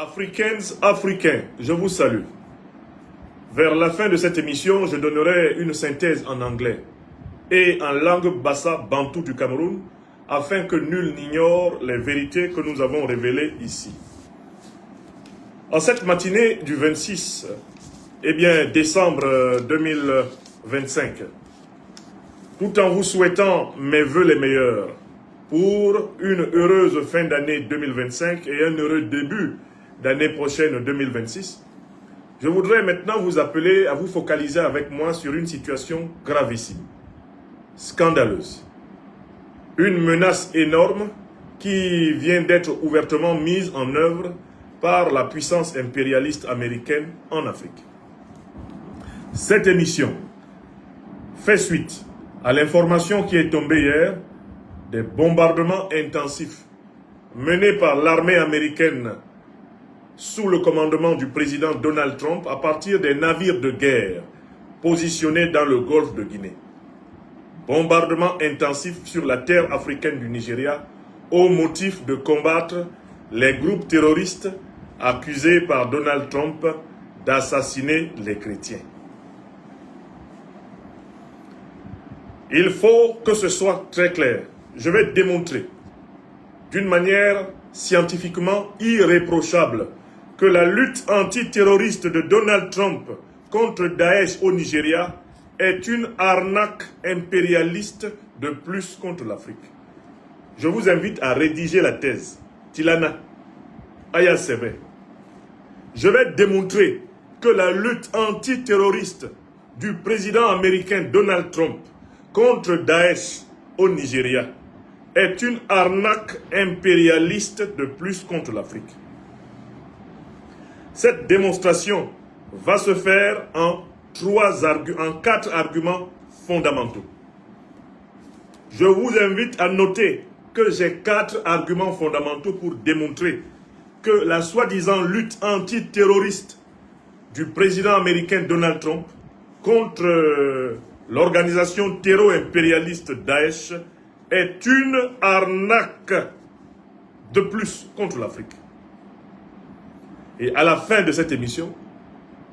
Africaines, Africains, je vous salue. Vers la fin de cette émission, je donnerai une synthèse en anglais et en langue bassa bantou du Cameroun, afin que nul n'ignore les vérités que nous avons révélées ici. En cette matinée du 26 décembre 2025, tout en vous souhaitant mes vœux les meilleurs pour une heureuse fin d'année 2025 et un heureux début d'année prochaine 2026, je voudrais maintenant vous appeler à vous focaliser avec moi sur une situation gravissime, scandaleuse. Une menace énorme qui vient d'être ouvertement mise en œuvre par la puissance impérialiste américaine en Afrique. Cette émission fait suite à l'information qui est tombée hier des bombardements intensifs menés par l'armée américaine sous le commandement du président Donald Trump à partir des navires de guerre positionnés dans le golfe de Guinée. Bombardements intensifs sur la terre africaine du Nigeria au motif de combattre les groupes terroristes accusés par Donald Trump d'assassiner les chrétiens. Il faut que ce soit très clair. Je vais démontrer d'une manière scientifiquement irréprochable que la lutte antiterroriste de Donald Trump contre Daesh au Nigeria est une arnaque impérialiste de plus contre l'Afrique. Je vous invite à rédiger la thèse. Tilana Aya Sebe. Je vais démontrer que la lutte antiterroriste du président américain Donald Trump contre Daesh au Nigeria est une arnaque impérialiste de plus contre l'Afrique. Cette démonstration va se faire en 4 arguments fondamentaux. Je vous invite à noter que j'ai 4 arguments fondamentaux pour démontrer que la soi-disant lutte antiterroriste du président américain Donald Trump contre l'organisation terror-impérialiste Daesh est une arnaque de plus contre l'Afrique. Et à la fin de cette émission,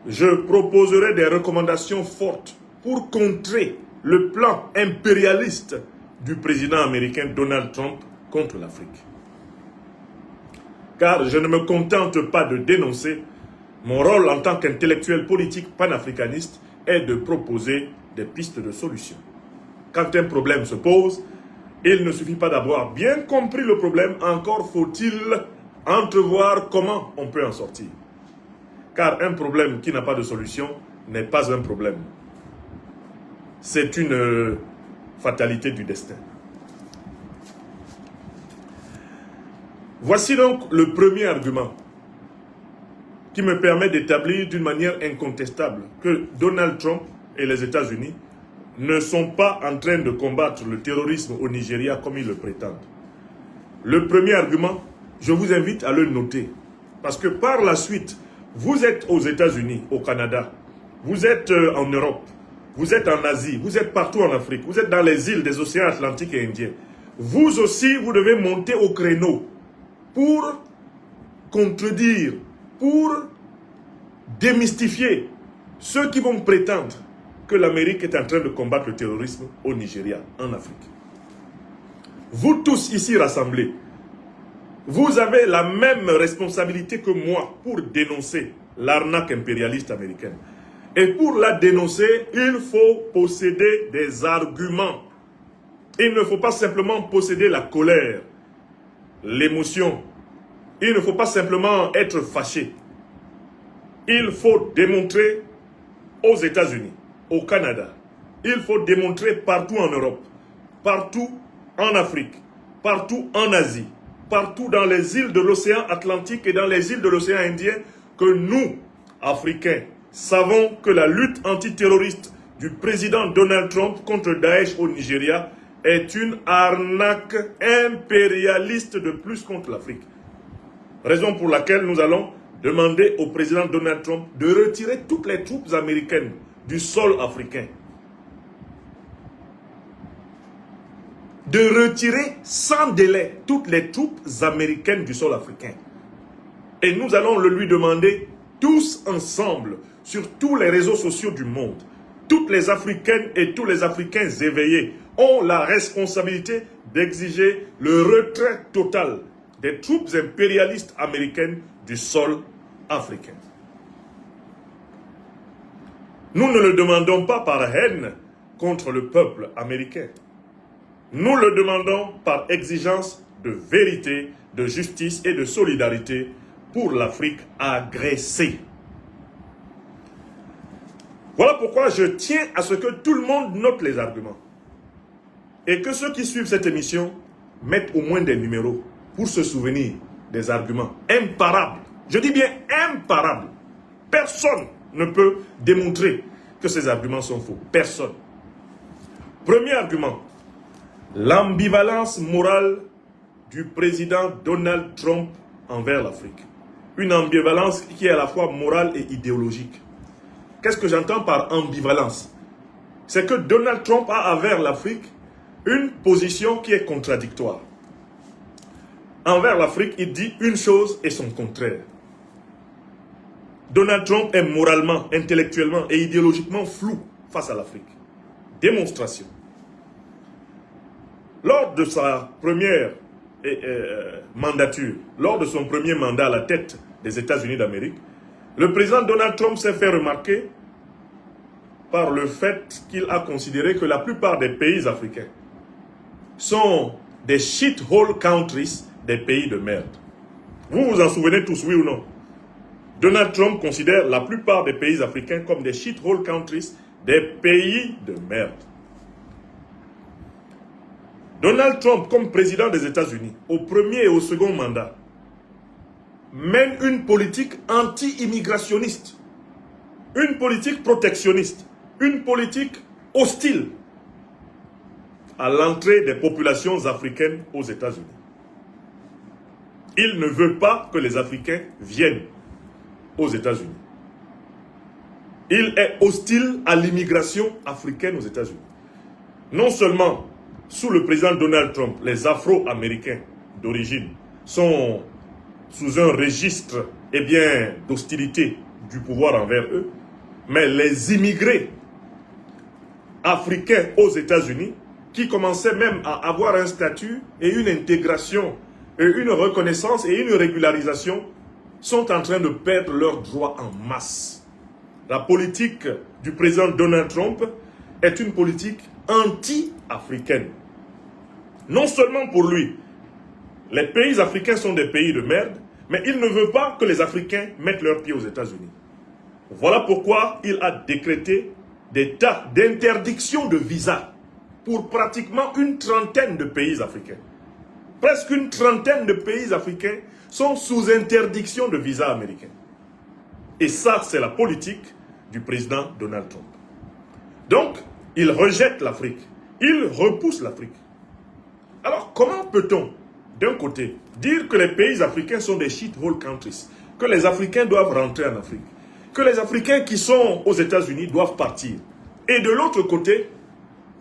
je proposerai des recommandations fortes pour contrer le plan impérialiste du président américain Donald Trump contre l'Afrique. Car je ne me contente pas de dénoncer, mon rôle en tant qu'intellectuel politique panafricaniste est de proposer des pistes de solution. Quand un problème se pose, il ne suffit pas d'avoir bien compris le problème, encore faut-il entrevoir comment on peut en sortir. Car un problème qui n'a pas de solution n'est pas un problème. C'est une fatalité du destin. Voici donc le premier argument qui me permet d'établir d'une manière incontestable que Donald Trump et les États-Unis ne sont pas en train de combattre le terrorisme au Nigeria comme ils le prétendent. Le premier argument, je vous invite à le noter. Parce que par la suite, vous êtes aux États-Unis, au Canada, vous êtes en Europe, vous êtes en Asie, vous êtes partout en Afrique, vous êtes dans les îles des océans Atlantique et Indien. Vous aussi, vous devez monter au créneau pour contredire, pour démystifier ceux qui vont prétendre que l'Amérique est en train de combattre le terrorisme au Nigeria, en Afrique. Vous tous ici rassemblés, vous avez la même responsabilité que moi pour dénoncer l'arnaque impérialiste américaine. Et pour la dénoncer, il faut posséder des arguments. Il ne faut pas simplement posséder la colère, l'émotion. Il ne faut pas simplement être fâché. Il faut démontrer aux États-Unis, au Canada. Il faut démontrer partout en Europe, partout en Afrique, partout en Asie, partout dans les îles de l'océan Atlantique et dans les îles de l'océan Indien, que nous, Africains, savons que la lutte antiterroriste du président Donald Trump contre Daesh au Nigeria est une arnaque impérialiste de plus contre l'Afrique. Raison pour laquelle nous allons demander au président Donald Trump de retirer toutes les troupes américaines du sol africain. De retirer sans délai toutes les troupes américaines du sol africain. Et nous allons le lui demander tous ensemble, sur tous les réseaux sociaux du monde. Toutes les Africaines et tous les Africains éveillés ont la responsabilité d'exiger le retrait total des troupes impérialistes américaines du sol africain. Nous ne le demandons pas par haine contre le peuple américain. Nous le demandons par exigence de vérité, de justice et de solidarité pour l'Afrique agressée. Voilà pourquoi je tiens à ce que tout le monde note les arguments. Et que ceux qui suivent cette émission mettent au moins des numéros pour se souvenir des arguments imparables. Je dis bien imparables. Personne ne peut démontrer que ces arguments sont faux. Personne. Premier argument. L'ambivalence morale du président Donald Trump envers l'Afrique. Une ambivalence qui est à la fois morale et idéologique. Qu'est-ce que j'entends par ambivalence? C'est que Donald Trump a envers l'Afrique une position qui est contradictoire. Envers l'Afrique, il dit une chose et son contraire. Donald Trump est moralement, intellectuellement et idéologiquement flou face à l'Afrique. Démonstration. Lors de sa première mandature, lors de son premier mandat à la tête des États-Unis d'Amérique, le président Donald Trump s'est fait remarquer par le fait qu'il a considéré que la plupart des pays africains sont des shithole countries, des pays de merde. Vous vous en souvenez tous, oui ou non? Donald Trump considère la plupart des pays africains comme des shithole countries, des pays de merde. Donald Trump, comme président des États-Unis, au premier et au second mandat, mène une politique anti-immigrationniste, une politique protectionniste, une politique hostile à l'entrée des populations africaines aux États-Unis. Il ne veut pas que les Africains viennent aux États-Unis. Il est hostile à l'immigration africaine aux États-Unis. Non seulement, sous le président Donald Trump, les Afro-Américains d'origine sont sous un registre d'hostilité du pouvoir envers eux, mais les immigrés africains aux États-Unis, qui commençaient même à avoir un statut et une intégration, et une reconnaissance et une régularisation, sont en train de perdre leurs droits en masse. La politique du président Donald Trump est une politique anti-africaine. Non seulement pour lui, les pays africains sont des pays de merde, mais il ne veut pas que les Africains mettent leurs pieds aux États-Unis. Voilà pourquoi il a décrété des tas d'interdictions de visa pour pratiquement une trentaine de pays africains. Presque une trentaine de pays africains sont sous interdiction de visa américain. Et ça, c'est la politique du président Donald Trump. Donc, il rejette l'Afrique. Il repousse l'Afrique. Alors, comment peut-on, d'un côté, dire que les pays africains sont des shithole countries, que les Africains doivent rentrer en Afrique, que les Africains qui sont aux États-Unis doivent partir, et de l'autre côté,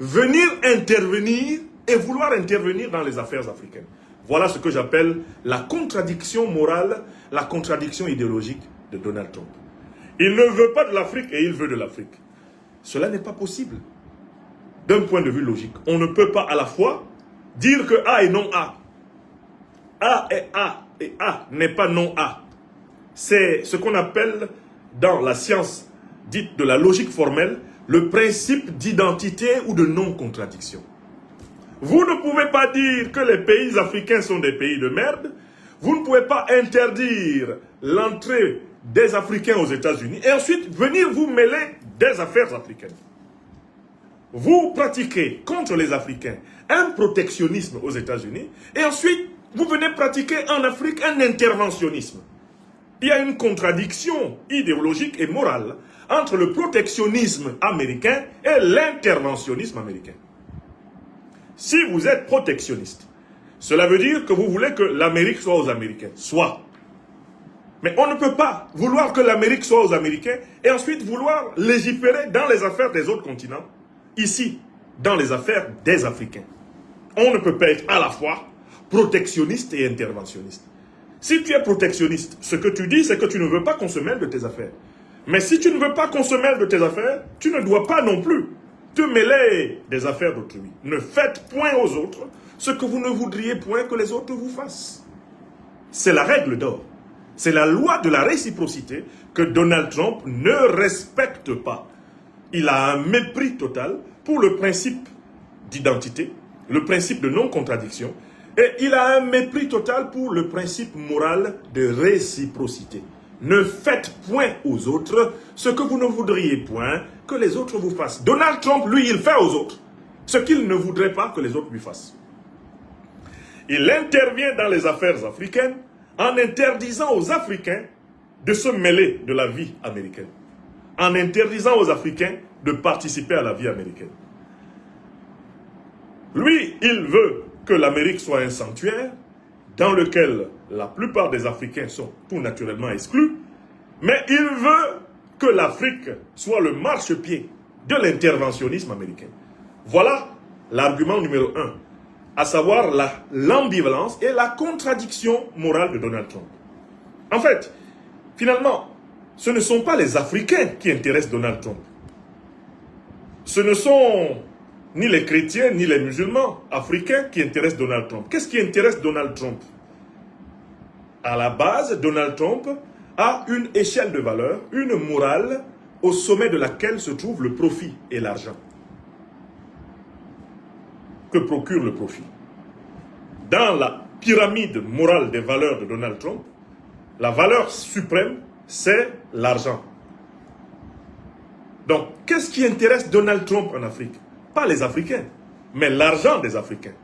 venir intervenir et vouloir intervenir dans les affaires africaines? Voilà ce que j'appelle la contradiction morale, la contradiction idéologique de Donald Trump. Il ne veut pas de l'Afrique et il veut de l'Afrique. Cela n'est pas possible. D'un point de vue logique, on ne peut pas à la fois dire que A est non A. A est A et A n'est pas non A. C'est ce qu'on appelle dans la science dite de la logique formelle le principe d'identité ou de non-contradiction. Vous ne pouvez pas dire que les pays africains sont des pays de merde. Vous ne pouvez pas interdire l'entrée des Africains aux États-Unis et ensuite venir vous mêler des affaires africaines. Vous pratiquez contre les Africains un protectionnisme aux États-Unis et ensuite vous venez pratiquer en Afrique un interventionnisme. Il y a une contradiction idéologique et morale entre le protectionnisme américain et l'interventionnisme américain. Si vous êtes protectionniste, cela veut dire que vous voulez que l'Amérique soit aux Américains. Soit. Mais on ne peut pas vouloir que l'Amérique soit aux Américains et ensuite vouloir légiférer dans les affaires des autres continents, ici, dans les affaires des Africains. On ne peut pas être à la fois protectionniste et interventionniste. Si tu es protectionniste, ce que tu dis, c'est que tu ne veux pas qu'on se mêle de tes affaires. Mais si tu ne veux pas qu'on se mêle de tes affaires, tu ne dois pas non plus te mêler des affaires d'autrui. Ne faites point aux autres ce que vous ne voudriez point que les autres vous fassent. C'est la règle d'or. C'est la loi de la réciprocité que Donald Trump ne respecte pas. Il a un mépris total pour le principe d'identité, le principe de non-contradiction, et il a un mépris total pour le principe moral de réciprocité. Ne faites point aux autres ce que vous ne voudriez point que les autres vous fassent. Donald Trump, lui, il fait aux autres ce qu'il ne voudrait pas que les autres lui fassent. Il intervient dans les affaires africaines en interdisant aux Africains de se mêler de la vie américaine, en interdisant aux Africains de participer à la vie américaine. Lui, il veut que l'Amérique soit un sanctuaire dans lequel la plupart des Africains sont tout naturellement exclus, mais il veut que l'Afrique soit le marchepied de l'interventionnisme américain. Voilà l'argument numéro 1, à savoir l'ambivalence et la contradiction morale de Donald Trump. En fait, finalement, ce ne sont pas les Africains qui intéressent Donald Trump. Ce ne sont ni les chrétiens, ni les musulmans africains qui intéressent Donald Trump. Qu'est-ce qui intéresse Donald Trump? À la base, Donald Trump a une échelle de valeur, une morale, au sommet de laquelle se trouve le profit et l'argent. Que procure le profit? Dans la pyramide morale des valeurs de Donald Trump, la valeur suprême, c'est l'argent. Donc, qu'est-ce qui intéresse Donald Trump en Afrique? Pas les Africains, mais l'argent des Africains.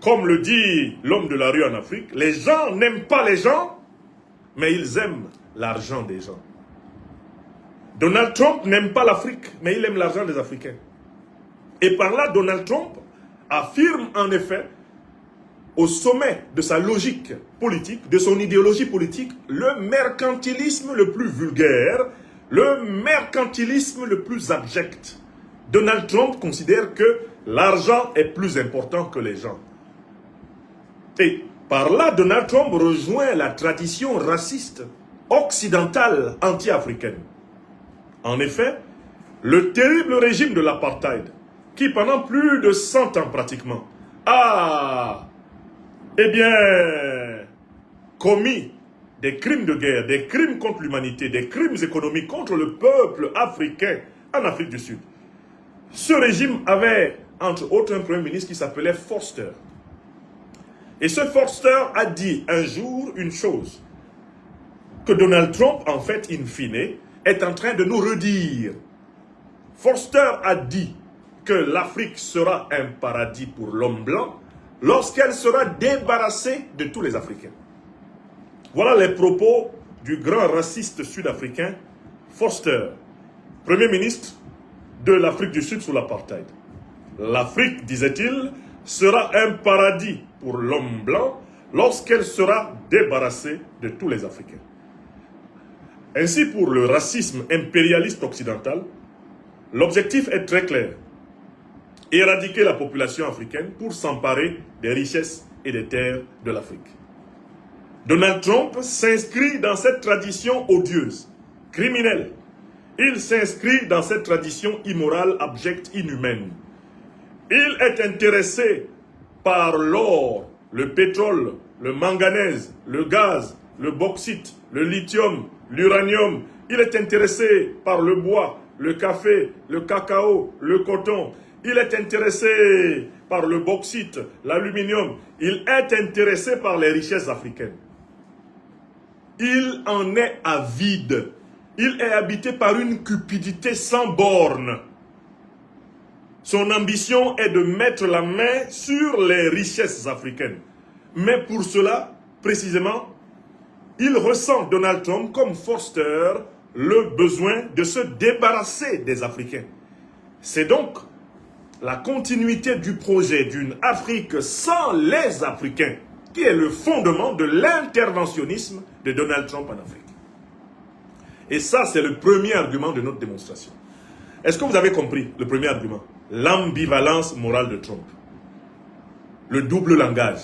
Comme le dit l'homme de la rue en Afrique, les gens n'aiment pas les gens, mais ils aiment l'argent des gens. Donald Trump n'aime pas l'Afrique, mais il aime l'argent des Africains. Et par là, Donald Trump affirme en effet, au sommet de sa logique politique, de son idéologie politique, le mercantilisme le plus vulgaire, le mercantilisme le plus abject. Donald Trump considère que l'argent est plus important que les gens. Et par là, Donald Trump rejoint la tradition raciste occidentale anti-africaine. En effet, le terrible régime de l'apartheid, qui pendant plus de 100 ans pratiquement, a, commis des crimes de guerre, des crimes contre l'humanité, des crimes économiques contre le peuple africain en Afrique du Sud. Ce régime avait, entre autres, un premier ministre qui s'appelait Vorster. Et ce Vorster a dit un jour une chose, que Donald Trump, en fait, in fine, est en train de nous redire. Vorster a dit que l'Afrique sera un paradis pour l'homme blanc lorsqu'elle sera débarrassée de tous les Africains. Voilà les propos du grand raciste sud-africain Vorster, Premier ministre de l'Afrique du Sud sous l'apartheid. L'Afrique, disait-il, sera un paradis pour l'homme blanc lorsqu'elle sera débarrassée de tous les Africains. Ainsi, pour le racisme impérialiste occidental, l'objectif est très clair. Éradiquer la population africaine pour s'emparer des richesses et des terres de l'Afrique. Donald Trump s'inscrit dans cette tradition odieuse, criminelle. Il s'inscrit dans cette tradition immorale, abjecte, inhumaine. Il est intéressé par l'or, le pétrole, le manganèse, le gaz, le bauxite, le lithium, l'uranium. Il est intéressé par le bois, le café, le cacao, le coton. Il est intéressé par le bauxite, l'aluminium. Il est intéressé par les richesses africaines. Il en est avide. Il est habité par une cupidité sans borne. Son ambition est de mettre la main sur les richesses africaines. Mais pour cela, précisément, il ressent, Donald Trump, comme Vorster, le besoin de se débarrasser des Africains. C'est donc la continuité du projet d'une Afrique sans les Africains qui est le fondement de l'interventionnisme de Donald Trump en Afrique. Et ça, c'est le premier argument de notre démonstration. Est-ce que vous avez compris le premier argument? L'ambivalence morale de Trump. Le double langage.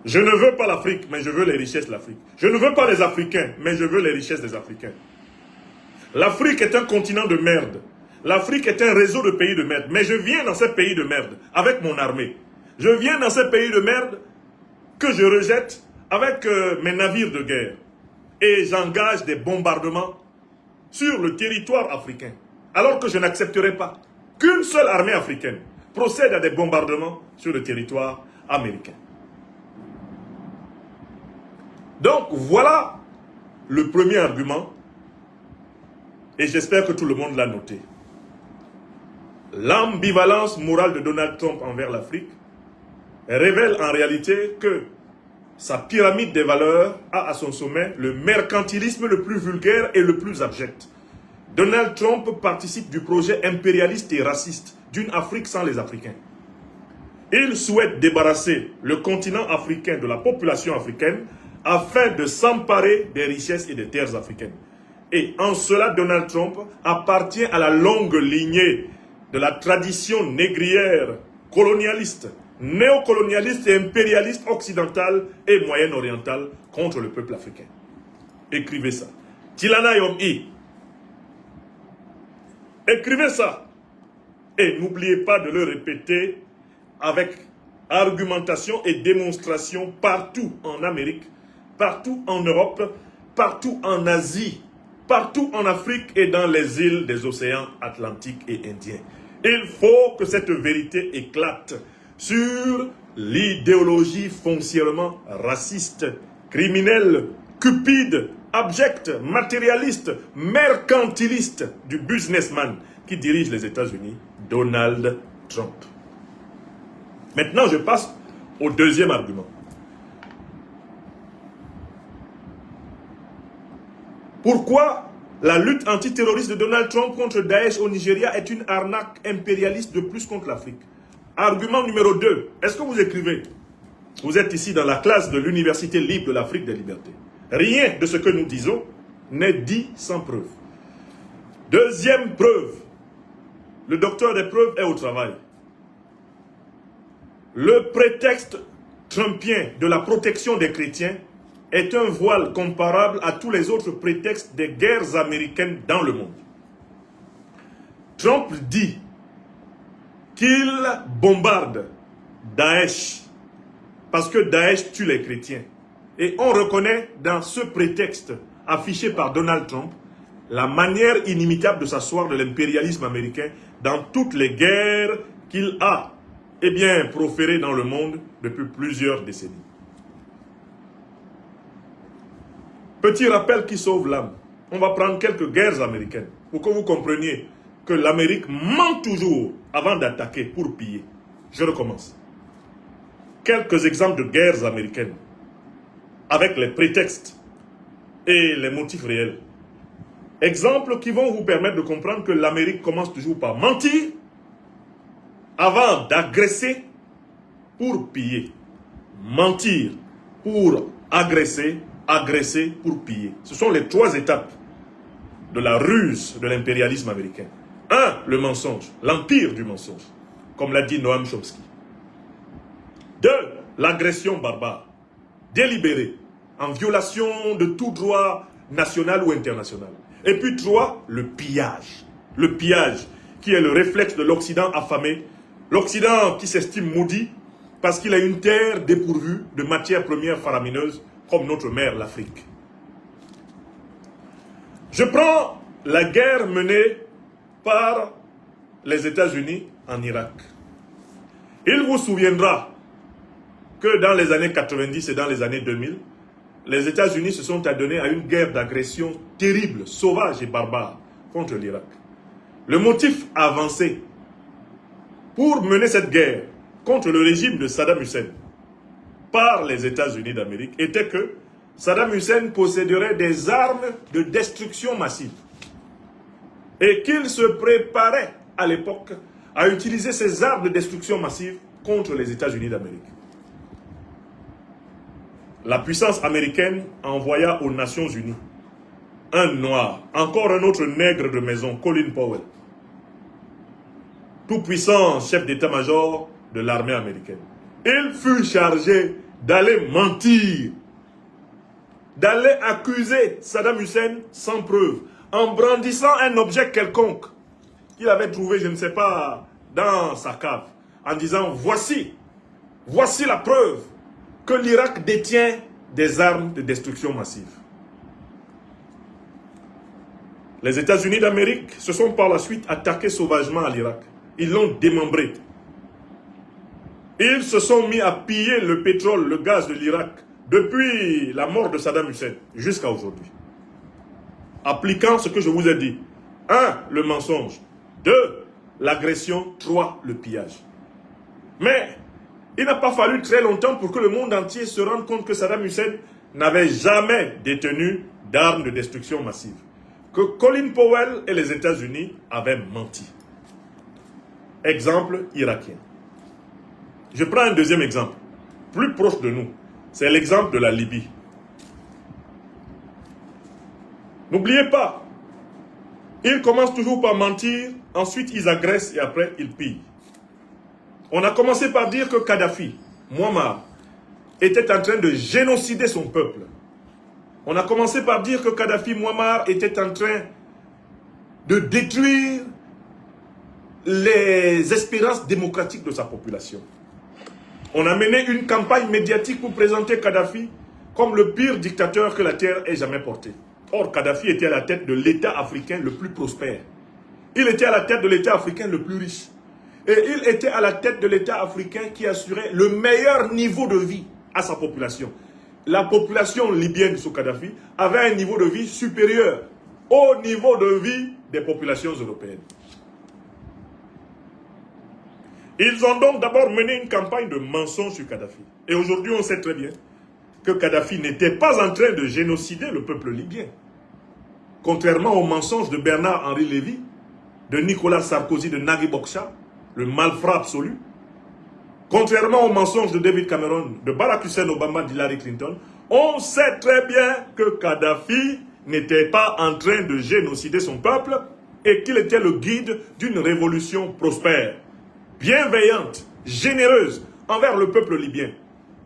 Je ne veux pas l'Afrique, mais je veux les richesses de l'Afrique. Je ne veux pas les Africains, mais je veux les richesses des Africains. L'Afrique est un continent de merde. L'Afrique est un réseau de pays de merde. Mais je viens dans ces pays de merde avec mon armée. Je viens dans ces pays de merde que je rejette avec mes navires de guerre. Et j'engage des bombardements sur le territoire africain. Alors que je n'accepterai pas qu'une seule armée africaine procède à des bombardements sur le territoire américain. Donc voilà le premier argument. Et j'espère que tout le monde l'a noté. L'ambivalence morale de Donald Trump envers l'Afrique révèle en réalité que sa pyramide des valeurs a à son sommet le mercantilisme le plus vulgaire et le plus abject. Donald Trump participe du projet impérialiste et raciste d'une Afrique sans les Africains. Il souhaite débarrasser le continent africain de la population africaine afin de s'emparer des richesses et des terres africaines. Et en cela, Donald Trump appartient à la longue lignée de la tradition négrière, colonialiste, néocolonialiste et impérialiste occidentale et moyen-orientale contre le peuple africain. Écrivez ça. Tilana Yom-I. Écrivez ça. Et n'oubliez pas de le répéter avec argumentation et démonstration partout en Amérique, partout en Europe, partout en Asie, partout en Afrique et dans les îles des océans Atlantiques et Indiens. Il faut que cette vérité éclate sur l'idéologie foncièrement raciste, criminelle, cupide, abjecte, matérialiste, mercantiliste du businessman qui dirige les États-Unis, Donald Trump. Maintenant, je passe au deuxième argument. Pourquoi la lutte antiterroriste de Donald Trump contre Daesh au Nigeria est une arnaque impérialiste de plus contre l'Afrique? Argument numéro 2. Est-ce que vous écrivez? Vous êtes ici dans la classe de l'Université libre de l'Afrique des libertés. Rien de ce que nous disons n'est dit sans preuve. Deuxième preuve. Le docteur des preuves est au travail. Le prétexte trumpien de la protection des chrétiens est un voile comparable à tous les autres prétextes des guerres américaines dans le monde. Trump dit qu'il bombarde Daesh parce que Daesh tue les chrétiens. Et on reconnaît dans ce prétexte affiché par Donald Trump la manière inimitable de s'asseoir de l'impérialisme américain dans toutes les guerres qu'il a proférées dans le monde depuis plusieurs décennies. Petit rappel qui sauve l'âme. On va prendre quelques guerres américaines pour que vous compreniez que l'Amérique ment toujours avant d'attaquer pour piller. Je recommence. Quelques exemples de guerres américaines avec les prétextes et les motifs réels. Exemples qui vont vous permettre de comprendre que l'Amérique commence toujours par mentir avant d'agresser pour piller. Mentir pour agresser, agresser pour piller. Ce sont les trois étapes de la ruse de l'impérialisme américain. 1. Le mensonge, l'empire du mensonge, comme l'a dit Noam Chomsky. 2. L'agression barbare, délibérée, en violation de tout droit national ou international. Et puis 3. Le pillage. Le pillage qui est le réflexe de l'Occident affamé, l'Occident qui s'estime maudit parce qu'il a une terre dépourvue de matières premières faramineuses comme notre mère, l'Afrique. Je prends la guerre menée par les États-Unis en Irak. Il vous souviendra que dans les années 90 et dans les années 2000, les États-Unis se sont adonnés à une guerre d'agression terrible, sauvage et barbare contre l'Irak. Le motif avancé pour mener cette guerre contre le régime de Saddam Hussein par les États-Unis d'Amérique était que Saddam Hussein posséderait des armes de destruction massive et qu'il se préparait à l'époque à utiliser ces armes de destruction massive contre les États-Unis d'Amérique. La puissance américaine envoya aux Nations Unies un noir, encore un autre nègre de maison, Colin Powell, tout puissant chef d'état-major de l'armée américaine. Il fut chargé d'aller mentir, d'aller accuser Saddam Hussein sans preuve, en brandissant un objet quelconque qu'il avait trouvé, je ne sais pas, dans sa cave, en disant voici la preuve que l'Irak détient des armes de destruction massive. Les États-Unis d'Amérique se sont par la suite attaqués sauvagement à l'Irak. Ils l'ont démembré. Ils se sont mis à piller le pétrole, le gaz de l'Irak depuis la mort de Saddam Hussein jusqu'à aujourd'hui. Appliquant ce que je vous ai dit. 1. Le mensonge. 2. L'agression. 3. Le pillage. Mais il n'a pas fallu très longtemps pour que le monde entier se rende compte que Saddam Hussein n'avait jamais détenu d'armes de destruction massive. Que Colin Powell et les États-Unis avaient menti. Exemple irakien. Je prends un deuxième exemple, plus proche de nous. C'est l'exemple de la Libye. N'oubliez pas, ils commencent toujours par mentir, ensuite ils agressent et après ils pillent. On a commencé par dire que Kadhafi, Muammar, était en train de génocider son peuple. On a commencé par dire que Kadhafi, Muammar était en train de détruire les espérances démocratiques de sa population. On a mené une campagne médiatique pour présenter Kadhafi comme le pire dictateur que la terre ait jamais porté. Or, Kadhafi était à la tête de l'État africain le plus prospère. Il était à la tête de l'État africain le plus riche. Et il était à la tête de l'État africain qui assurait le meilleur niveau de vie à sa population. La population libyenne sous Kadhafi avait un niveau de vie supérieur au niveau de vie des populations européennes. Ils ont donc d'abord mené une campagne de mensonges sur Kadhafi. Et aujourd'hui, on sait très bien que Kadhafi n'était pas en train de génocider le peuple libyen. Contrairement aux mensonges de Bernard-Henri Lévy, de Nicolas Sarkozy, de Nagui Bokcha, le malfrat absolu. Contrairement aux mensonges de David Cameron, de Barack Hussein Obama, d'Hillary Clinton, on sait très bien que Kadhafi n'était pas en train de génocider son peuple et qu'il était le guide d'une révolution prospère, bienveillante, généreuse envers le peuple libyen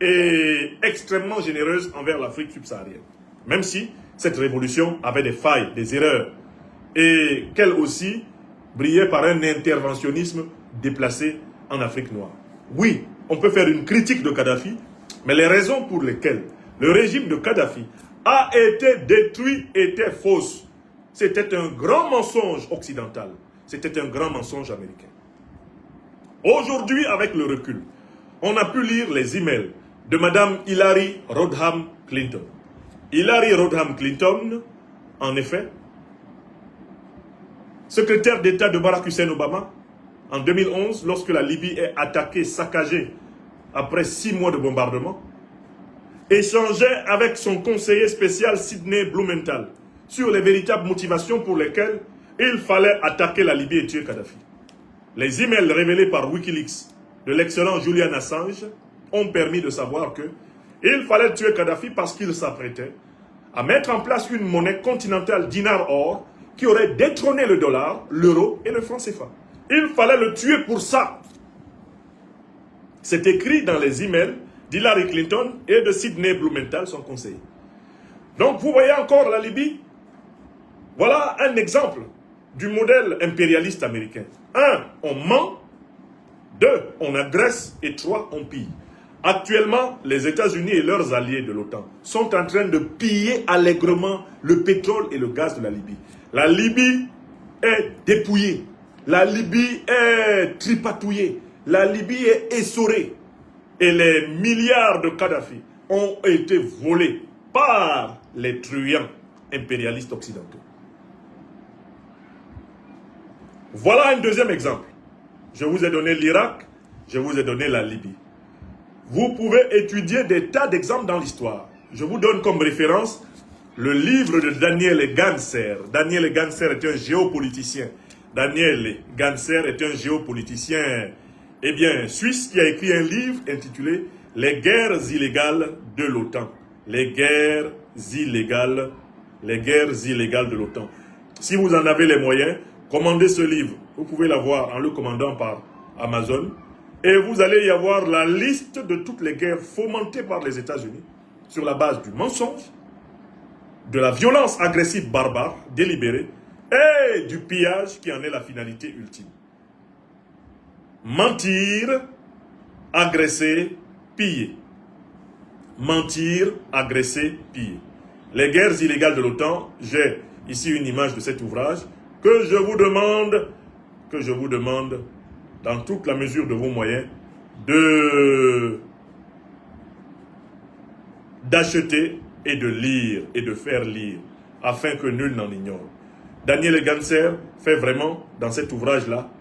et extrêmement généreuse envers l'Afrique subsaharienne. Même si cette révolution avait des failles, des erreurs, et qu'elle aussi brillait par un interventionnisme déplacé en Afrique noire. Oui, on peut faire une critique de Kadhafi, mais les raisons pour lesquelles le régime de Kadhafi a été détruit étaient fausses. C'était un grand mensonge occidental. C'était un grand mensonge américain. Aujourd'hui, avec le recul, on a pu lire les emails de Mme Hillary Rodham Clinton. Hillary Rodham Clinton, en effet, secrétaire d'État de Barack Hussein Obama, en 2011, lorsque la Libye est attaquée, saccagée, après 6 mois de bombardement, échangeait avec son conseiller spécial Sidney Blumenthal sur les véritables motivations pour lesquelles il fallait attaquer la Libye et tuer Kadhafi. Les emails révélés par Wikileaks de l'excellent Julian Assange ont permis de savoir que il fallait tuer Kadhafi parce qu'il s'apprêtait à mettre en place une monnaie continentale dinar-or qui aurait détrôné le dollar, l'euro et le franc CFA. Il fallait le tuer pour ça. C'est écrit dans les emails d'Hillary Clinton et de Sidney Blumenthal, son conseiller. Donc vous voyez encore la Libye. Voilà un exemple du modèle impérialiste américain. 1. On ment. 2. On agresse. Et 3. On pille. Actuellement, les États-Unis et leurs alliés de l'OTAN sont en train de piller allègrement le pétrole et le gaz de la Libye. La Libye est dépouillée. La Libye est tripatouillée. La Libye est essorée. Et les milliards de Kadhafi ont été volés par les truands impérialistes occidentaux. Voilà un deuxième exemple. Je vous ai donné l'Irak, je vous ai donné la Libye. Vous pouvez étudier des tas d'exemples dans l'histoire. Je vous donne comme référence le livre de Daniel Ganser. Daniel Ganser est un géopoliticien. Daniel Ganser est un géopoliticien suisse qui a écrit un livre intitulé « Les guerres illégales de l'OTAN ». Les guerres illégales de l'OTAN. Si vous en avez les moyens, commandez ce livre. Vous pouvez l'avoir en le commandant par Amazon. Et vous allez y avoir la liste de toutes les guerres fomentées par les États-Unis sur la base du mensonge, de la violence agressive barbare, délibérée, et du pillage qui en est la finalité ultime. Mentir, agresser, piller. Mentir, agresser, piller. Les guerres illégales de l'OTAN, j'ai ici une image de cet ouvrage que je vous demande, dans toute la mesure de vos moyens, d'acheter et de lire et de faire lire, afin que nul n'en ignore. Daniel Ganser fait vraiment, dans cet ouvrage-là,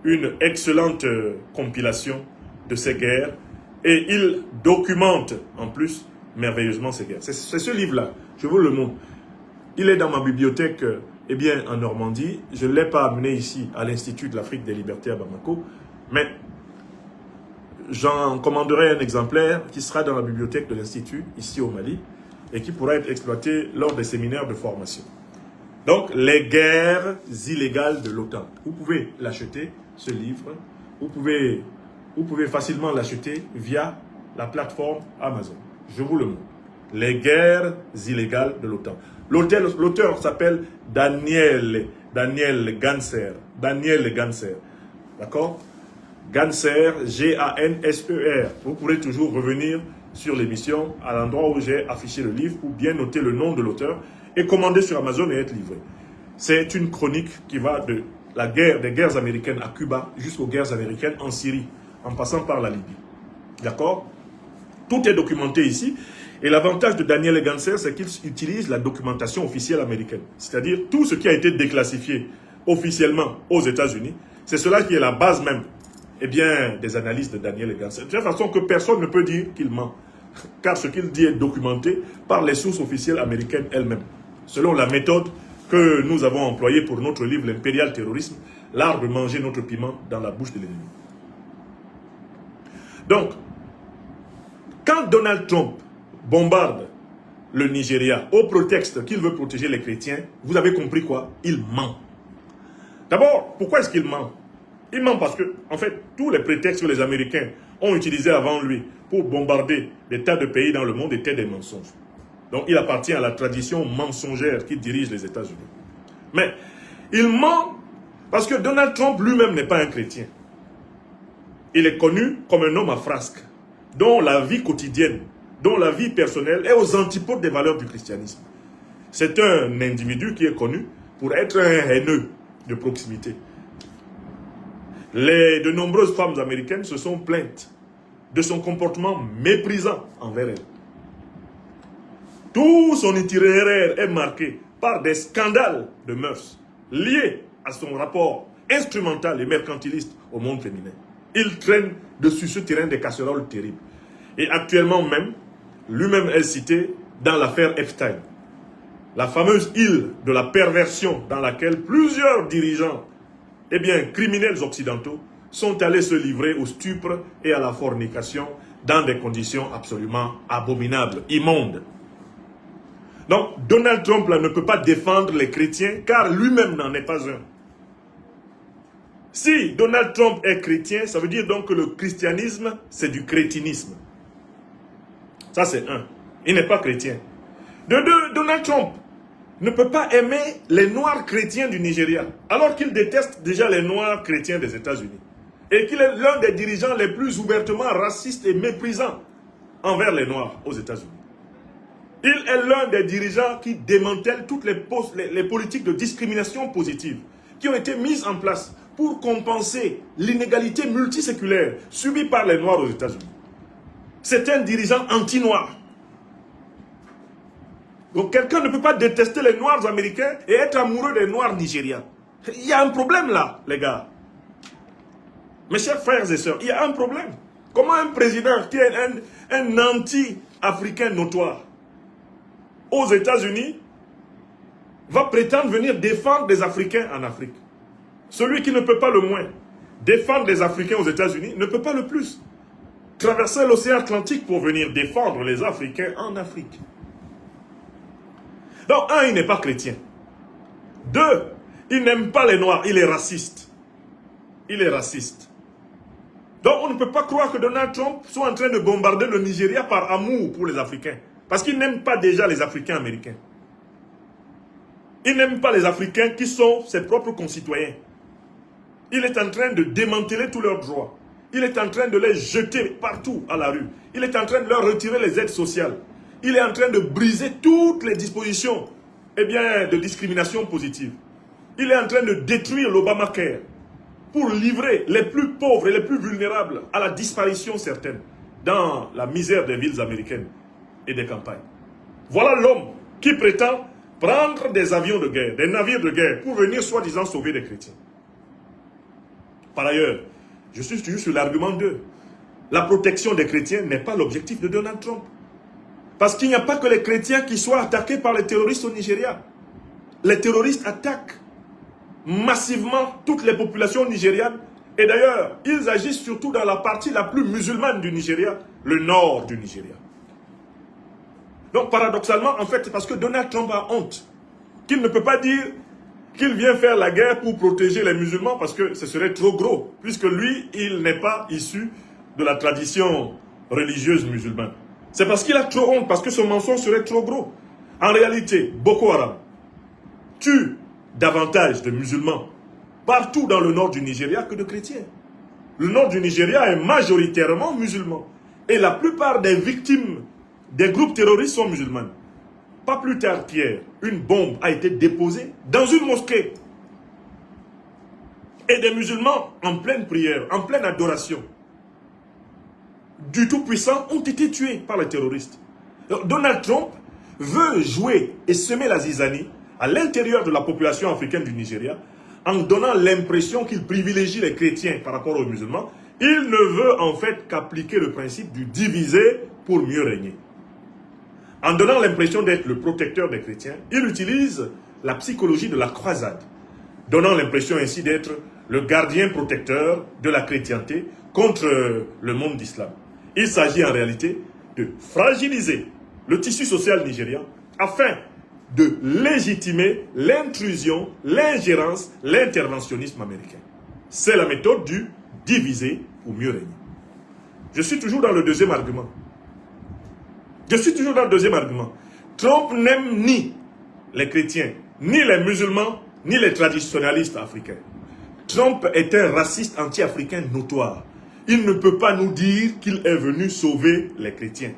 une excellente compilation de ces guerres, et il documente en plus merveilleusement ces guerres. C'est ce livre-là, je vous le montre. Il est dans ma bibliothèque en Normandie. Je ne l'ai pas amené ici à l'Institut de l'Afrique des Libertés à Bamako, mais j'en commanderai un exemplaire qui sera dans la bibliothèque de l'Institut, ici au Mali, et qui pourra être exploité lors des séminaires de formation. Donc, les guerres illégales de l'OTAN. Vous pouvez l'acheter, ce livre. Vous pouvez facilement l'acheter via la plateforme Amazon. Je vous le montre. Les guerres illégales de l'OTAN. L'auteur s'appelle Daniel Ganser. Daniel Ganser. D'accord? Ganser, G-A-N-S-E-R. Vous pourrez toujours revenir sur l'émission à l'endroit où j'ai affiché le livre pour bien noter le nom de l'auteur et commander sur Amazon et être livré. C'est une chronique qui va de des guerres américaines à Cuba jusqu'aux guerres américaines en Syrie, en passant par la Libye. D'accord? Tout est documenté ici. Et l'avantage de Daniel Ganser, c'est qu'il utilise la documentation officielle américaine. C'est-à-dire tout ce qui a été déclassifié officiellement aux États-Unis, c'est cela qui est la base même des analyses de Daniel Ganser. De toute façon que personne ne peut dire qu'il ment. Car ce qu'il dit est documenté par les sources officielles américaines elles-mêmes. Selon la méthode que nous avons employée pour notre livre L'impérial terrorisme, l'art de manger notre piment dans la bouche de l'ennemi. Donc, quand Donald Trump bombarde le Nigeria au prétexte qu'il veut protéger les chrétiens, vous avez compris quoi? Il ment. D'abord, pourquoi est-ce qu'il ment? Il ment parce que, en fait, tous les prétextes que les Américains ont utilisés avant lui pour bombarder des tas de pays dans le monde étaient des mensonges. Donc, il appartient à la tradition mensongère qui dirige les États-Unis. Mais, il ment parce que Donald Trump lui-même n'est pas un chrétien. Il est connu comme un homme à frasques, dont la vie quotidienne, dont la vie personnelle est aux antipodes des valeurs du christianisme. C'est un individu qui est connu pour être un haineux de proximité. De nombreuses femmes américaines se sont plaintes de son comportement méprisant envers elles. Tout son itinéraire est marqué par des scandales de mœurs liés à son rapport instrumental et mercantiliste au monde féminin. Il traîne dessus ce terrain des casseroles terribles. Et actuellement même, lui-même est cité dans l'affaire Epstein. La fameuse île de la perversion dans laquelle plusieurs dirigeants, criminels occidentaux, sont allés se livrer au stupre et à la fornication dans des conditions absolument abominables, immondes. Donc, Donald Trump là, ne peut pas défendre les chrétiens car lui-même n'en est pas un. Si Donald Trump est chrétien, ça veut dire donc que le christianisme, c'est du crétinisme. Ça, c'est un. Il n'est pas chrétien. De deux, Donald Trump ne peut pas aimer les Noirs chrétiens du Nigeria, alors qu'il déteste déjà les Noirs chrétiens des États-Unis. Et qu'il est l'un des dirigeants les plus ouvertement racistes et méprisants envers les Noirs aux États-Unis. Il est l'un des dirigeants qui démantèle toutes les politiques de discrimination positive qui ont été mises en place pour compenser l'inégalité multiséculaire subie par les Noirs aux États-Unis. C'est un dirigeant anti-noir. Donc quelqu'un ne peut pas détester les Noirs américains et être amoureux des Noirs nigériens. Il y a un problème là, les gars. Mes chers frères et sœurs, il y a un problème. Comment un président qui est un anti-africain notoire aux États-Unis va prétendre venir défendre des Africains en Afrique? Celui qui ne peut pas le moins défendre les Africains aux États-Unis ne peut pas le plus traverser l'océan Atlantique pour venir défendre les Africains en Afrique. Donc, un, il n'est pas chrétien. Deux, il n'aime pas les Noirs, il est raciste. Il est raciste. Donc on ne peut pas croire que Donald Trump soit en train de bombarder le Nigeria par amour pour les Africains. Parce qu'il n'aime pas déjà les Africains américains. Il n'aime pas les Africains qui sont ses propres concitoyens. Il est en train de démanteler tous leurs droits. Il est en train de les jeter partout à la rue. Il est en train de leur retirer les aides sociales. Il est en train de briser toutes les dispositions de discrimination positive. Il est en train de détruire l'Obamacare pour livrer les plus pauvres et les plus vulnérables à la disparition certaine dans la misère des villes américaines et des campagnes. Voilà l'homme qui prétend prendre des avions de guerre, des navires de guerre pour venir soi-disant sauver des chrétiens. Par ailleurs, je suis toujours sur l'argument 2. La protection des chrétiens n'est pas l'objectif de Donald Trump. Parce qu'il n'y a pas que les chrétiens qui soient attaqués par les terroristes au Nigeria. Les terroristes attaquent massivement toutes les populations nigérianes. Et d'ailleurs, ils agissent surtout dans la partie la plus musulmane du Nigeria, le nord du Nigeria. Donc paradoxalement, en fait, c'est parce que Donald Trump a honte qu'il ne peut pas dire qu'il vient faire la guerre pour protéger les musulmans parce que ce serait trop gros, puisque lui, il n'est pas issu de la tradition religieuse musulmane. C'est parce qu'il a trop honte, parce que son mensonge serait trop gros. En réalité, Boko Haram tue davantage de musulmans partout dans le nord du Nigeria que de chrétiens. Le nord du Nigeria est majoritairement musulman. Et la plupart des victimes des groupes terroristes sont musulmanes. Pas plus tard qu'hier, une bombe a été déposée dans une mosquée. Et des musulmans en pleine prière, en pleine adoration du Tout-Puissant ont été tués par les terroristes. Donc, Donald Trump veut jouer et semer la zizanie à l'intérieur de la population africaine du Nigeria en donnant l'impression qu'il privilégie les chrétiens par rapport aux musulmans. Il ne veut en fait qu'appliquer le principe du diviser pour mieux régner. En donnant l'impression d'être le protecteur des chrétiens, il utilise la psychologie de la croisade, donnant l'impression ainsi d'être le gardien protecteur de la chrétienté contre le monde d'islam. Il s'agit en réalité de fragiliser le tissu social nigérian afin de légitimer l'intrusion, l'ingérence, l'interventionnisme américain. C'est la méthode du diviser pour mieux régner. Je suis toujours dans le deuxième argument. Trump n'aime ni les chrétiens, ni les musulmans, ni les traditionalistes africains. Trump est un raciste anti-africain notoire. Il ne peut pas nous dire qu'il est venu sauver les chrétiens.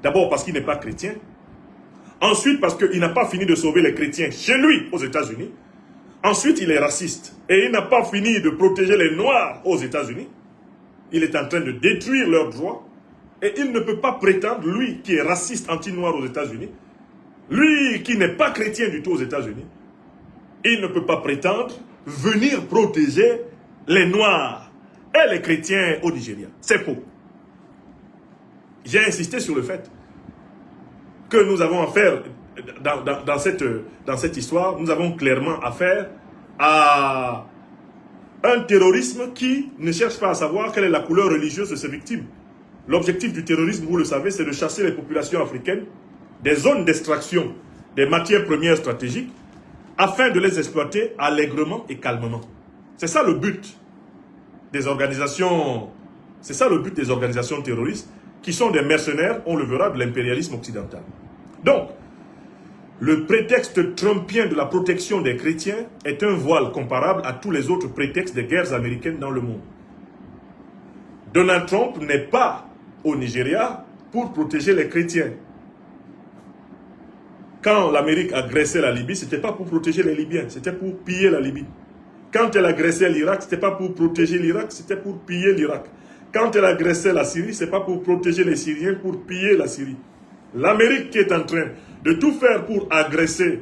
D'abord parce qu'il n'est pas chrétien. Ensuite parce qu'il n'a pas fini de sauver les chrétiens chez lui aux États-Unis. Ensuite il est raciste. Et il n'a pas fini de protéger les noirs aux États-Unis. Il est en train de détruire leurs droits. Et il ne peut pas prétendre, lui qui est raciste anti-noir aux États-Unis, lui qui n'est pas chrétien du tout aux États-Unis, il ne peut pas prétendre venir protéger les noirs et les chrétiens au Nigeria. C'est faux. J'ai insisté sur le fait que nous avons affaire, dans cette histoire, nous avons clairement affaire à un terrorisme qui ne cherche pas à savoir quelle est la couleur religieuse de ses victimes. L'objectif du terrorisme, vous le savez, c'est de chasser les populations africaines des zones d'extraction des matières premières stratégiques afin de les exploiter allègrement et calmement. C'est ça le but des organisations, terroristes qui sont des mercenaires, on le verra, de l'impérialisme occidental. Donc, le prétexte trumpien de la protection des chrétiens est un voile comparable à tous les autres prétextes des guerres américaines dans le monde. Donald Trump n'est pas au Nigeria pour protéger les chrétiens. Quand l'Amérique agressait la Libye, ce n'était pas pour protéger les Libyens, c'était pour piller la Libye. Quand elle agressait l'Irak, ce n'était pas pour protéger l'Irak, c'était pour piller l'Irak. Quand elle agressait la Syrie, ce n'est pas pour protéger les Syriens, pour piller la Syrie. L'Amérique qui est en train de tout faire pour agresser,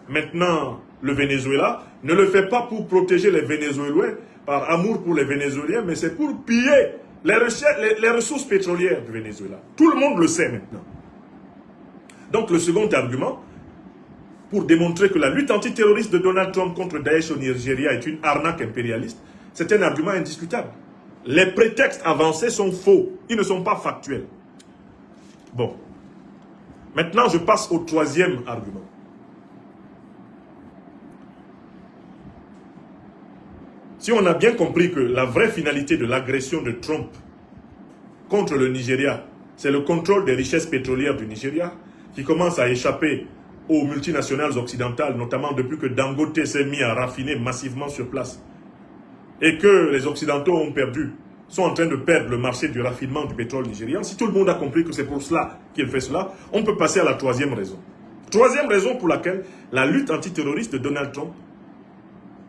maintenant, le Venezuela, ne le fait pas pour protéger les Vénézuéliens, par amour pour les Vénézuéliens, mais c'est pour piller les ressources pétrolières du Venezuela. Tout le monde le sait maintenant. Donc le second argument, pour démontrer que la lutte antiterroriste de Donald Trump contre Daesh au Nigeria est une arnaque impérialiste, c'est un argument indiscutable. Les prétextes avancés sont faux, ils ne sont pas factuels. Bon. Maintenant, je passe au troisième argument. Si on a bien compris que la vraie finalité de l'agression de Trump contre le Nigeria, c'est le contrôle des richesses pétrolières du Nigeria, qui commence à échapper aux multinationales occidentales, notamment depuis que Dangote s'est mis à raffiner massivement sur place, et que les Occidentaux sont en train de perdre le marché du raffinement du pétrole nigérian. Si tout le monde a compris que c'est pour cela qu'il fait cela, on peut passer à la troisième raison. Troisième raison pour laquelle la lutte antiterroriste de Donald Trump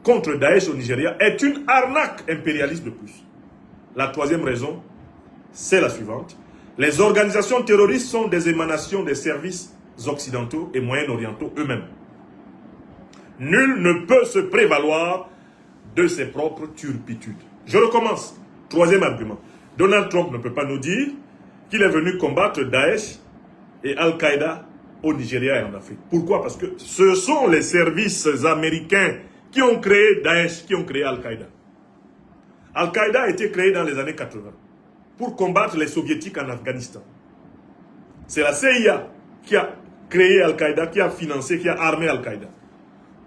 contre Daesh au Nigeria est une arnaque impérialiste de plus. La troisième raison, c'est la suivante. Les organisations terroristes sont des émanations des services occidentaux et moyen-orientaux eux-mêmes. Nul ne peut se prévaloir de ses propres turpitudes. Je recommence. Troisième argument. Donald Trump ne peut pas nous dire qu'il est venu combattre Daesh et Al-Qaïda au Nigeria et en Afrique. Pourquoi? Parce que ce sont les services américains qui ont créé Daesh, qui ont créé Al-Qaïda. Al-Qaïda a été créé dans les années 80 pour combattre les soviétiques en Afghanistan. C'est la CIA qui a créé Al-Qaïda, qui a financé, qui a armé Al-Qaïda.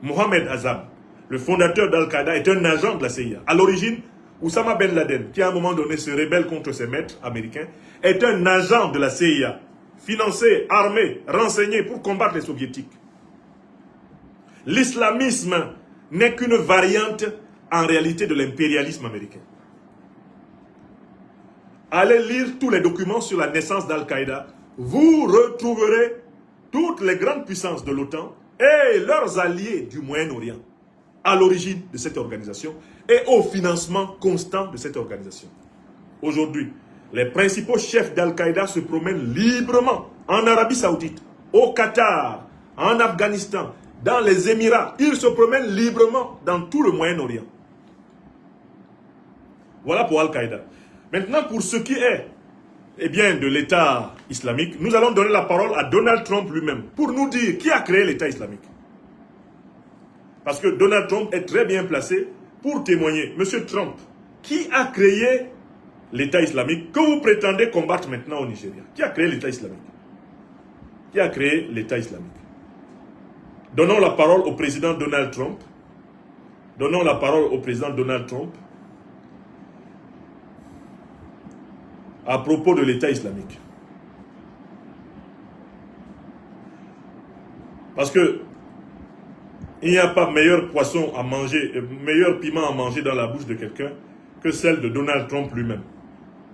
Mohamed Azam, le fondateur d'Al-Qaïda, est un agent de la CIA. À l'origine, Oussama Ben Laden, qui à un moment donné se rébelle contre ses maîtres américains, est un agent de la CIA, financé, armé, renseigné pour combattre les soviétiques. L'islamisme n'est qu'une variante en réalité de l'impérialisme américain. Allez lire tous les documents sur la naissance d'Al-Qaïda. Vous retrouverez toutes les grandes puissances de l'OTAN et leurs alliés du Moyen-Orient à l'origine de cette organisation et au financement constant de cette organisation. Aujourd'hui, les principaux chefs d'Al-Qaïda se promènent librement en Arabie Saoudite, au Qatar, en Afghanistan, dans les Émirats. Ils se promènent librement dans tout le Moyen-Orient. Voilà pour Al-Qaïda. Maintenant, pour ce qui est de l'État islamique, nous allons donner la parole à Donald Trump lui-même pour nous dire qui a créé l'État islamique. Parce que Donald Trump est très bien placé pour témoigner. Monsieur Trump, qui a créé l'État islamique que vous prétendez combattre maintenant au Nigeria? Qui a créé l'État islamique? Qui a créé l'État islamique? Donnons la parole au président Donald Trump. Donnons la parole au président Donald Trump à propos de l'État islamique. Parce que il n'y a pas meilleur poisson à manger, meilleur piment à manger dans la bouche de quelqu'un que celle de Donald Trump lui-même.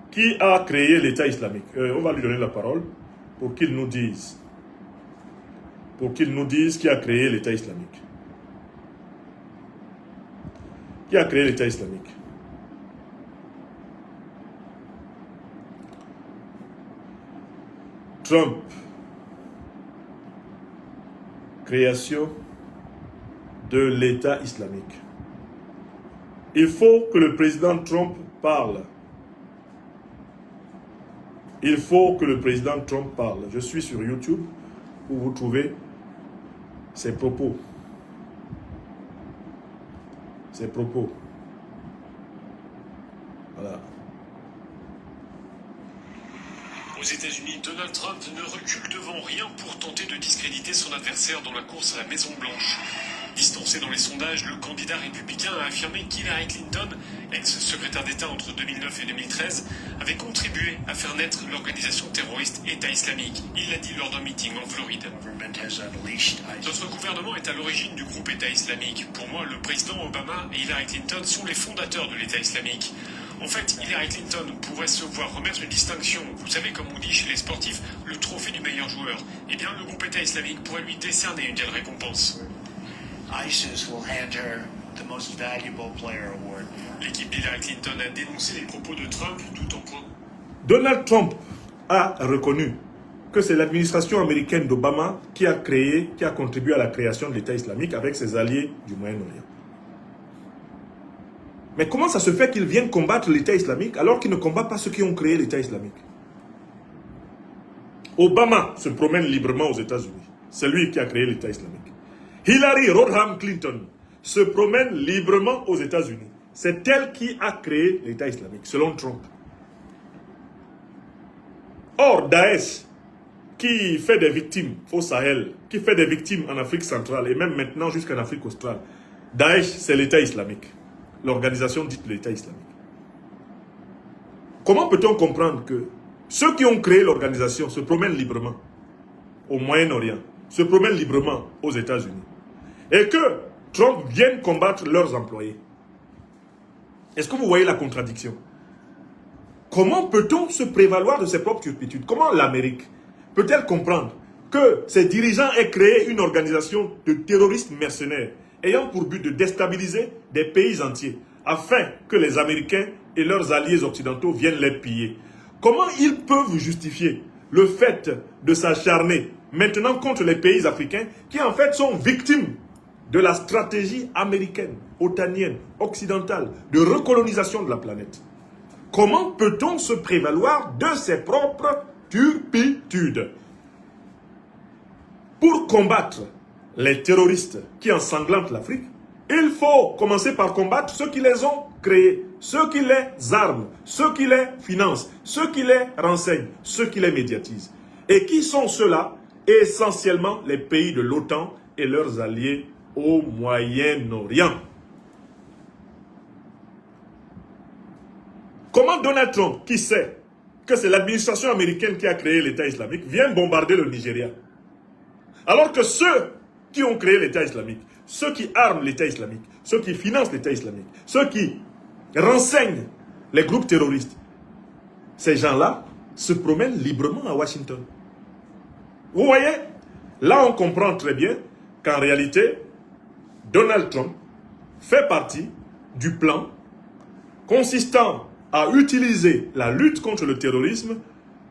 Qui a créé l'État islamique? On va lui donner la parole pour qu'il nous dise. Pour qu'il nous dise qui a créé l'État islamique. Qui a créé l'État islamique? Trump. Création de l'État islamique. Il faut que le président Trump parle. Il faut que le président Trump parle. Je suis sur YouTube où vous trouvez ses propos. Ses propos. Voilà. Aux États-Unis, Donald Trump ne recule devant rien pour tenter de discréditer son adversaire dans la course à la Maison-Blanche. Distancé dans les sondages, le candidat républicain a affirmé qu'Hillary Clinton, ex-secrétaire d'État entre 2009 et 2013, avait contribué à faire naître l'organisation terroriste État islamique. Il l'a dit lors d'un meeting en Floride. Notre gouvernement est à l'origine du groupe État islamique. Pour moi, le président Obama et Hillary Clinton sont les fondateurs de l'État islamique. En fait, Hillary Clinton pourrait se voir remettre une distinction. Vous savez, comme on dit chez les sportifs, le trophée du meilleur joueur. Eh bien, le groupe État islamique pourrait lui décerner une telle récompense. ISIS will hand her the most valuable player award. L'équipe d'Hillary Clinton a dénoncé les propos de Trump tout en point. Donald Trump a reconnu que c'est l'administration américaine d'Obama qui a contribué à la création de l'État islamique avec ses alliés du Moyen-Orient. Mais comment ça se fait qu'ils viennent combattre l'État islamique alors qu'ils ne combattent pas ceux qui ont créé l'État islamique? Obama se promène librement aux États-Unis. C'est lui qui a créé l'État islamique. Hillary Rodham Clinton se promène librement aux États-Unis. C'est elle qui a créé l'État islamique, selon Trump. Or, Daesh, qui fait des victimes au Sahel, qui fait des victimes en Afrique centrale et même maintenant jusqu'en Afrique australe, Daesh, c'est l'État islamique. l'organisation dite l'État islamique. Comment peut-on comprendre que ceux qui ont créé l'organisation se promènent librement au Moyen-Orient, se promènent librement aux États-Unis, et que Trump vienne combattre leurs employés? Est-ce que vous voyez la contradiction? Comment peut-on se prévaloir de ses propres turpitudes? Comment l'Amérique peut-elle comprendre que ses dirigeants aient créé une organisation de terroristes mercenaires ayant pour but de déstabiliser des pays entiers afin que les Américains et leurs alliés occidentaux viennent les piller? Comment ils peuvent justifier le fait de s'acharner maintenant contre les pays africains qui en fait sont victimes de la stratégie américaine, otanienne, occidentale, de recolonisation de la planète? Comment peut-on se prévaloir de ses propres turpitudes? Pour combattre les terroristes qui ensanglantent l'Afrique, il faut commencer par combattre ceux qui les ont créés, ceux qui les arment, ceux qui les financent, ceux qui les renseignent, ceux qui les médiatisent. Et qui sont ceux-là? Essentiellement les pays de l'OTAN et leurs alliés au Moyen-Orient. Comment Donald Trump, qui sait que c'est l'administration américaine qui a créé l'État islamique, vient bombarder le Nigeria? Alors que ceux qui ont créé l'État islamique, ceux qui arment l'État islamique, ceux qui financent l'État islamique, ceux qui renseignent les groupes terroristes, ces gens-là se promènent librement à Washington. Vous voyez? Là, on comprend très bien qu'en réalité, Donald Trump fait partie du plan consistant à utiliser la lutte contre le terrorisme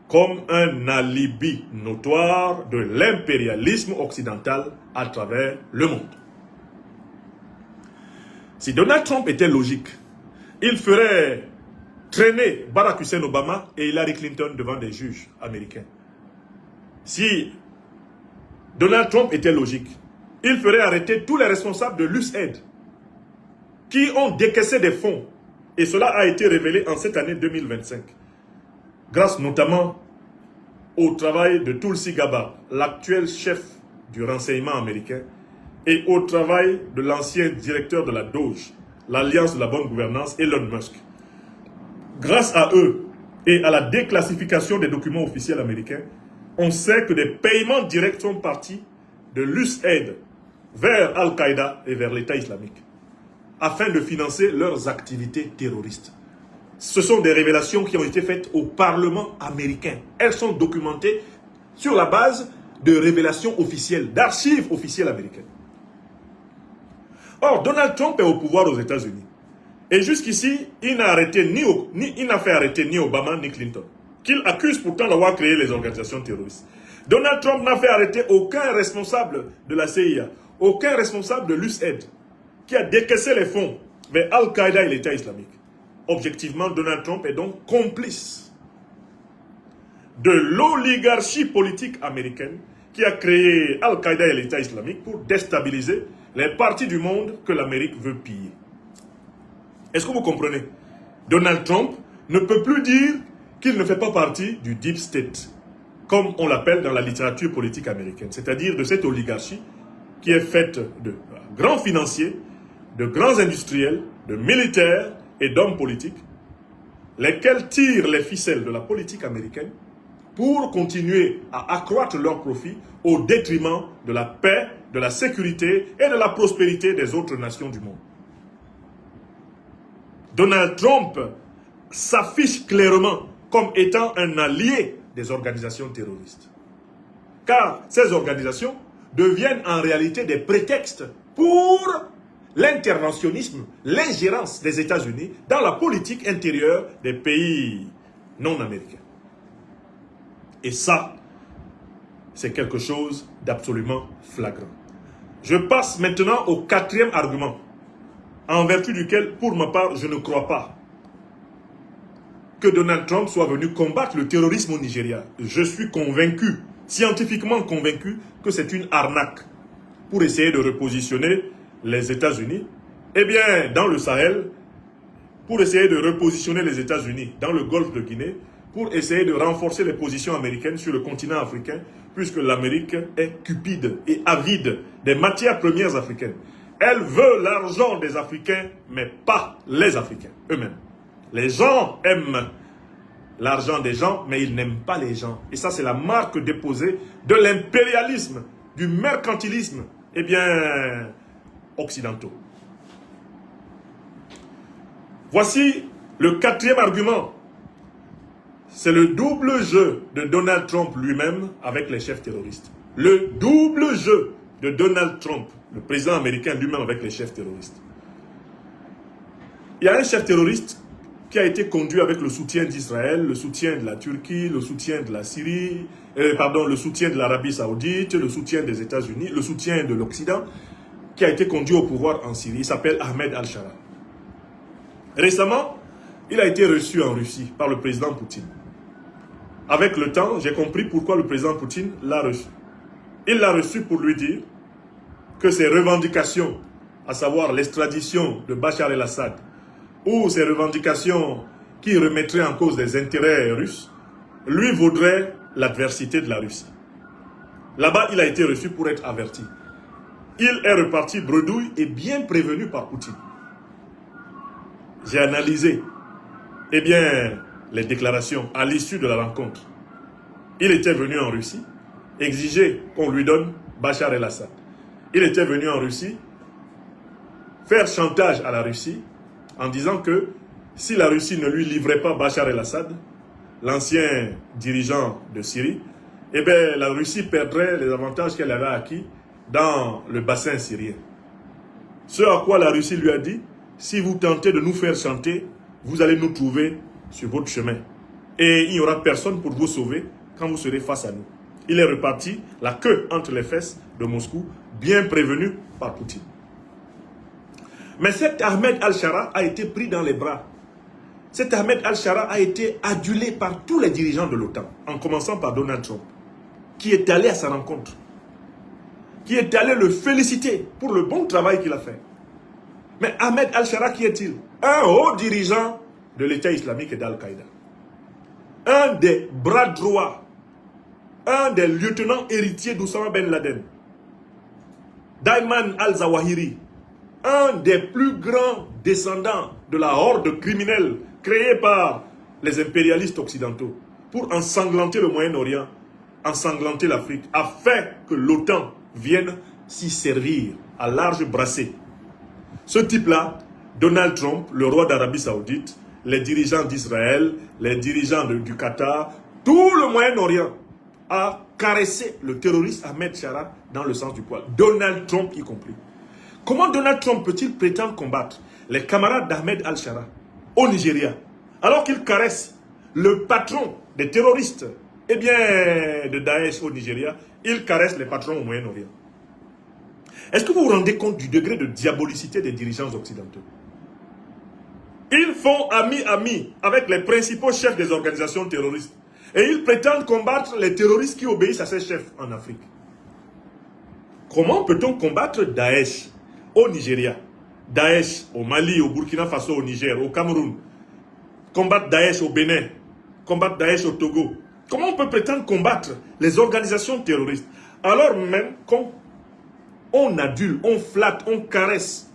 comme un alibi notoire de l'impérialisme occidental à travers le monde. Si Donald Trump était logique, il ferait traîner Barack Hussein Obama et Hillary Clinton devant des juges américains. Si Donald Trump était logique, il ferait arrêter tous les responsables de l'USAID qui ont décaissé des fonds. Et cela a été révélé en cette année 2025. Grâce notamment au travail de Tulsi Gabbard, l'actuel chef du renseignement américain, et au travail de l'ancien directeur de la DOGE, l'Alliance de la bonne gouvernance, Elon Musk. Grâce à eux et à la déclassification des documents officiels américains, on sait que des paiements directs sont partis de l'USAID vers Al-Qaïda et vers l'État islamique, afin de financer leurs activités terroristes. Ce sont des révélations qui ont été faites au Parlement américain. Elles sont documentées sur la base de révélations officielles, d'archives officielles américaines. Or, Donald Trump est au pouvoir aux États-Unis. Et jusqu'ici, il n'a fait arrêter ni Obama ni Clinton, qu'il accuse pourtant d'avoir créé les organisations terroristes. Donald Trump n'a fait arrêter aucun responsable de la CIA, aucun responsable de l'USAID, qui a décaissé les fonds vers Al-Qaïda et l'État islamique. Objectivement, Donald Trump est donc complice de l'oligarchie politique américaine qui a créé Al-Qaïda et l'État islamique pour déstabiliser les parties du monde que l'Amérique veut piller. Est-ce que vous comprenez? Donald Trump ne peut plus dire qu'il ne fait pas partie du Deep State, comme on l'appelle dans la littérature politique américaine, c'est-à-dire de cette oligarchie qui est faite de grands financiers, de grands industriels, de militaires et d'hommes politiques, lesquels tirent les ficelles de la politique américaine pour continuer à accroître leurs profits au détriment de la paix, de la sécurité et de la prospérité des autres nations du monde. Donald Trump s'affiche clairement comme étant un allié des organisations terroristes. Car ces organisations deviennent en réalité des prétextes pour l'interventionnisme, l'ingérence des États-Unis dans la politique intérieure des pays non américains. Et ça, c'est quelque chose d'absolument flagrant. Je passe maintenant au quatrième argument, en vertu duquel, pour ma part, je ne crois pas que Donald Trump soit venu combattre le terrorisme au Nigeria. Je suis convaincu, scientifiquement convaincu, que c'est une arnaque pour essayer de repositionner les États-Unis, eh bien, dans le Sahel, pour essayer de repositionner les États-Unis dans le golfe de Guinée, pour essayer de renforcer les positions américaines sur le continent africain, puisque l'Amérique est cupide et avide des matières premières africaines. Elle veut l'argent des Africains, mais pas les Africains eux-mêmes. Les gens aiment l'argent des gens, mais ils n'aiment pas les gens. Et ça, c'est la marque déposée de l'impérialisme, du mercantilisme, eh bien, occidentaux. Voici le quatrième argument. C'est le double jeu de Donald Trump lui-même avec les chefs terroristes. Le double jeu de Donald Trump, le président américain lui-même avec les chefs terroristes. Il y a un chef terroriste qui a été conduit avec le soutien d'Israël, le soutien de la Turquie, le soutien de la Syrie, le soutien de l'Arabie Saoudite, le soutien des États-Unis, le soutien de l'Occident, qui a été conduit au pouvoir en Syrie. Il s'appelle Ahmed al-Shara. Récemment, il a été reçu en Russie par le président Poutine. Avec le temps, j'ai compris pourquoi le président Poutine l'a reçu. Il l'a reçu pour lui dire que ses revendications, à savoir l'extradition de Bachar el-Assad, ou ses revendications qui remettraient en cause les intérêts russes, lui vaudraient l'adversité de la Russie. Là-bas, il a été reçu pour être averti. Il est reparti bredouille et bien prévenu par Poutine. J'ai analysé, eh bien, les déclarations à l'issue de la rencontre. Il était venu en Russie exiger qu'on lui donne Bachar el-Assad. Il était venu en Russie faire chantage à la Russie en disant que si la Russie ne lui livrait pas Bachar el-Assad, l'ancien dirigeant de Syrie, eh bien, la Russie perdrait les avantages qu'elle avait acquis dans le bassin syrien. Ce à quoi la Russie lui a dit, si vous tentez de nous faire chanter, vous allez nous trouver sur votre chemin. Et il n'y aura personne pour vous sauver quand vous serez face à nous. Il est reparti, la queue entre les fesses de Moscou, bien prévenu par Poutine. Mais cet Ahmed al-Shara a été pris dans les bras. Cet Ahmed al-Shara a été adulé par tous les dirigeants de l'OTAN, en commençant par Donald Trump, qui est allé à sa rencontre, qui est allé le féliciter pour le bon travail qu'il a fait. Mais Ahmed al-Shara, qui est-il? Un haut dirigeant de l'État islamique et d'Al-Qaïda. Un des bras droits, un des lieutenants héritiers d'Oussama Ben Laden. Ayman al-Zawahiri, un des plus grands descendants de la horde criminelle créée par les impérialistes occidentaux pour ensanglanter le Moyen-Orient, ensanglanter l'Afrique, afin que l'OTAN vienne s'y servir à large brassée. Ce type-là, Donald Trump, le roi d'Arabie Saoudite, les dirigeants d'Israël, les dirigeants du Qatar, tout le Moyen-Orient a caressé le terroriste Ahmed Shara dans le sens du poil. Donald Trump y compris. Comment Donald Trump peut-il prétendre combattre les camarades d'Ahmed al-Shara au Nigeria, alors qu'il caresse le patron des terroristes, eh bien, de Daesh au Nigeria, il caresse les patrons au Moyen-Orient. Est-ce que vous vous rendez compte du degré de diabolicité des dirigeants occidentaux? Ils font ami-ami avec les principaux chefs des organisations terroristes. Et ils prétendent combattre les terroristes qui obéissent à ces chefs en Afrique. Comment peut-on combattre Daesh au Nigeria, Daesh au Mali, au Burkina Faso, au Niger, au Cameroun, combattre Daesh au Bénin, combattre Daesh au Togo? Comment on peut prétendre combattre les organisations terroristes alors même qu'on adule, on flatte, on caresse?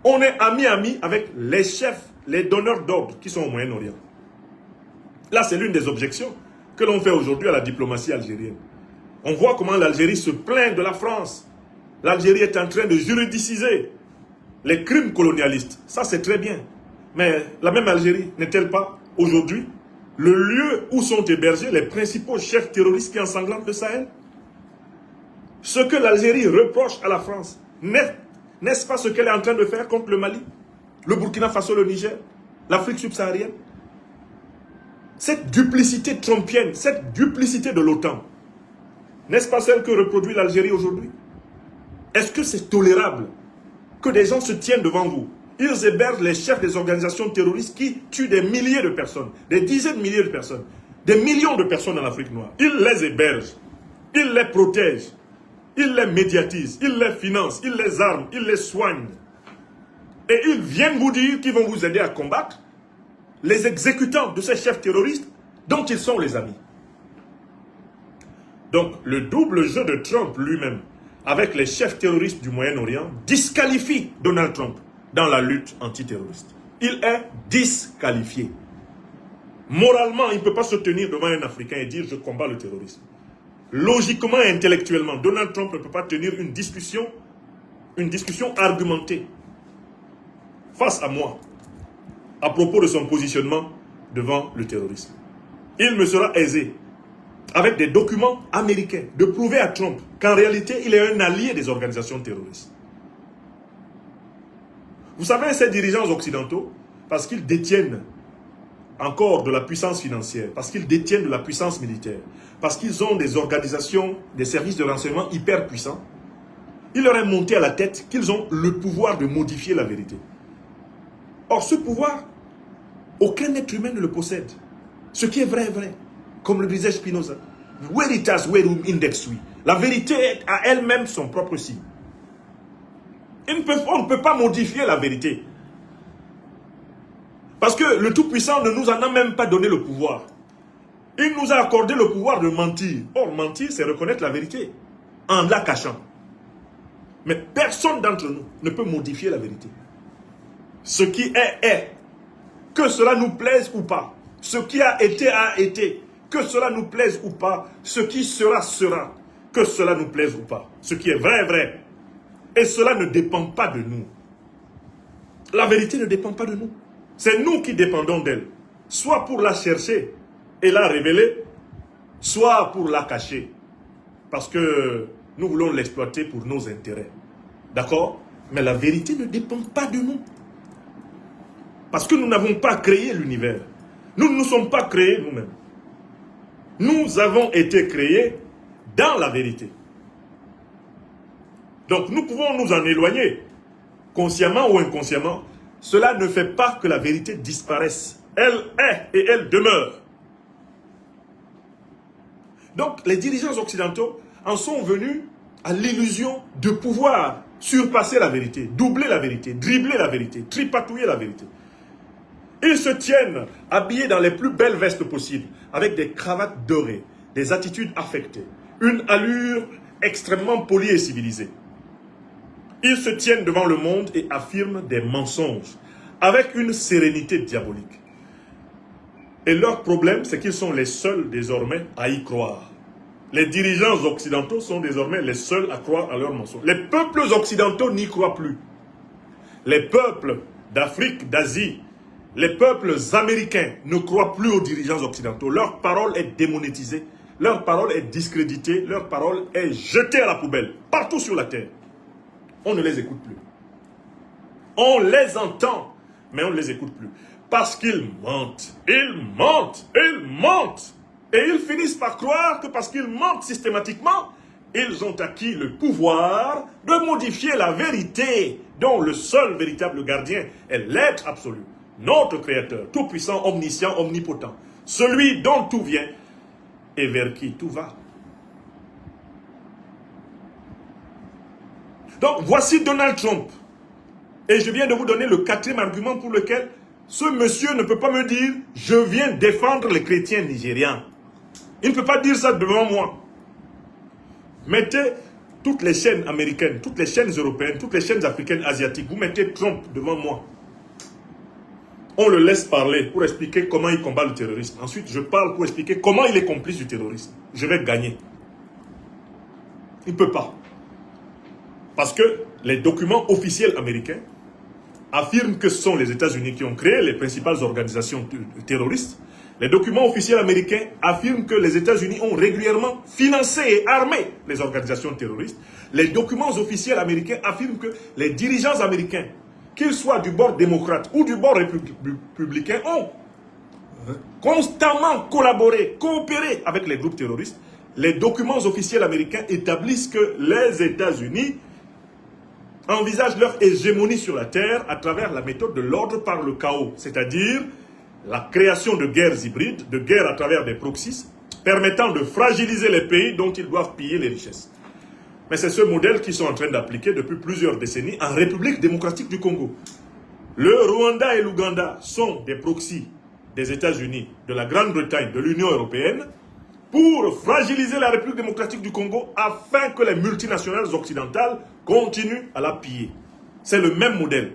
On est ami-ami avec les chefs, les donneurs d'ordre qui sont au Moyen-Orient. Là, c'est l'une des objections que l'on fait aujourd'hui à la diplomatie algérienne. On voit comment l'Algérie se plaint de la France. L'Algérie est en train de juridiciser les crimes colonialistes. Ça, c'est très bien. Mais la même Algérie n'est-elle pas aujourd'hui le lieu où sont hébergés les principaux chefs terroristes qui ensanglantent le Sahel? Ce que l'Algérie reproche à la France, n'est-ce pas ce qu'elle est en train de faire contre le Mali, le Burkina Faso, le Niger, l'Afrique subsaharienne? Cette duplicité trumpienne, cette duplicité de l'OTAN, n'est-ce pas celle que reproduit l'Algérie aujourd'hui? Est-ce que c'est tolérable que des gens se tiennent devant vous? Ils hébergent les chefs des organisations terroristes qui tuent des milliers de personnes, des dizaines de milliers de personnes, des millions de personnes en Afrique noire. Ils les hébergent, ils les protègent, ils les médiatisent, ils les financent, ils les arment, ils les soignent. Et ils viennent vous dire qu'ils vont vous aider à combattre les exécutants de ces chefs terroristes dont ils sont les amis. Donc, le double jeu de Trump lui-même, avec les chefs terroristes du Moyen-Orient, disqualifie Donald Trump dans la lutte antiterroriste. Il est disqualifié. Moralement, il ne peut pas se tenir devant un Africain et dire « je combats le terrorisme ». Logiquement et intellectuellement, Donald Trump ne peut pas tenir une discussion argumentée face à moi à propos de son positionnement devant le terrorisme. Il me sera aisé, avec des documents américains, de prouver à Trump qu'en réalité, il est un allié des organisations terroristes. Vous savez, ces dirigeants occidentaux, parce qu'ils détiennent encore de la puissance financière, parce qu'ils détiennent de la puissance militaire, parce qu'ils ont des organisations, des services de renseignement hyper puissants, il leur est monté à la tête qu'ils ont le pouvoir de modifier la vérité. Or, ce pouvoir, aucun être humain ne le possède. Ce qui est vrai est vrai. Comme le disait Spinoza. Veritas verum index sui. La vérité a elle-même son propre signe. On ne peut pas modifier la vérité. Parce que le Tout-Puissant ne nous en a même pas donné le pouvoir. Il nous a accordé le pouvoir de mentir. Or, mentir, c'est reconnaître la vérité en la cachant. Mais personne d'entre nous ne peut modifier la vérité. Ce qui est, est. Que cela nous plaise ou pas. Ce qui a été. Que cela nous plaise ou pas. Ce qui sera, sera. Que cela nous plaise ou pas. Ce qui est vrai, est vrai. Et cela ne dépend pas de nous. La vérité ne dépend pas de nous. C'est nous qui dépendons d'elle. Soit pour la chercher et la révéler, soit pour la cacher. Parce que nous voulons l'exploiter pour nos intérêts. D'accord? Mais la vérité ne dépend pas de nous. Parce que nous n'avons pas créé l'univers. Nous ne nous sommes pas créés nous-mêmes. Nous avons été créés dans la vérité. Donc nous pouvons nous en éloigner, consciemment ou inconsciemment. Cela ne fait pas que la vérité disparaisse. Elle est et elle demeure. Donc les dirigeants occidentaux en sont venus à l'illusion de pouvoir surpasser la vérité, doubler la vérité, dribbler la vérité, tripatouiller la vérité. Ils se tiennent habillés dans les plus belles vestes possibles, avec des cravates dorées, des attitudes affectées, une allure extrêmement polie et civilisée. Ils se tiennent devant le monde et affirment des mensonges, avec une sérénité diabolique. Et leur problème, c'est qu'ils sont les seuls désormais à y croire. Les dirigeants occidentaux sont désormais les seuls à croire à leurs mensonges. Les peuples occidentaux n'y croient plus. Les peuples d'Afrique, d'Asie, les peuples américains ne croient plus aux dirigeants occidentaux. Leur parole est démonétisée, leur parole est discréditée, leur parole est jetée à la poubelle, partout sur la terre. On ne les écoute plus. On les entend, mais on ne les écoute plus. Parce qu'ils mentent, ils mentent, ils mentent. Et ils finissent par croire que parce qu'ils mentent systématiquement, ils ont acquis le pouvoir de modifier la vérité, dont le seul véritable gardien est l'être absolu. Notre Créateur, tout-puissant, omniscient, omnipotent. Celui dont tout vient et vers qui tout va. Donc, voici Donald Trump. Et je viens de vous donner le quatrième argument pour lequel ce monsieur ne peut pas me dire « Je viens défendre les chrétiens nigérians ». Il ne peut pas dire ça devant moi. Mettez toutes les chaînes américaines, toutes les chaînes européennes, toutes les chaînes africaines, asiatiques. Vous mettez Trump devant moi. On le laisse parler pour expliquer comment il combat le terrorisme. Ensuite, je parle pour expliquer comment il est complice du terrorisme. Je vais gagner. Il ne peut pas. Parce que les documents officiels américains affirment que ce sont les États-Unis qui ont créé les principales organisations terroristes. Les documents officiels américains affirment que les États-Unis ont régulièrement financé et armé les organisations terroristes. Les documents officiels américains affirment que les dirigeants américains, qu'ils soient du bord démocrate ou du bord républicain, ont constamment collaboré, coopéré avec les groupes terroristes. Les documents officiels américains établissent que les États-Unis envisagent leur hégémonie sur la terre à travers la méthode de l'ordre par le chaos, c'est-à-dire la création de guerres hybrides, de guerres à travers des proxys, permettant de fragiliser les pays dont ils doivent piller les richesses. Mais c'est ce modèle qu'ils sont en train d'appliquer depuis plusieurs décennies en République démocratique du Congo. Le Rwanda et l'Ouganda sont des proxys des États-Unis, de la Grande-Bretagne, de l'Union européenne, pour fragiliser la République démocratique du Congo afin que les multinationales occidentales continuent à la piller. C'est le même modèle.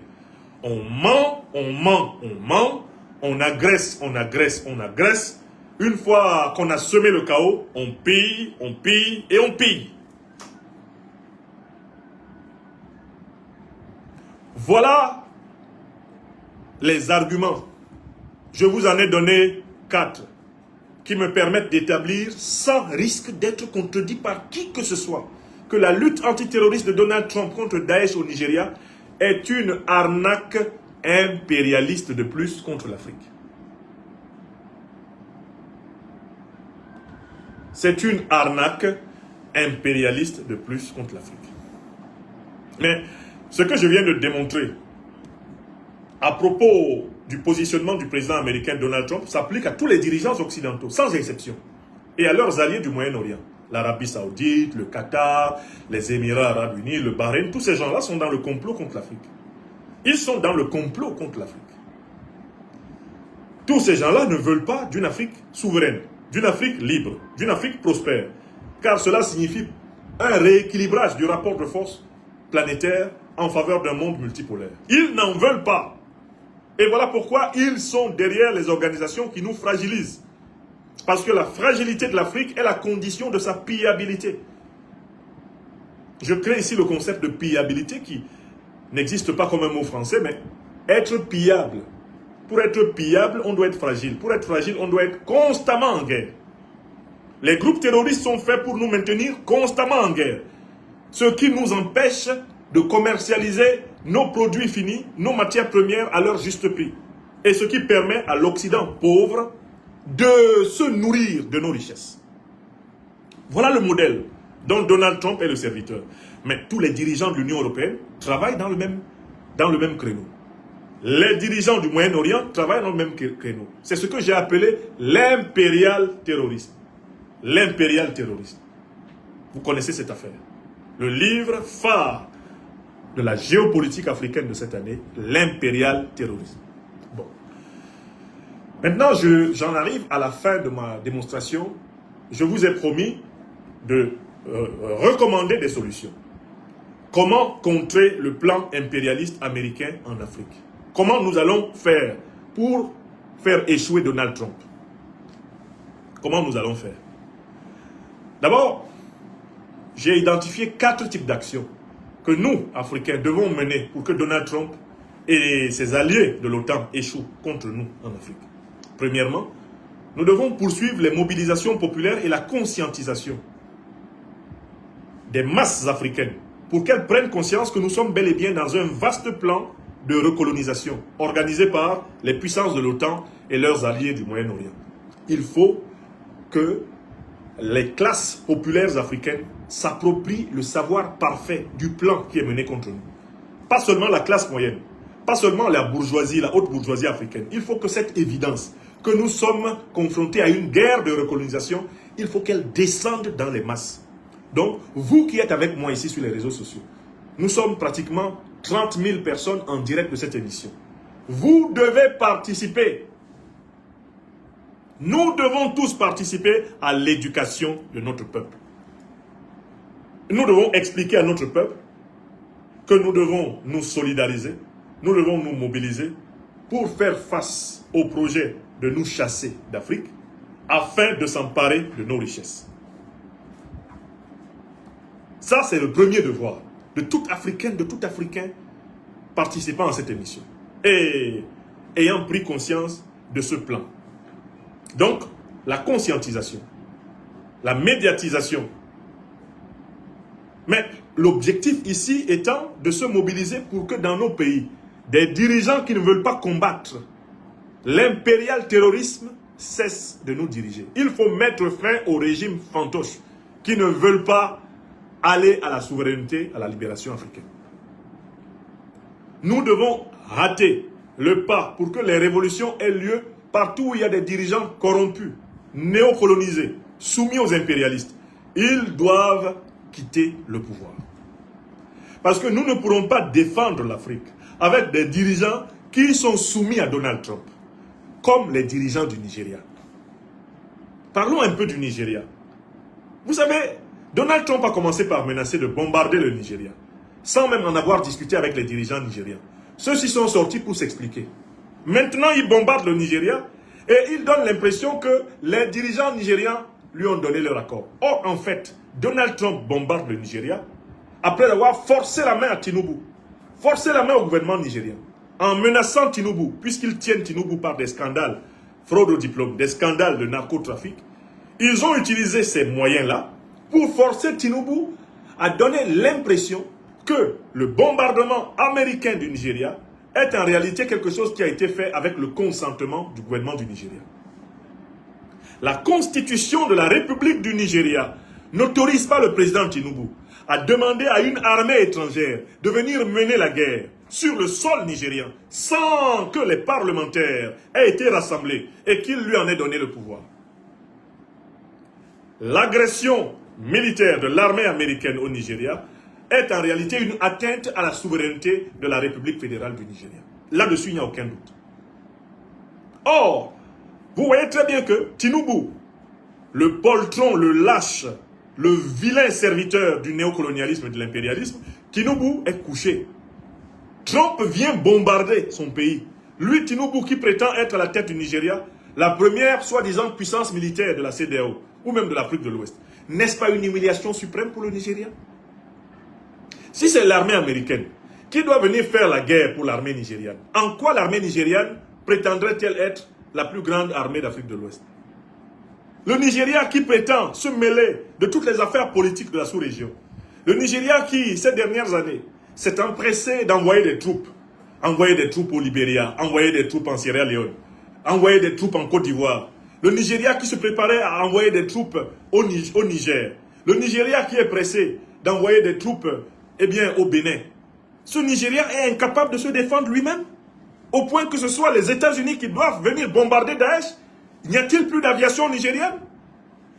On ment, on ment, on ment, on agresse, on agresse, on agresse. Une fois qu'on a semé le chaos, on pille et on pille. Voilà les arguments. Je vous en ai donné 4 qui me permettent d'établir, sans risque d'être contredit par qui que ce soit, que la lutte antiterroriste de Donald Trump contre Daesh au Nigeria est une arnaque impérialiste de plus contre l'Afrique. C'est une arnaque impérialiste de plus contre l'Afrique. Mais ce que je viens de démontrer à propos du positionnement du président américain Donald Trump s'applique à tous les dirigeants occidentaux, sans exception, et à leurs alliés du Moyen-Orient. L'Arabie Saoudite, le Qatar, les Émirats Arabes Unis, le Bahreïn, tous ces gens-là sont dans le complot contre l'Afrique. Ils sont dans le complot contre l'Afrique. Tous ces gens-là ne veulent pas d'une Afrique souveraine, d'une Afrique libre, d'une Afrique prospère, car cela signifie un rééquilibrage du rapport de force planétaire en faveur d'un monde multipolaire. Ils n'en veulent pas. Et voilà pourquoi ils sont derrière les organisations qui nous fragilisent. Parce que la fragilité de l'Afrique est la condition de sa pillabilité. Je crée ici le concept de pillabilité qui n'existe pas comme un mot français, mais être pillable. Pour être pillable, on doit être fragile. Pour être fragile, on doit être constamment en guerre. Les groupes terroristes sont faits pour nous maintenir constamment en guerre. Ce qui nous empêche de commercialiser nos produits finis, nos matières premières à leur juste prix. Et ce qui permet à l'Occident pauvre de se nourrir de nos richesses. Voilà le modèle dont Donald Trump est le serviteur. Mais tous les dirigeants de l'Union européenne travaillent dans le même créneau. Les dirigeants du Moyen-Orient travaillent dans le même créneau. C'est ce que j'ai appelé l'impérial terrorisme. L'impérial terrorisme. Vous connaissez cette affaire. Le livre phare de la géopolitique africaine de cette année, l'impérial terrorisme. Bon. Maintenant, j'en arrive à la fin de ma démonstration. Je vous ai promis de recommander des solutions. Comment contrer le plan impérialiste américain en Afrique? Comment nous allons faire pour faire échouer Donald Trump? Comment nous allons faire? D'abord, j'ai identifié 4 types d'actions que nous, Africains, devons mener pour que Donald Trump et ses alliés de l'OTAN échouent contre nous en Afrique. Premièrement, nous devons poursuivre les mobilisations populaires et la conscientisation des masses africaines pour qu'elles prennent conscience que nous sommes bel et bien dans un vaste plan de recolonisation organisé par les puissances de l'OTAN et leurs alliés du Moyen-Orient. Il faut que les classes populaires africaines s'approprient le savoir parfait du plan qui est mené contre nous. Pas seulement la classe moyenne, pas seulement la bourgeoisie, la haute bourgeoisie africaine. Il faut que cette évidence, que nous sommes confrontés à une guerre de recolonisation, il faut qu'elle descende dans les masses. Donc, vous qui êtes avec moi ici sur les réseaux sociaux, nous sommes pratiquement 30 000 personnes en direct de cette émission. Vous devez participer. Nous devons tous participer à l'éducation de notre peuple. Nous devons expliquer à notre peuple que nous devons nous solidariser, nous devons nous mobiliser pour faire face au projet de nous chasser d'Afrique afin de s'emparer de nos richesses. Ça, c'est le premier devoir de toute Africaine, de tout Africain participant à cette émission et ayant pris conscience de ce plan. Donc, la conscientisation, la médiatisation. Mais l'objectif ici étant de se mobiliser pour que dans nos pays, des dirigeants qui ne veulent pas combattre l'impérial terrorisme cessent de nous diriger. Il faut mettre fin au régime fantoche qui ne veulent pas aller à la souveraineté, à la libération africaine. Nous devons rater le pas pour que les révolutions aient lieu partout où il y a des dirigeants corrompus, néocolonisés, soumis aux impérialistes. Ils doivent quitter le pouvoir. Parce que nous ne pourrons pas défendre l'Afrique avec des dirigeants qui sont soumis à Donald Trump, comme les dirigeants du Nigeria. Parlons un peu du Nigeria. Vous savez, Donald Trump a commencé par menacer de bombarder le Nigeria, sans même en avoir discuté avec les dirigeants nigériens. Ceux-ci sont sortis pour s'expliquer. Maintenant, il bombarde le Nigeria et il donne l'impression que les dirigeants nigériens lui ont donné leur accord. Or, en fait, Donald Trump bombarde le Nigeria après avoir forcé la main à Tinubu, forcé la main au gouvernement nigérien, en menaçant Tinubu, puisqu'ils tiennent Tinubu par des scandales, fraude au diplôme, des scandales de narcotrafic. Ils ont utilisé ces moyens-là pour forcer Tinubu à donner l'impression que le bombardement américain du Nigeria est en réalité quelque chose qui a été fait avec le consentement du gouvernement du Nigeria. La constitution de la République du Nigeria n'autorise pas le président Tinubu à demander à une armée étrangère de venir mener la guerre sur le sol nigérien sans que les parlementaires aient été rassemblés et qu'il lui en ait donné le pouvoir. L'agression militaire de l'armée américaine au Nigeria est en réalité une atteinte à la souveraineté de la République fédérale du Nigeria. Là-dessus, il n'y a aucun doute. Or, vous voyez très bien que Tinubu, le poltron, le lâche, le vilain serviteur du néocolonialisme et de l'impérialisme, Tinubu est couché. Trump vient bombarder son pays. Lui, Tinubu, qui prétend être à la tête du Nigeria, la première soi-disant puissance militaire de la CEDEAO, ou même de l'Afrique de l'Ouest. N'est-ce pas une humiliation suprême pour le Nigeria? Si c'est l'armée américaine qui doit venir faire la guerre pour l'armée nigériane, en quoi l'armée nigériane prétendrait-elle être la plus grande armée d'Afrique de l'Ouest? Le Nigeria qui prétend se mêler de toutes les affaires politiques de la sous-région. Le Nigeria qui, ces dernières années, s'est empressé d'envoyer des troupes. Envoyer des troupes au Libéria, envoyer des troupes en Sierra Leone, envoyer des troupes en Côte d'Ivoire. Le Nigeria qui se préparait à envoyer des troupes au Niger. Le Nigeria qui est pressé d'envoyer des troupes au Bénin. Ce Nigeria est incapable de se défendre lui-même, au point que ce soit les États-Unis qui doivent venir bombarder Daesh. N'y a-t-il plus d'aviation nigérienne?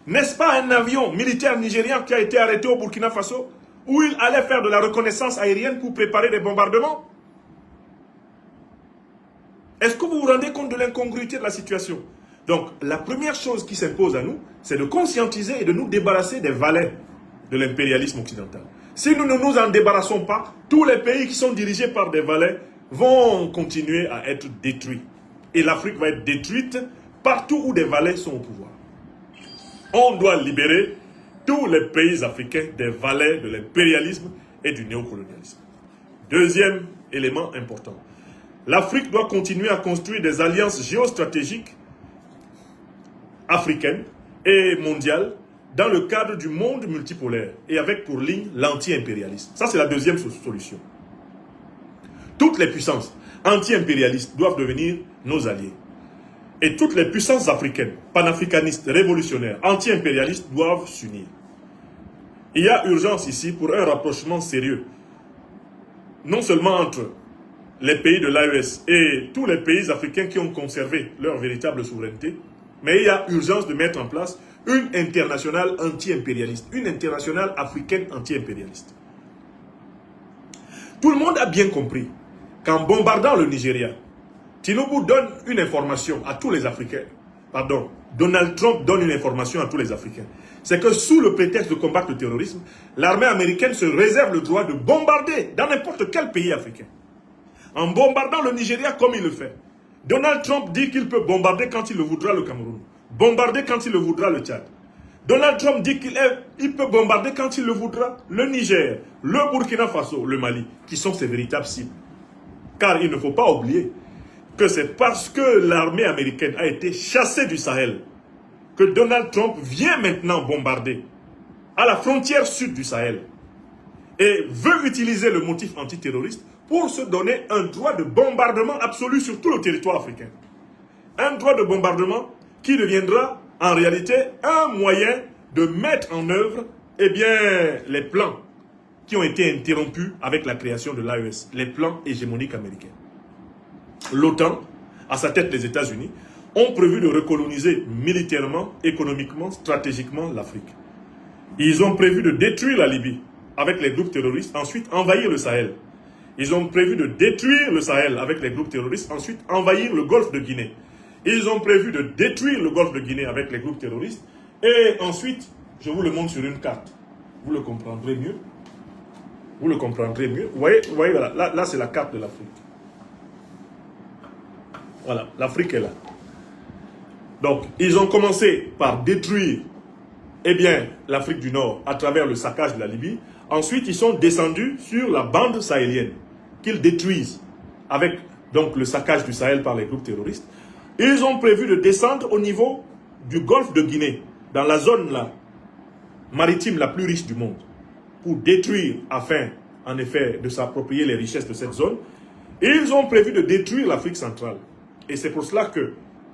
N'est-ce pas un avion militaire nigérien qui a été arrêté au Burkina Faso, où il allait faire de la reconnaissance aérienne pour préparer des bombardements? Est-ce que vous vous rendez compte de l'incongruité de la situation? Donc, la première chose qui s'impose à nous, c'est de conscientiser et de nous débarrasser des valets de l'impérialisme occidental. Si nous ne nous en débarrassons pas, tous les pays qui sont dirigés par des valets vont continuer à être détruits. Et l'Afrique va être détruite partout où des valets sont au pouvoir. On doit libérer tous les pays africains des valets de l'impérialisme et du néocolonialisme. Deuxième élément important. L'Afrique doit continuer à construire des alliances géostratégiques africaines et mondiales dans le cadre du monde multipolaire et avec pour ligne l'anti-impérialisme. Ça, c'est la deuxième solution. Toutes les puissances anti-impérialistes doivent devenir nos alliés. Et toutes les puissances africaines, panafricanistes, révolutionnaires, anti-impérialistes doivent s'unir. Il y a urgence ici pour un rapprochement sérieux, non seulement entre les pays de l'AES et tous les pays africains qui ont conservé leur véritable souveraineté, mais il y a urgence de mettre en place une internationale anti-impérialiste, une internationale africaine anti-impérialiste. Tout le monde a bien compris qu'en bombardant le Nigeria, Tinubu donne une information à tous les Africains. Pardon, Donald Trump donne une information à tous les Africains. C'est que sous le prétexte de combattre le terrorisme, l'armée américaine se réserve le droit de bombarder dans n'importe quel pays africain. En bombardant le Nigeria comme il le fait. Donald Trump dit qu'il peut bombarder quand il le voudra le Cameroun. Bombarder quand il le voudra le Tchad. Donald Trump dit qu'il peut bombarder quand il le voudra le Niger, le Burkina Faso, le Mali, qui sont ses véritables cibles. Car il ne faut pas oublier que c'est parce que l'armée américaine a été chassée du Sahel que Donald Trump vient maintenant bombarder à la frontière sud du Sahel et veut utiliser le motif antiterroriste pour se donner un droit de bombardement absolu sur tout le territoire africain. Un droit de bombardement qui deviendra en réalité un moyen de mettre en œuvre les plans qui ont été interrompus avec la création de l'AES, les plans hégémoniques américains. L'OTAN, à sa tête les États-Unis, ont prévu de recoloniser militairement, économiquement, stratégiquement l'Afrique. Ils ont prévu de détruire la Libye avec les groupes terroristes, ensuite envahir le Sahel. Ils ont prévu de détruire le Sahel avec les groupes terroristes, ensuite envahir le golfe de Guinée. Ils ont prévu de détruire le golfe de Guinée avec les groupes terroristes. Et ensuite, je vous le montre sur une carte. Vous le comprendrez mieux. Vous le comprendrez mieux. Vous voyez voilà, là c'est la carte de l'Afrique. Voilà, l'Afrique est là. Donc, ils ont commencé par détruire, eh bien, l'Afrique du Nord à travers le saccage de la Libye. Ensuite, ils sont descendus sur la bande sahélienne, qu'ils détruisent avec donc le saccage du Sahel par les groupes terroristes. Ils ont prévu de descendre au niveau du golfe de Guinée, dans la zone là, maritime la plus riche du monde, pour détruire, afin, en effet, de s'approprier les richesses de cette zone. Et ils ont prévu de détruire l'Afrique centrale. Et c'est pour cela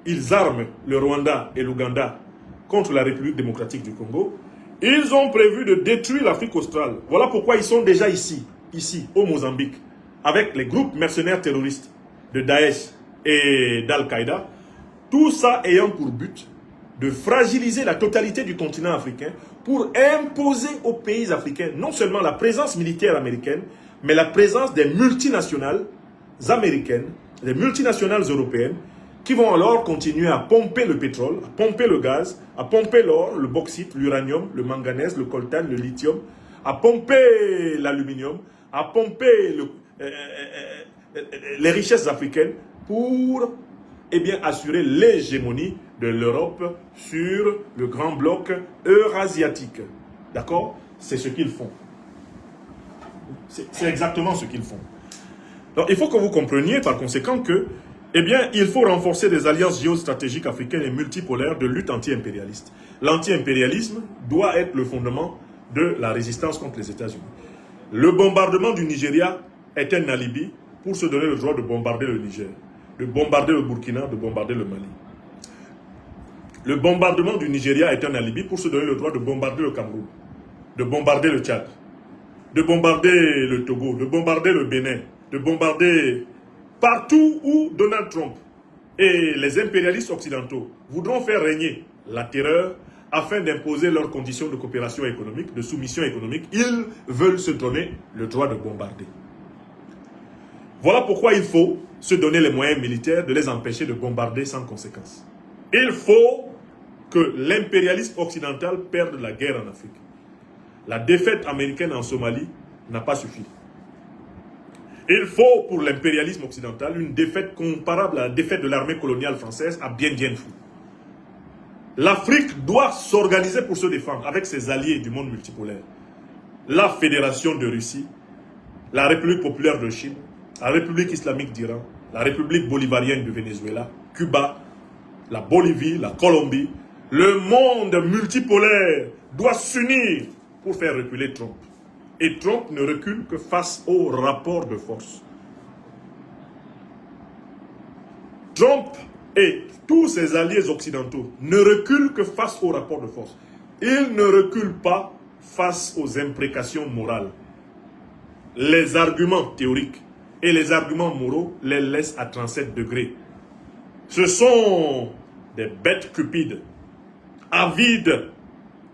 qu'ils arment le Rwanda et l'Ouganda contre la République démocratique du Congo. Ils ont prévu de détruire l'Afrique australe. Voilà pourquoi ils sont déjà ici, au Mozambique, avec les groupes mercenaires terroristes de Daesh et d'Al-Qaïda. Tout ça ayant pour but de fragiliser la totalité du continent africain pour imposer aux pays africains non seulement la présence militaire américaine, mais la présence des multinationales américaines, des multinationales européennes, qui vont alors continuer à pomper le pétrole, à pomper le gaz, à pomper l'or, le bauxite, l'uranium, le manganèse, le coltan, le lithium, à pomper l'aluminium, à pomper les richesses africaines pour assurer l'hégémonie de l'Europe sur le grand bloc eurasiatique. D'accord? C'est ce qu'ils font. C'est exactement ce qu'ils font. Donc, il faut que vous compreniez par conséquent que il faut renforcer des alliances géostratégiques africaines et multipolaires de lutte anti-impérialiste. L'anti-impérialisme doit être le fondement de la résistance contre les États-Unis. Le bombardement du Nigeria est un alibi pour se donner le droit de bombarder le Niger, de bombarder le Burkina, de bombarder le Mali. Le bombardement du Nigeria est un alibi pour se donner le droit de bombarder le Cameroun, de bombarder le Tchad, de bombarder le Togo, de bombarder le Bénin, de bombarder partout où Donald Trump et les impérialistes occidentaux voudront faire régner la terreur afin d'imposer leurs conditions de coopération économique, de soumission économique. Ils veulent se donner le droit de bombarder. Voilà pourquoi il faut se donner les moyens militaires de les empêcher de bombarder sans conséquence. Il faut que l'impérialisme occidental perde la guerre en Afrique. La défaite américaine en Somalie n'a pas suffi. Il faut pour l'impérialisme occidental une défaite comparable à la défaite de l'armée coloniale française à Bien Phu. L'Afrique doit s'organiser pour se défendre avec ses alliés du monde multipolaire. La Fédération de Russie, la République populaire de Chine, la République islamique d'Iran, la République bolivarienne du Venezuela, Cuba, la Bolivie, la Colombie. Le monde multipolaire doit s'unir pour faire reculer Trump. Et Trump ne recule que face au rapport de force. Trump et tous ses alliés occidentaux ne reculent que face au rapport de force. Ils ne reculent pas face aux imprécations morales. Les arguments théoriques et les arguments moraux les laissent à 37 degrés. Ce sont des bêtes cupides, avides,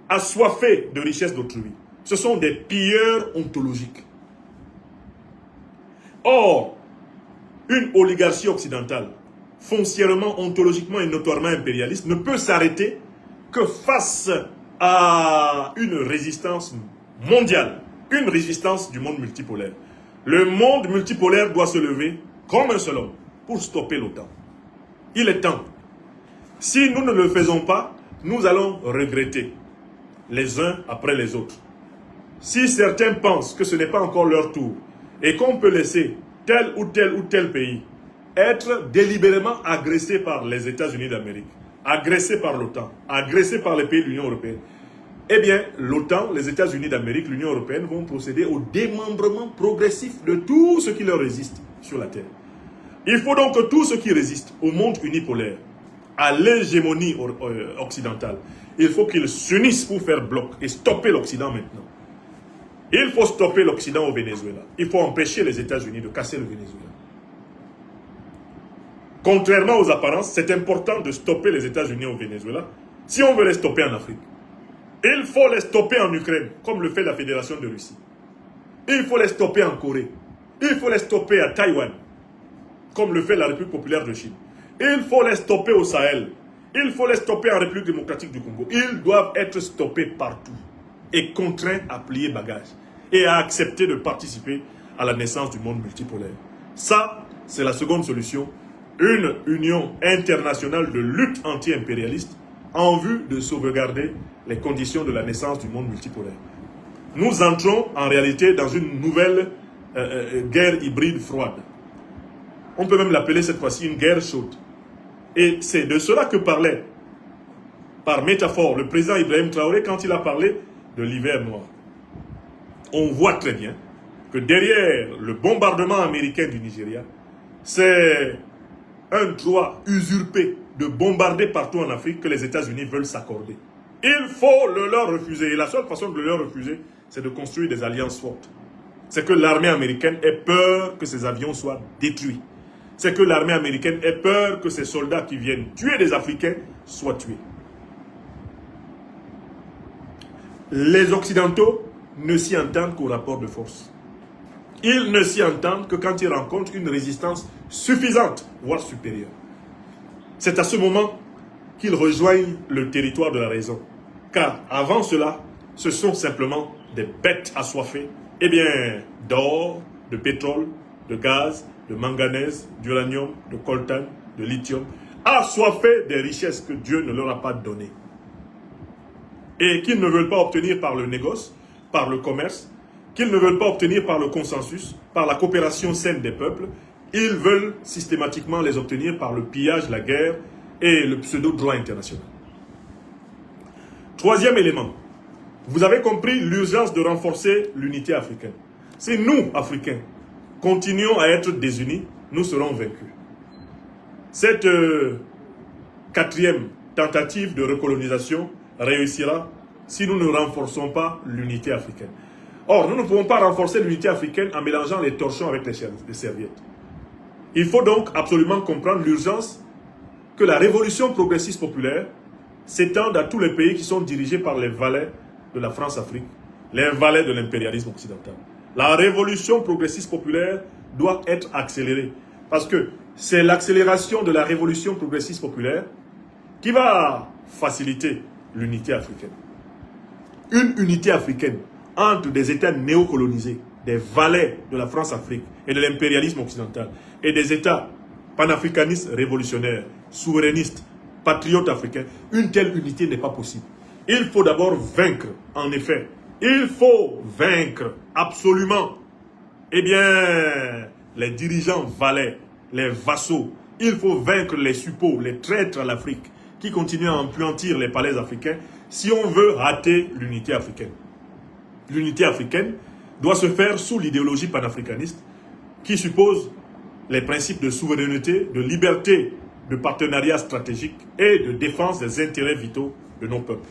assoiffés de richesses d'autrui. Ce sont des pilleurs ontologiques. Or, une oligarchie occidentale, foncièrement, ontologiquement et notoirement impérialiste, ne peut s'arrêter que face à une résistance mondiale, une résistance du monde multipolaire. Le monde multipolaire doit se lever comme un seul homme pour stopper l'OTAN. Il est temps. Si nous ne le faisons pas, nous allons regretter les uns après les autres. Si certains pensent que ce n'est pas encore leur tour et qu'on peut laisser tel ou tel pays être délibérément agressé par les États-Unis d'Amérique, agressé par l'OTAN, agressé par les pays de l'Union européenne, eh bien, l'OTAN, les États-Unis d'Amérique, l'Union européenne vont procéder au démembrement progressif de tout ce qui leur résiste sur la Terre. Il faut donc que tout ce qui résiste au monde unipolaire, à l'hégémonie occidentale, il faut qu'ils s'unissent pour faire bloc et stopper l'Occident maintenant. Il faut stopper l'Occident au Venezuela. Il faut empêcher les États-Unis de casser le Venezuela. Contrairement aux apparences, c'est important de stopper les États-Unis au Venezuela si on veut les stopper en Afrique. Il faut les stopper en Ukraine, comme le fait la Fédération de Russie. Il faut les stopper en Corée. Il faut les stopper à Taïwan, comme le fait la République populaire de Chine. Il faut les stopper au Sahel. Il faut les stopper en République démocratique du Congo. Ils doivent être stoppés partout et contraints à plier bagages et à accepter de participer à la naissance du monde multipolaire. Ça, c'est la seconde solution. Une union internationale de lutte anti-impérialiste en vue de sauvegarder les conditions de la naissance du monde multipolaire. Nous entrons en réalité dans une nouvelle guerre hybride froide. On peut même l'appeler cette fois-ci une guerre chaude. Et c'est de cela que parlait, par métaphore, le président Ibrahim Traoré quand il a parlé de l'hiver noir. On voit très bien que derrière le bombardement américain du Nigeria, c'est un droit usurpé de bombarder partout en Afrique que les États-Unis veulent s'accorder. Il faut le leur refuser. Et la seule façon de le leur refuser, c'est de construire des alliances fortes. C'est que l'armée américaine ait peur que ses avions soient détruits. C'est que l'armée américaine ait peur que ses soldats qui viennent tuer des Africains soient tués. Les Occidentaux ne s'y entendent qu'au rapport de force. Ils ne s'y entendent que quand ils rencontrent une résistance suffisante, voire supérieure. C'est à ce moment qu'ils rejoignent le territoire de la raison. Car avant cela, ce sont simplement des bêtes assoiffées, eh bien, d'or, de pétrole, de gaz, de manganèse, d'uranium, de coltan, de lithium, assoiffées des richesses que Dieu ne leur a pas données. Et qu'ils ne veulent pas obtenir par le négoce, par le commerce, qu'ils ne veulent pas obtenir par le consensus, par la coopération saine des peuples. Ils veulent systématiquement les obtenir par le pillage, la guerre et le pseudo-droit international. Troisième élément, vous avez compris l'urgence de renforcer l'unité africaine. Si nous, Africains, continuons à être désunis, nous serons vaincus. Cette quatrième tentative de recolonisation réussira si nous ne renforçons pas l'unité africaine. Or, nous ne pouvons pas renforcer l'unité africaine en mélangeant les torchons avec les serviettes. Il faut donc absolument comprendre l'urgence que la révolution progressiste populaire s'étende à tous les pays qui sont dirigés par les valets de la France-Afrique, les valets de l'impérialisme occidental. La révolution progressiste populaire doit être accélérée parce que c'est l'accélération de la révolution progressiste populaire qui va faciliter l'unité africaine. Une unité africaine entre des États néocolonisés, des valets de la France-Afrique et de l'impérialisme occidental, et des États panafricanistes révolutionnaires, souverainistes, patriotes africains, une telle unité n'est pas possible. Il faut d'abord vaincre, en effet. Il faut vaincre, absolument. Eh bien, les dirigeants valets, les vassaux, il faut vaincre les suppôts, les traîtres à l'Afrique, qui continuent à emplantir les palais africains, si on veut rater l'unité africaine. L'unité africaine doit se faire sous l'idéologie panafricaniste qui suppose les principes de souveraineté, de liberté, de partenariat stratégique et de défense des intérêts vitaux de nos peuples.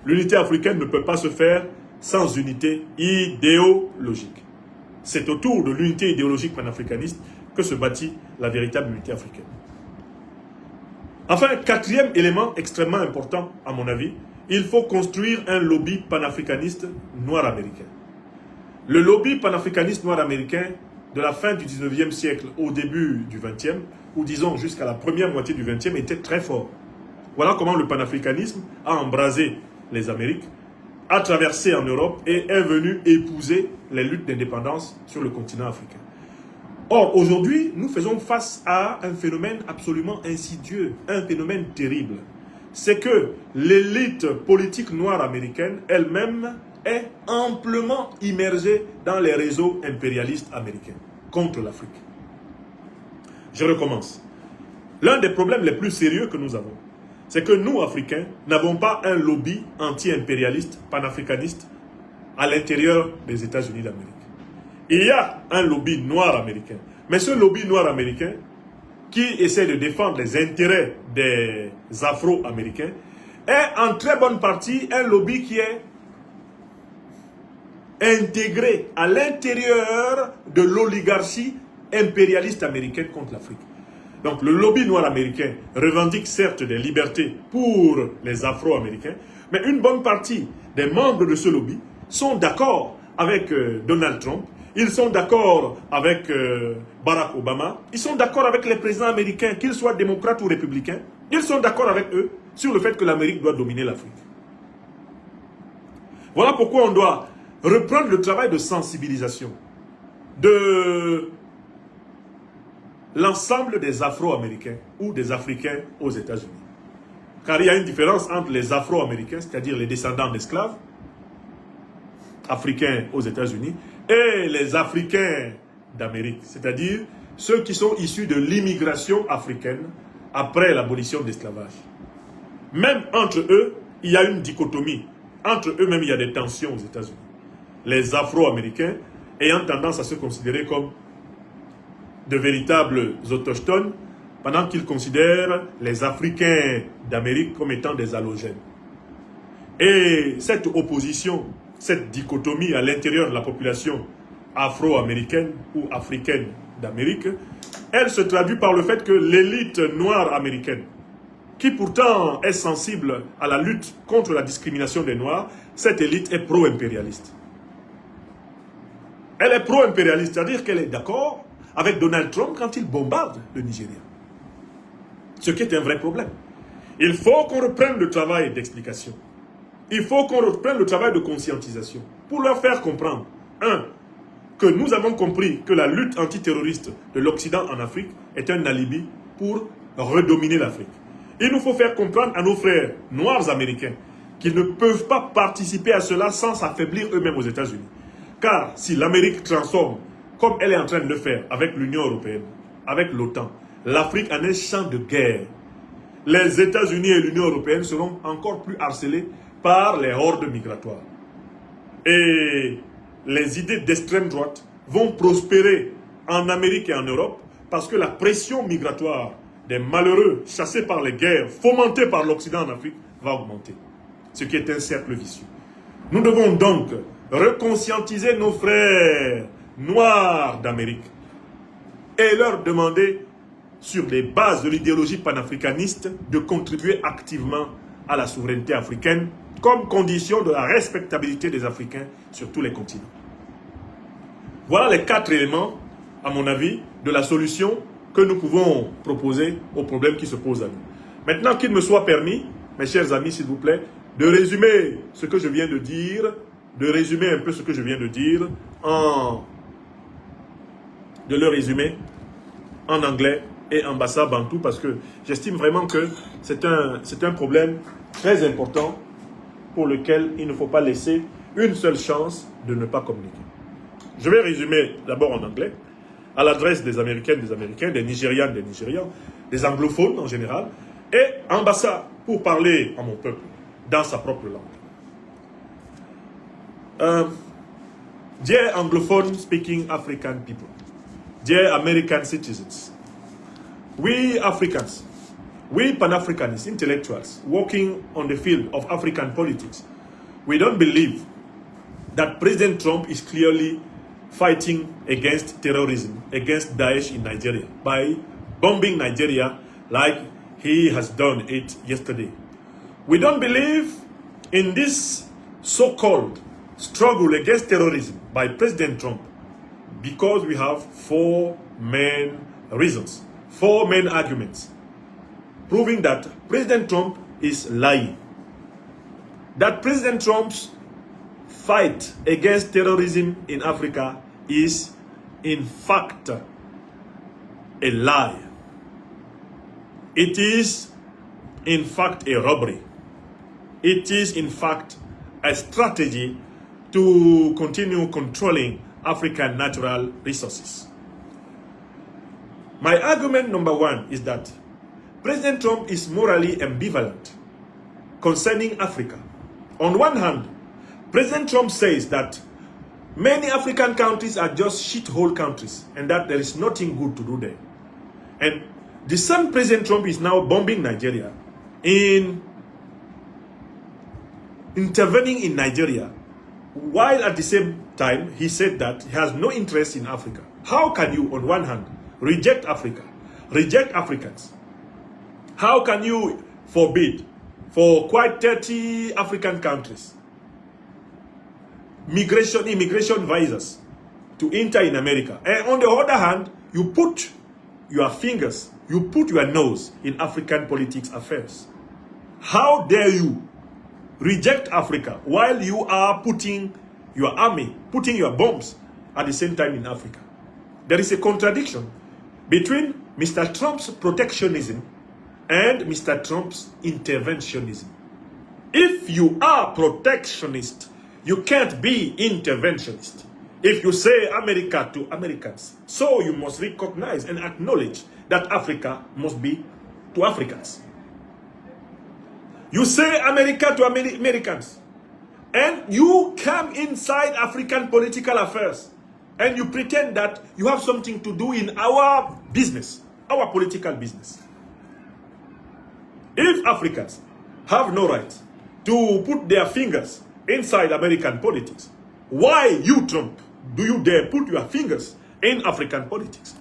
L'unité africaine ne peut pas se faire sans unité idéologique. C'est autour de l'unité idéologique panafricaniste que se bâtit la véritable unité africaine. Enfin, quatrième élément extrêmement important à mon avis, il faut construire un lobby panafricaniste noir américain. Le lobby panafricaniste noir américain de la fin du 19e siècle au début du 20e, ou disons jusqu'à la première moitié du 20e, était très fort. Voilà comment le panafricanisme a embrasé les Amériques, a traversé en Europe et est venu épouser les luttes d'indépendance sur le continent africain. Or, aujourd'hui, nous faisons face à un phénomène absolument insidieux, un phénomène terrible. C'est que l'élite politique noire américaine elle-même est amplement immergée dans les réseaux impérialistes américains contre l'Afrique. Je recommence. L'un des problèmes les plus sérieux que nous avons, c'est que nous, Africains, n'avons pas un lobby anti-impérialiste, panafricaniste à l'intérieur des États-Unis d'Amérique. Il y a un lobby noir américain. Mais ce lobby noir américain, qui essaie de défendre les intérêts des Afro-Américains, est en très bonne partie un lobby qui est intégré à l'intérieur de l'oligarchie impérialiste américaine contre l'Afrique. Donc le lobby noir américain revendique certes des libertés pour les Afro-Américains, mais une bonne partie des membres de ce lobby sont d'accord avec Donald Trump ils sont d'accord avec Barack Obama, ils sont d'accord avec les présidents américains, qu'ils soient démocrates ou républicains, ils sont d'accord avec eux sur le fait que l'Amérique doit dominer l'Afrique. Voilà pourquoi on doit reprendre le travail de sensibilisation de l'ensemble des Afro-Américains ou des Africains aux États-Unis. Car il y a une différence entre les Afro-Américains, c'est-à-dire les descendants d'esclaves, africains aux États-Unis, et les Africains d'Amérique, c'est-à-dire ceux qui sont issus de l'immigration africaine après l'abolition de l'esclavage. Même entre eux, il y a une dichotomie. Entre eux-mêmes, il y a des tensions aux États-Unis. Les Afro-Américains ayant tendance à se considérer comme de véritables autochtones, pendant qu'ils considèrent les Africains d'Amérique comme étant des allogènes. Et cette opposition, cette dichotomie à l'intérieur de la population afro-américaine ou africaine d'Amérique, elle se traduit par le fait que l'élite noire américaine, qui pourtant est sensible à la lutte contre la discrimination des Noirs, cette élite est pro-impérialiste. Elle est pro-impérialiste, c'est-à-dire qu'elle est d'accord avec Donald Trump quand il bombarde le Nigeria. Ce qui est un vrai problème. Il faut qu'on reprenne le travail d'explication. Il faut qu'on reprenne le travail de conscientisation pour leur faire comprendre, que nous avons compris que la lutte antiterroriste de l'Occident en Afrique est un alibi pour redominer l'Afrique. Il nous faut faire comprendre à nos frères noirs américains qu'ils ne peuvent pas participer à cela sans s'affaiblir eux-mêmes aux États-Unis. Car si l'Amérique transforme, comme elle est en train de le faire avec l'Union européenne, avec l'OTAN, l'Afrique en est champ de guerre, les États-Unis et l'Union européenne seront encore plus harcelés par les hordes migratoires. Et les idées d'extrême droite vont prospérer en Amérique et en Europe parce que la pression migratoire des malheureux chassés par les guerres, fomentées par l'Occident en Afrique, va augmenter. Ce qui est un cercle vicieux. Nous devons donc reconscientiser nos frères noirs d'Amérique et leur demander, sur les bases de l'idéologie panafricaniste, de contribuer activement à la souveraineté africaine comme condition de la respectabilité des Africains sur tous les continents. Voilà les 4 éléments, à mon avis, de la solution que nous pouvons proposer aux problèmes qui se posent à nous. Maintenant, qu'il me soit permis, mes chers amis, s'il vous plaît, de résumer ce que je viens de dire, de résumer un peu ce que je viens de dire de le résumer en anglais et en bassa bantou, parce que j'estime vraiment que c'est un problème très important pour lequel il ne faut pas laisser une seule chance de ne pas communiquer. Je vais résumer d'abord en anglais, à l'adresse des Américaines, des Américains, des Nigérianes, des Nigérians, des anglophones en général, et en bassa pour parler à mon peuple dans sa propre langue. Dear Anglophone speaking African people, dear American citizens, we Africans, we Pan-Africanist intellectuals working on the field of African politics, we don't believe that President Trump is clearly fighting against terrorism, against Daesh in Nigeria, by bombing Nigeria like he has done it yesterday. We don't believe in this so-called struggle against terrorism by President Trump because we have 4 main reasons, 4 main arguments, proving that President Trump is lying. That President Trump's fight against terrorism in Africa is in fact a lie. It is in fact a robbery. It is in fact a strategy to continue controlling African natural resources. My argument number 1 is that President Trump is morally ambivalent concerning Africa. On one hand, President Trump says that many African countries are just shithole countries and that there is nothing good to do there. And the same President Trump is now bombing Nigeria, intervening in Nigeria, while at the same time he said that he has no interest in Africa. How can you, on one hand, reject Africa, reject Africans? How can you forbid for quite 30 African countries immigration visas to enter in America. And on the other hand, you put your fingers, you put your nose in African politics affairs. How dare you reject Africa while you are putting your army, putting your bombs at the same time in Africa? There is a contradiction between Mr. Trump's protectionism and Mr. Trump's interventionism. If you are protectionist, you can't be interventionist. If you say America to Americans, so you must recognize and acknowledge that Africa must be to Africans. You say America to Americans, and you come inside African political affairs, and you pretend that you have something to do in our business, our political business. If Africans have no right to put their fingers inside American politics, why you, Trump, do you dare put your fingers in African politics?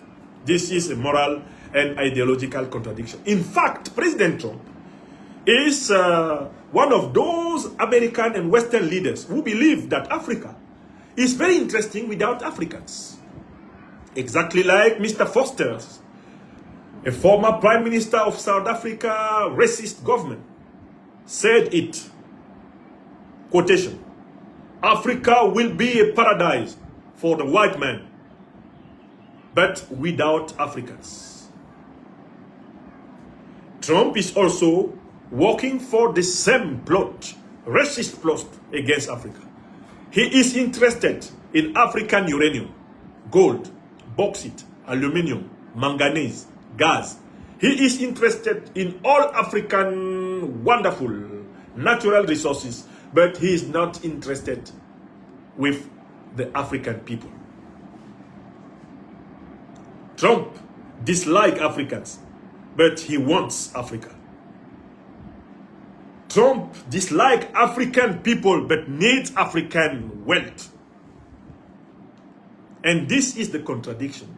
This is a moral and ideological contradiction. In fact, President Trump is one of those American and Western leaders who believe that Africa is very interesting without Africans. Exactly like Mr. Foster, a former Prime Minister of South Africa, racist government, said it, quotation, Africa will be a paradise for the white man, but without Africans. Trump is also working for the same plot, racist plot against Africa. He is interested in African uranium, gold, bauxite, aluminium, manganese, gas. He is interested in all African wonderful natural resources, but he is not interested with the African people. Trump dislikes Africans, but he wants Africa. Trump dislikes African people, but needs African wealth. And this is the contradiction.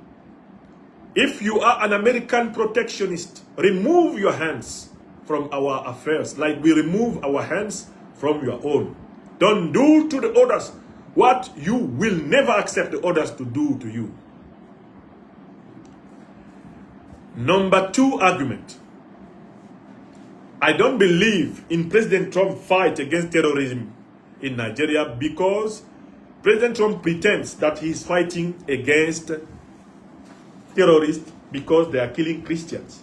If you are an American protectionist, remove your hands from our affairs, like we remove our hands from your own. Don't do to the others what you will never accept the others to do to you. Number 2 argument. I don't believe in President Trump's fight against terrorism in Nigeria because President Trump pretends that he is fighting against terrorists because they are killing Christians.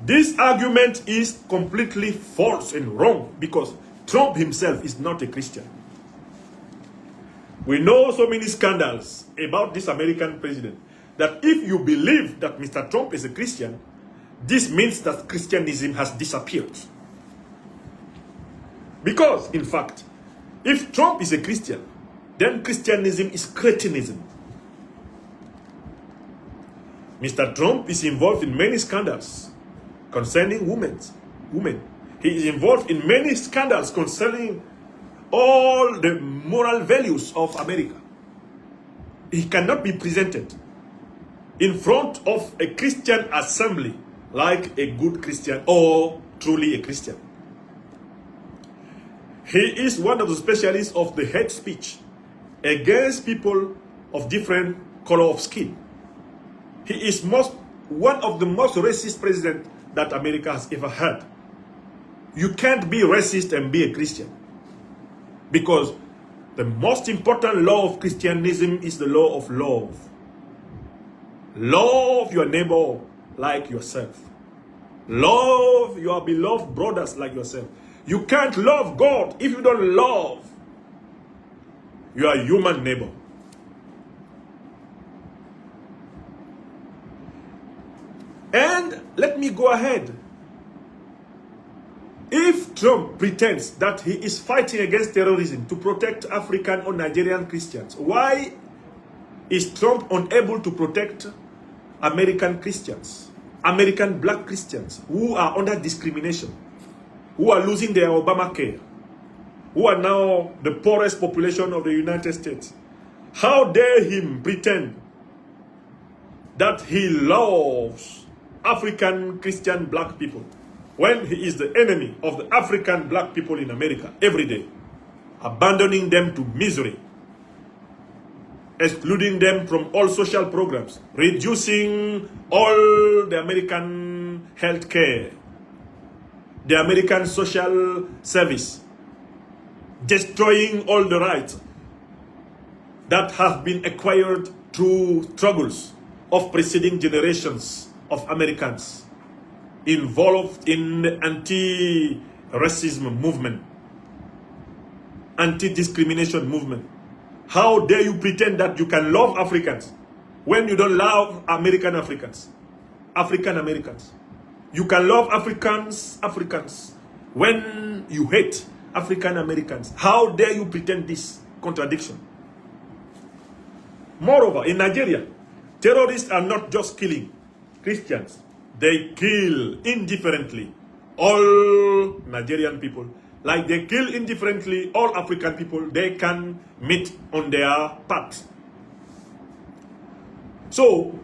This argument is completely false and wrong because Trump himself is not a Christian. We know so many scandals about this American president that if you believe that Mr. Trump is a Christian, this means that Christianism has disappeared. Because, in fact, if Trump is a Christian, then Christianism is cretinism. Mr. Trump is involved in many scandals concerning women. He is involved in many scandals concerning all the moral values of America. He cannot be presented in front of a Christian assembly like a good Christian or truly a Christian. He is one of the specialists of the hate speech against people of different color of skin. He is one of the most racist presidents that America has ever had. You can't be racist and be a Christian, because the most important law of Christianism is the law of love. Love your neighbor like yourself. Love your beloved brothers like yourself. You can't love God if you don't love your human neighbor. And let me go ahead. If Trump pretends that he is fighting against terrorism to protect African or Nigerian Christians, why is Trump unable to protect American Christians, American black Christians who are under discrimination, who are losing their Obamacare, who are now the poorest population of the United States? How dare him pretend that he loves African Christian black people when he is the enemy of the African black people in America every day, abandoning them to misery? excluding them from all social programs, reducing all the American health care, the American social service, destroying all the rights that have been acquired through struggles of preceding generations of Americans involved in the anti-racism movement, anti-discrimination movement. How dare you pretend that you can love Africans when you don't love African Americans? You can love Africans when you hate African Americans. How dare you pretend this contradiction? Moreover, in Nigeria, terrorists are not just killing Christians. They kill indifferently all Nigerian people. Like they kill indifferently all African people they can meet on their path. So,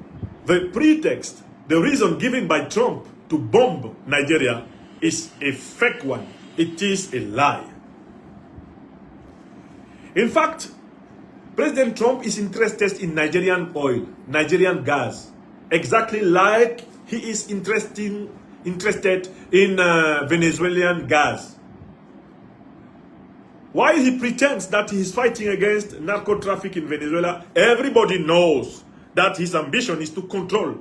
the pretext, the reason given by Trump to bomb Nigeria is a fake one. It is a lie. In fact, President Trump is interested in Nigerian oil, Nigerian gas, exactly like he is interested in Venezuelan gas. While he pretends that he is fighting against narco traffic in Venezuela, everybody knows that his ambition is to control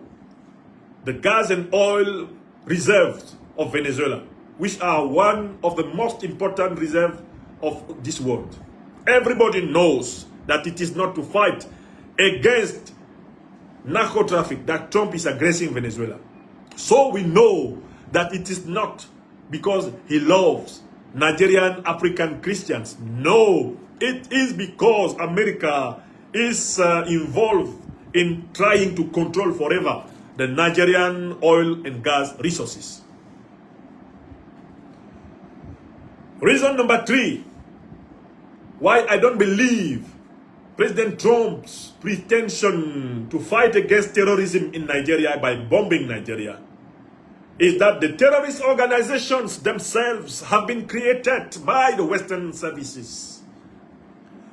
the gas and oil reserves of Venezuela, which are one of the most important reserves of this world. Everybody knows that it is not to fight against narco traffic that Trump is aggressing Venezuela. So we know that it is not because he loves Nigerian African Christians. No, it is because America is involved in trying to control forever the Nigerian oil and gas resources. Reason number 3, why I don't believe President Trump's pretension to fight against terrorism in Nigeria by bombing Nigeria is that the terrorist organizations themselves have been created by the Western services.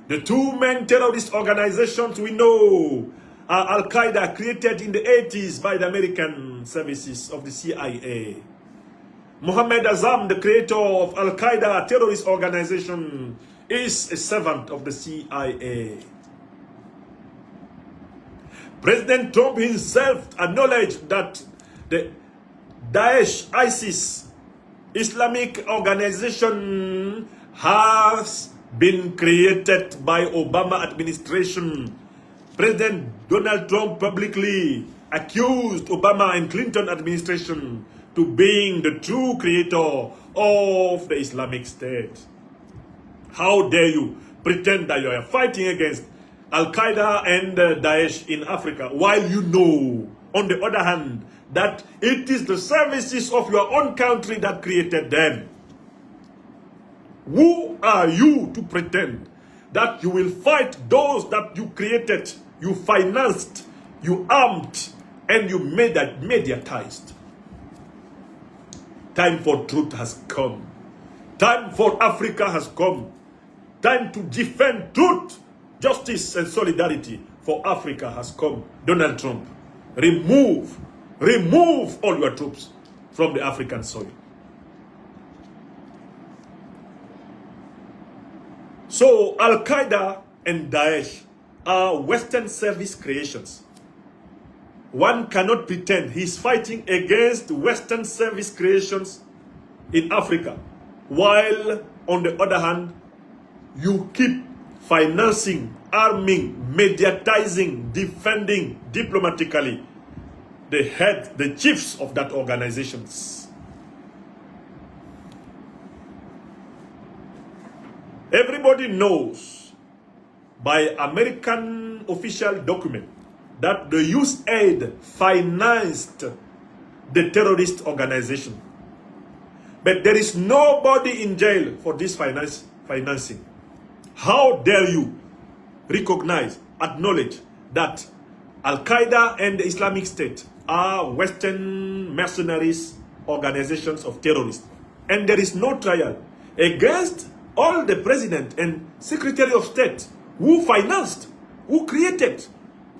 The two main terrorist organizations we know are Al-Qaeda, created in the 80s by the American services of the CIA. Mohammed Azam, the creator of Al-Qaeda terrorist organization, is a servant of the CIA. President Trump himself acknowledged that the Daesh, ISIS, Islamic organization has been created by Obama administration. President Donald Trump publicly accused Obama and Clinton administration to being the true creator of the Islamic State. How dare you pretend that you are fighting against Al-Qaeda and Daesh in Africa, while you know, on the other hand, that it is the services of your own country that created them. Who are you to pretend that you will fight those that you created, you financed, you armed, and you mediatized? Time for truth has come. Time for Africa has come. Time to defend truth, justice, and solidarity for Africa has come. Donald Trump, remove all your troops from the African soil. So Al-Qaeda and Daesh are Western service creations. One cannot pretend he's fighting against Western service creations in Africa, while on the other hand, you keep financing, arming, mediatizing, defending diplomatically the chiefs of that organizations. Everybody knows by American official document that the USAID financed the terrorist organization. But there is nobody in jail for this financing. How dare you recognize, acknowledge that Al-Qaeda and the Islamic State are Western mercenaries organizations of terrorists, and there is no trial against all the president and secretary of state who financed who created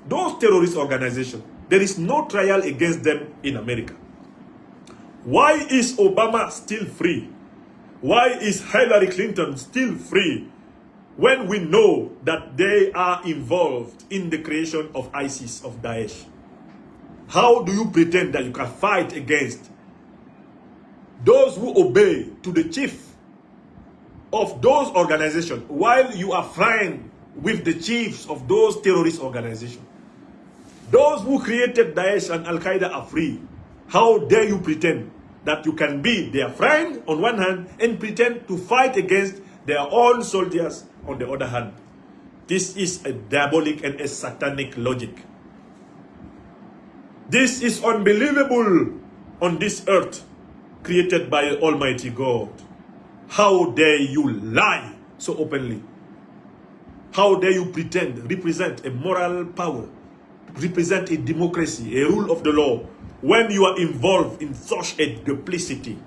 those terrorist organizations. There is no trial against them in America. Why is Obama still free? Why is Hillary Clinton still free when we know that they are involved in the creation of ISIS, of Daesh? How do you pretend that you can fight against those who obey to the chief of those organizations while you are friends with the chiefs of those terrorist organizations? Those who created Daesh and Al-Qaeda are free. How dare you pretend that you can be their friend on one hand and pretend to fight against their own soldiers on the other hand? This is a diabolic and a satanic logic. This is unbelievable on this earth created by Almighty God. How dare you lie so openly? How dare you pretend, represent a moral power, represent a democracy, a rule of the law, when you are involved in such a duplicity,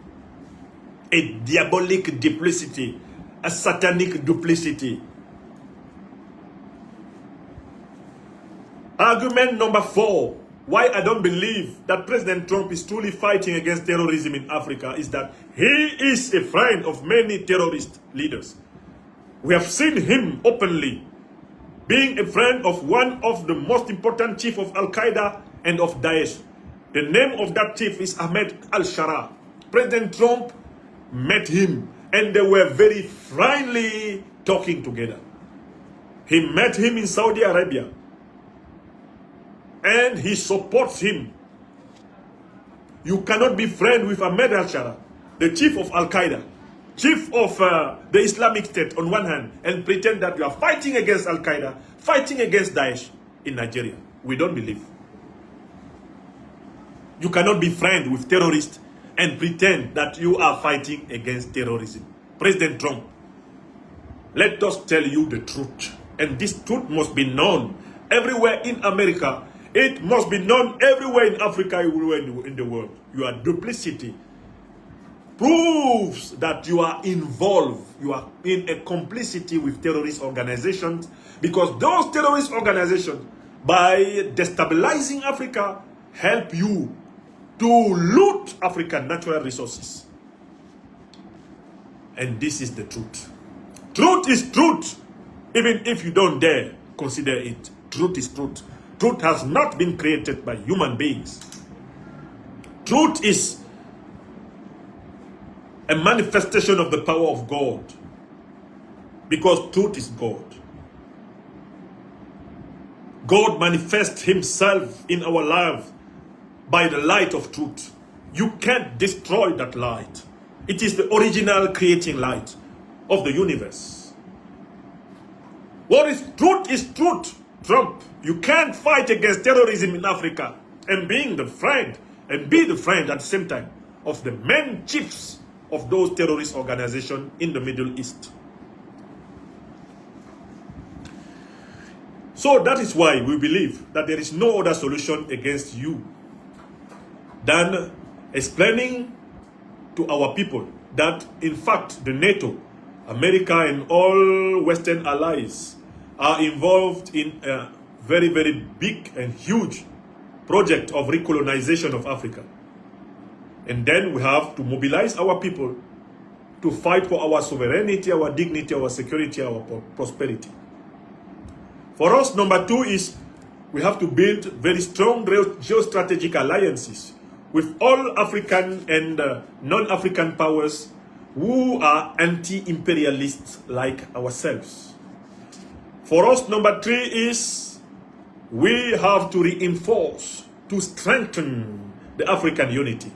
a diabolic duplicity, a satanic duplicity? Argument number 4, why I don't believe that President Trump is truly fighting against terrorism in Africa is that he is a friend of many terrorist leaders. We have seen him openly being a friend of one of the most important chief of Al-Qaeda and of Daesh. The name of that chief is Ahmed al-Sharaa. President Trump met him and they were very friendly talking together. He met him in Saudi Arabia and he supports him. You cannot be friend with Ahmed al-Sharaa, the chief of Al-Qaeda, chief of the Islamic State on one hand, and pretend that you are fighting against Al-Qaeda, fighting against Daesh in Nigeria. We don't believe. You cannot be friends with terrorists and pretend that you are fighting against terrorism. President Trump, let us tell you the truth. And this truth must be known everywhere in America. It must be known everywhere in Africa, everywhere in the world. Your duplicity proves that you are involved, you are in a complicity with terrorist organizations, because those terrorist organizations, by destabilizing Africa, help you to loot African natural resources. And this is the truth. Truth is truth, even if you don't dare consider it. Truth is truth. Truth has not been created by human beings. Truth is a manifestation of the power of God, because truth is God. God manifests himself in our lives by the light of truth. You can't destroy that light. It is the original creating light of the universe. What is truth, Trump. You can't fight against terrorism in Africa and be the friend at the same time of the main chiefs of those terrorist organizations in the Middle East. So that is why we believe that there is no other solution against you than explaining to our people that in fact the NATO, America and all Western allies are involved in a very, very big and huge project of recolonization of Africa. And then we have to mobilize our people to fight for our sovereignty, our dignity, our security, our prosperity. For us, number 2 is we have to build very strong geostrategic alliances with all African and non-African powers who are anti-imperialists like ourselves. For us, number 3 is we have to reinforce, to strengthen the African unity.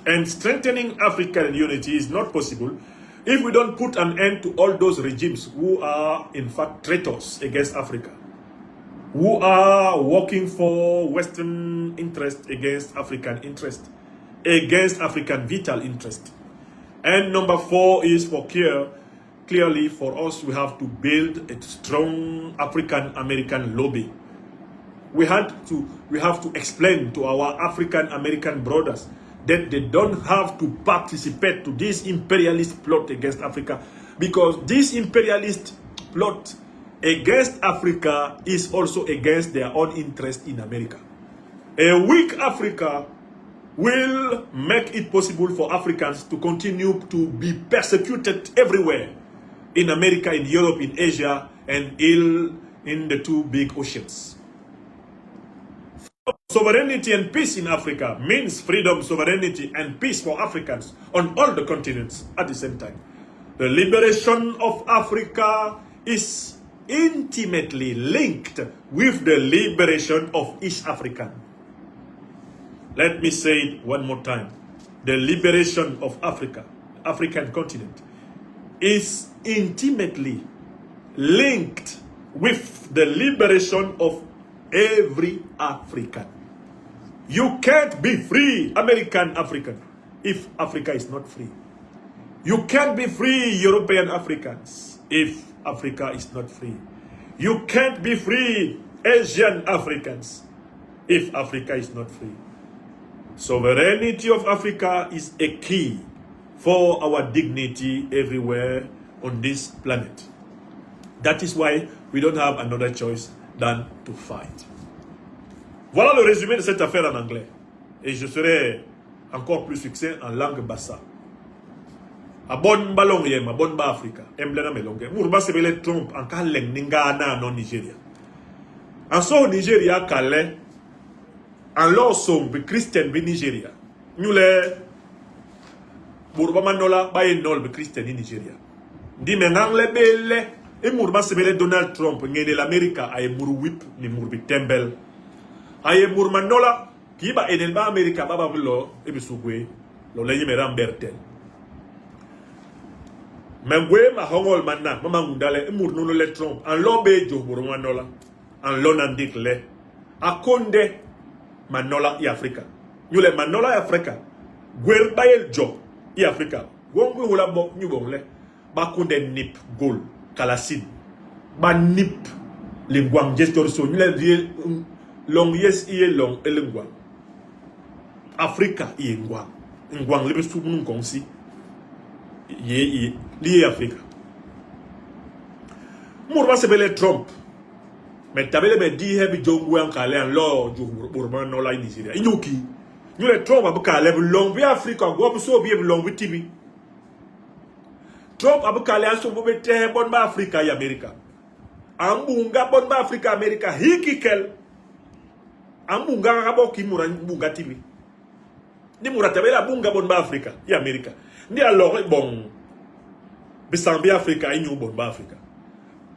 And strengthening African unity is not possible if we don't put an end to all those regimes who are in fact traitors against Africa, who are working for Western interest against African interest, against African vital interest. And number 4 is for clearly for us, we have to build a strong African-American lobby. We have to explain to our African-American brothers that they don't have to participate to this imperialist plot against Africa, because this imperialist plot against Africa is also against their own interest in America. A weak Africa will make it possible for Africans to continue to be persecuted everywhere, in America, in Europe, in Asia, and in the two big oceans. Sovereignty and peace in Africa means freedom, sovereignty, and peace for Africans on all the continents at the same time. The liberation of Africa is intimately linked with the liberation of each African. Let me say it one more time. The liberation of Africa, African continent, is intimately linked with the liberation of every African. You can't be free, American African, if Africa is not free. You can't be free, European Africans, if Africa is not free. You can't be free, Asian Africans, if Africa is not free. Sovereignty of Africa is a key for our dignity everywhere on this planet. That is why we don't have another choice than to fight. Voilà le résumé de cette affaire en anglais. Et je serai encore plus succinct en langue bassa. A bon ballon yem, a bon ba Africa. Emblena melonge. Mourba sebele Trump en kaleng ningana non Nigeria. En so Nigeria kale en lo som be Christian be Nigeria. Nous le Mourba manola ba enol be Christian in Nigeria. Di menang le bele e mourba sebele Donald Trump ngene l'America ay mour whip ni mour bi tembel. Aye manola ki ba enel ba America ba lo e bisugwe lo le yime rambertel. Mengwe ma hongol manna mama ngundale e mour nono le Trump en lo be jo manola en lo nandik le akonde manola i Africa. Nyule manola i Africa gwer bayel jo i Africa. Wongwe hula bo nyubong le ba konde nip gol kalasin ba nip lingwang gestor so nyule long yes iye long elengwang Africa iye ngwang lebe su mun konsi ye liye Africa mourba sebele Trump mais tabele be di hebi jongu an kale an lo jo bourba no la Nigeria inyuki nyule Trump abuka lebe long bi Africa go so bi long bi tibi Trump abuka le aso bo be te bon ba Africa ya America ambunga bon ba Africa America hikikel ambunga ngabo ki bunga tibi ni muratabela bunga bon ba Africa ya America ni alors bon bisambi Africa inyu bon ba Africa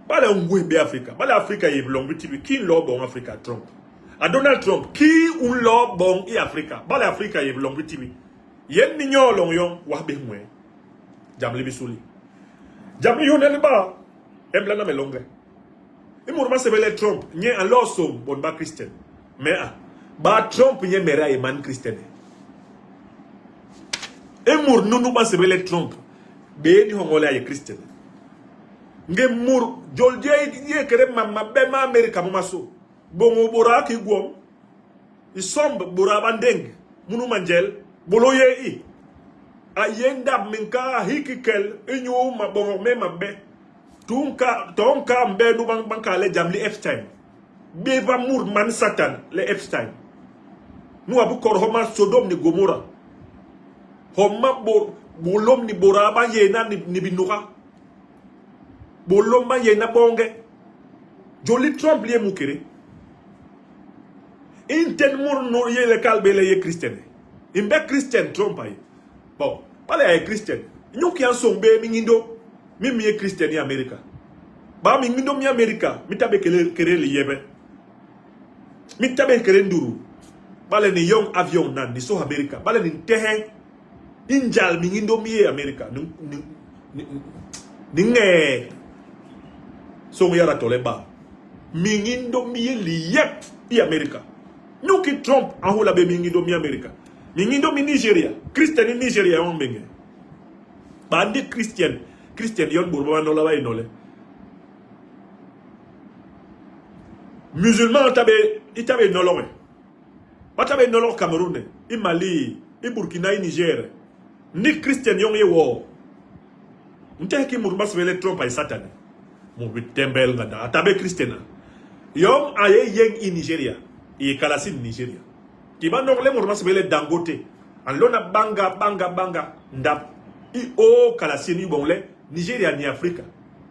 bala ngwe be Africa bala Africa ye long tibi ki lo bon Africa Trump a Donald Trump ki un lo bon i Africa bala Africa ye long tibi yen ni nyolong yon wa be mwe jamle bisuli jamle yonel ba embla na melonge e mourma sebele Trump nye an lo so bon ba Christian mais ba Trump nye mera e man Christian e mour nunu ba sebele Trump be ni hongola ye Christian nge mour jolje ye kere mamma be ma America mo maso bongo bora ki gom isomb bora bandeng munu manjel bolo ye i ayenda minka hikikel inyu ma bongo me mabbe tonka mbe nu banka le jamli Epstein beva mour man Satan le Epstein nu abu kor homa Sodom ni Gomorrah homa bolom ni boraba yena ni binuka bolom ba yena bonge joli Trump liye mukere inten mour no ye le kalbe le ye Christian imbe Christian Trump ay bon pale ay Christian nyuki an sombe mi ngindo mi ye Christian ni America ba mi ngindo mi America mi tabe kere li yebe mi tabe kere nduru bale ni young avion nan ni so America bale ni tehe injal mi ngindo mi ye America ni nge so mi yara tole ba mi ngindo mi ye li yep i America nyuki Trump an hula be mi ngindo mi America mi ngindo mi Nigeria Christian in Nigeria on benge bandi Christian yon bourba no la way nole musulman itabe nolowe batabe nolow Cameroun i Mali i Burkina i Niger ni Christian yon ye wo nte ki mourba sebele Trump ay Satan Mon tembel ngada atabe Christiana. Yom aye yeng in Nigeria. I kalasi Nigeria. Kiba nokle morma sebele Dangote. An lona banga ndap. I o kalasi ni bonle Nigeria ni Afrika.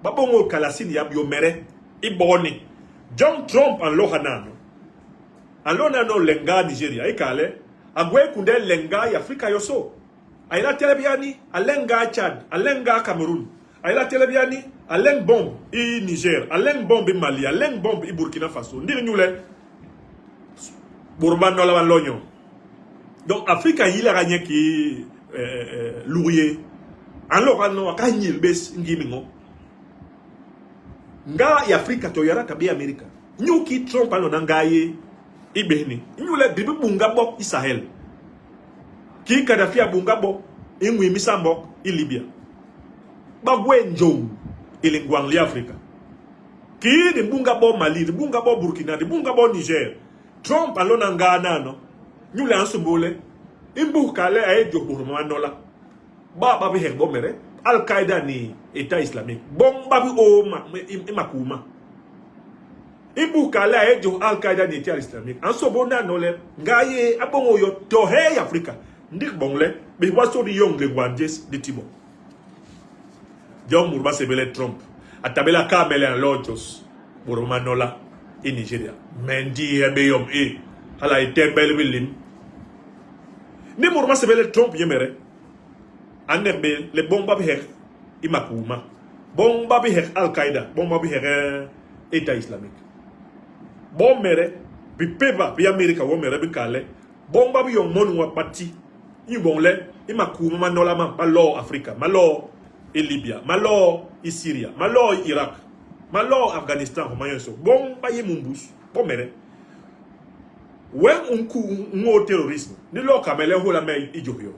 Babongo kalasi ni yab yo mere. I boni. John Trump an lo hanano. An lo nano lenga Nigeria. I kale. Agwe kunde lenga ya Afrika yoso. Ayla telebiani alenga Chad, alenga Cameroun. Ayla telebiani aleng bomb i Niger, aleng bomb i Mali, aleng bomb i Burkina Faso. Ndiri nyule Bourman no la lonyo. Donc Afrika yila gagné ki lourier. Alors ano akanyil bes ngimingo. Nga ya Afrika to yara kabi Amerika. Nyuki Trump ano nangaye ibehni. Nyule bibi bunga bok i Sahel. Ki Kadhafi abunga bo ingwi misambo i Libya. Bagwe njou ilingwang li Afrika. Ki di bunga bo Mali, di bunga bo Burkina, di bunga bo Niger. Trump alona ngana no. Nyule ansubole. Imbu kale aye jokuru manola. Ba babi hekbo mere. Al-Qaeda ni État islamique. Bon babi o makuma. Imbu kale aye jo Al-Qaeda ni État islamique. Ansobona nole. Ngaye abongo yo tohe Afrika. Ndik bongle, mais waso di yong le gwanjes de Tibo. Diom murba sebele Trump. Atabela kamele en lojos. Burma nola in Nigeria. Mendi ebe yom e. Hala itembele bilim. Ni murba sebele Trump yemere. Anerbe le bomba biher imakuma. Bomba biher Al-Qaeda. Bomba biher État islamique. Bombere bi peba bi Amerika womere bi kale. Bomba bi yom monu wa pati. Ibonle, imakuma manola ma malo Afrika, malo e Libya, malo e Syria, malo e Irak, malo Afghanistan, so. Bon baye mumbus, bon mere. Wen unku ngo terrorisme, ni lo kamele ho la me ijohyo.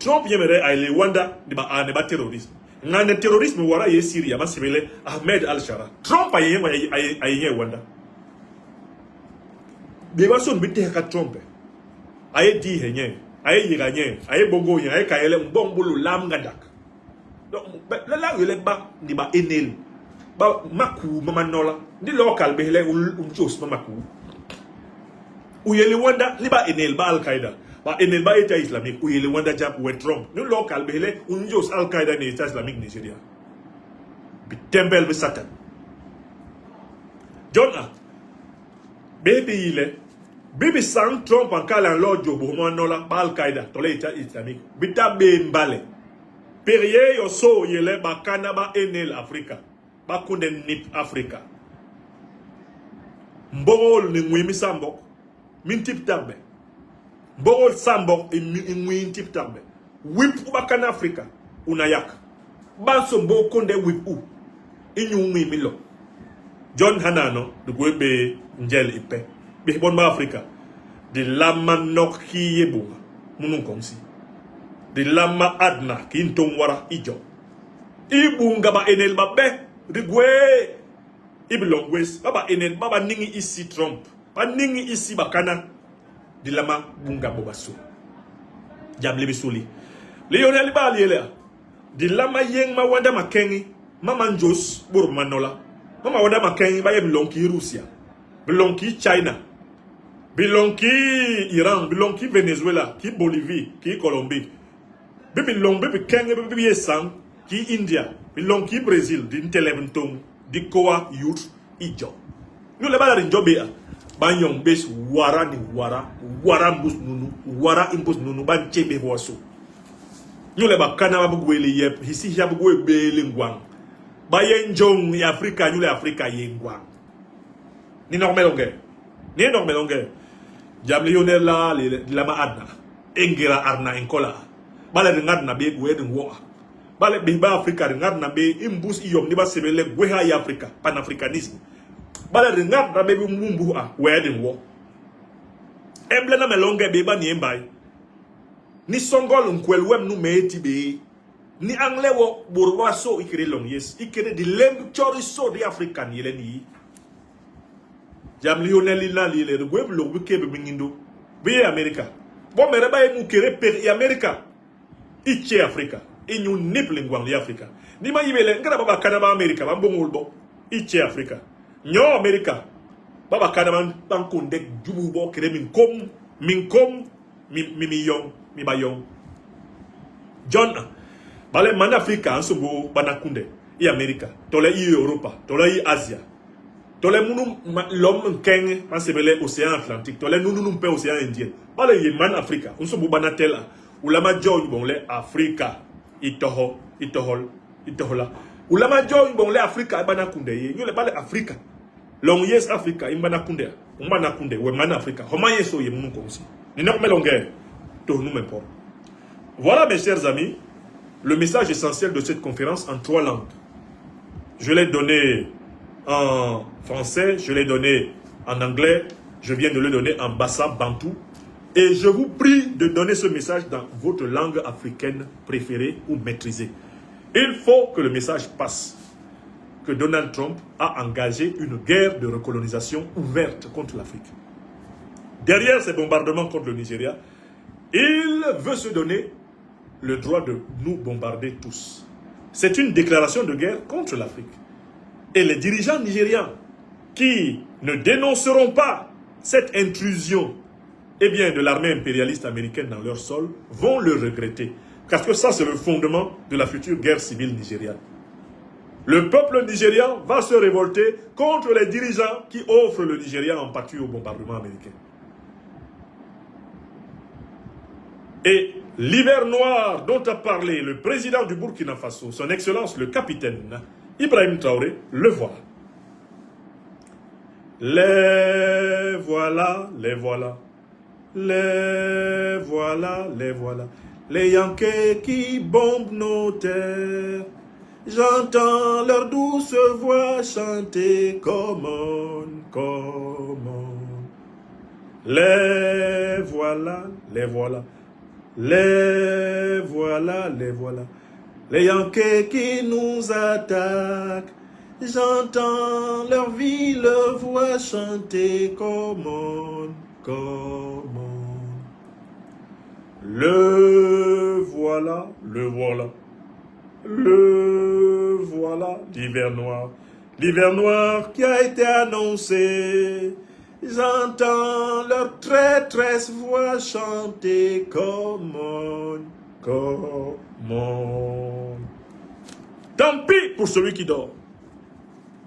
Trump yemere ay le Rwanda ni ba ane ba terrorisme. Ngane terrorisme wara ye Syria ma sebele Ahmed al-Shara. Trump aye Rwanda. Beba son bitte ka Trump. Aye di henye, aye yiganye, aye bongo yen, aye kayele mbongolo lam ngadak. Donc la yele ba ni ba enel. Ba maku mama nola. Ni local be hele unjos mamaku. Ou yele Rwanda ni ba enel ba Al-Qaeda. Ba enel ba État islamique ou yele Rwanda jap ou Trump. Ni local be hele unjos Al-Qaeda ni État islamique Nigeria. Bi tembel be satan. John A. Baby yile Bibi sang Trump en kala lojo bohmo nola ba Al-Qaeda to le État islamique. Bita be mbale. Periye yo so yele ba kana ba enel Afrika. Ba kunde nip Afrika. Mbogol ni ngwi misambo. Min tip tabbe. Mbogol sambo ngwi tip tabbe. Whip ba kana Afrika. Unayak. Banso mbo kunde whip u. Inyu ngwi milo. John Hanano de gwebe njel ipe. Bi bon ma Afrika de lama noki yebunga munun komsi de lama adna kinton wara ijo ibunga ba enel ba be de gwe ibilongwes baba enel baba ningi isi Trump ba ningi isi bakana de lama bunga bobaso jable bisuli Lionel ba liele de lama yeng ma wanda makengi mama njos bur manola mama wanda makengi ba yebilonki Russia bilonki China Bilong ki Iran, bilong ki Venezuela, ki Bolivie, ki Colombie. Bilong bi Kenya, bi Sang, ki India, bilong ki Brazil, din televentong, di Koa youth ijo. Nous le bala rinjo bea. Ban yong bes wara ni wara mbus nunu, wara imbus nunu ban chebe waso. Nous le ba kana ba bugwe le yep, hisi ya bugwe be lingwang. Ba yenjong ya Afrika, nous le Afrika yengwang. Ni normalonge. Ni normalonge. Jam Lionel la ma adna engira arna enkola bale ngadna be gwedin wo bale be ba Afrika ngadna be imbus iyom ni ba sebele gweha ya Afrika panafricanisme bale ngadna be mumbu a wedin wo emble na melonge be ba ni embai ni songol nkwel wem nu meti be ni angle wo burwa so ikire long yes ikire di lem chori so di African yele ni Jam Lionel la li le gweb lo bi kebe mingindo bi America bo mere ba mu kere per America ichi Africa et nous n'est plus en Afrique. Ni ma yibele ngara baba Canada America ba mbongol bo ichi Africa. Nyo America baba Canada ban konde jubu bo kere min kom mi yong mi bayong. John bale man Africa ansobo banakunde i America tole i Europa tole i Asia tole munu l'homme keng masebele océan Atlantique tole nunu pe océan Indien bale i man Africa ansobo banatela ulama joy bon le Africa itohola ulama joy bon le Africa banakunde ye nyole bale Africa long yes Africa imbanakunde umbanakunde we man Africa homa yeso ye munu komsi ni nok melonge to nous m'importe. Voilà mes chers amis le message essentiel de cette conférence en 3 langues. Je l'ai donné en français, je l'ai donné en anglais, je viens de le donner en bassa, bantou. Et je vous prie de donner ce message dans votre langue africaine préférée ou maîtrisée. Il faut que le message passe. Que Donald Trump a engagé une guerre de recolonisation ouverte contre l'Afrique. Derrière ces bombardements contre le Nigeria, il veut se donner le droit de nous bombarder tous. C'est une déclaration de guerre contre l'Afrique. Et les dirigeants nigérians qui ne dénonceront pas cette intrusion de l'armée impérialiste américaine dans leur sol vont le regretter. Parce que ça, c'est le fondement de la future guerre civile nigériane. Le peuple nigérian va se révolter contre les dirigeants qui offrent le Nigeria en pâture au bombardement américain. Et l'hiver noir dont a parlé le président du Burkina Faso, son excellence le capitaine Ibrahim Traoré, le voilà. Les voilà, les voilà. Les voilà, les voilà. Les Yankees qui bombent nos terres. J'entends leur douce voix chanter comme on. Les voilà, les voilà. Les voilà, les voilà. Les Yankees qui nous attaquent. J'entends leur ville voix chanter comme on. Le voilà, le voilà. Le voilà, l'hiver noir. L'hiver noir qui a été annoncé. J'entends leur traîtresse voix chanter comme on. Tant pis pour celui qui dort.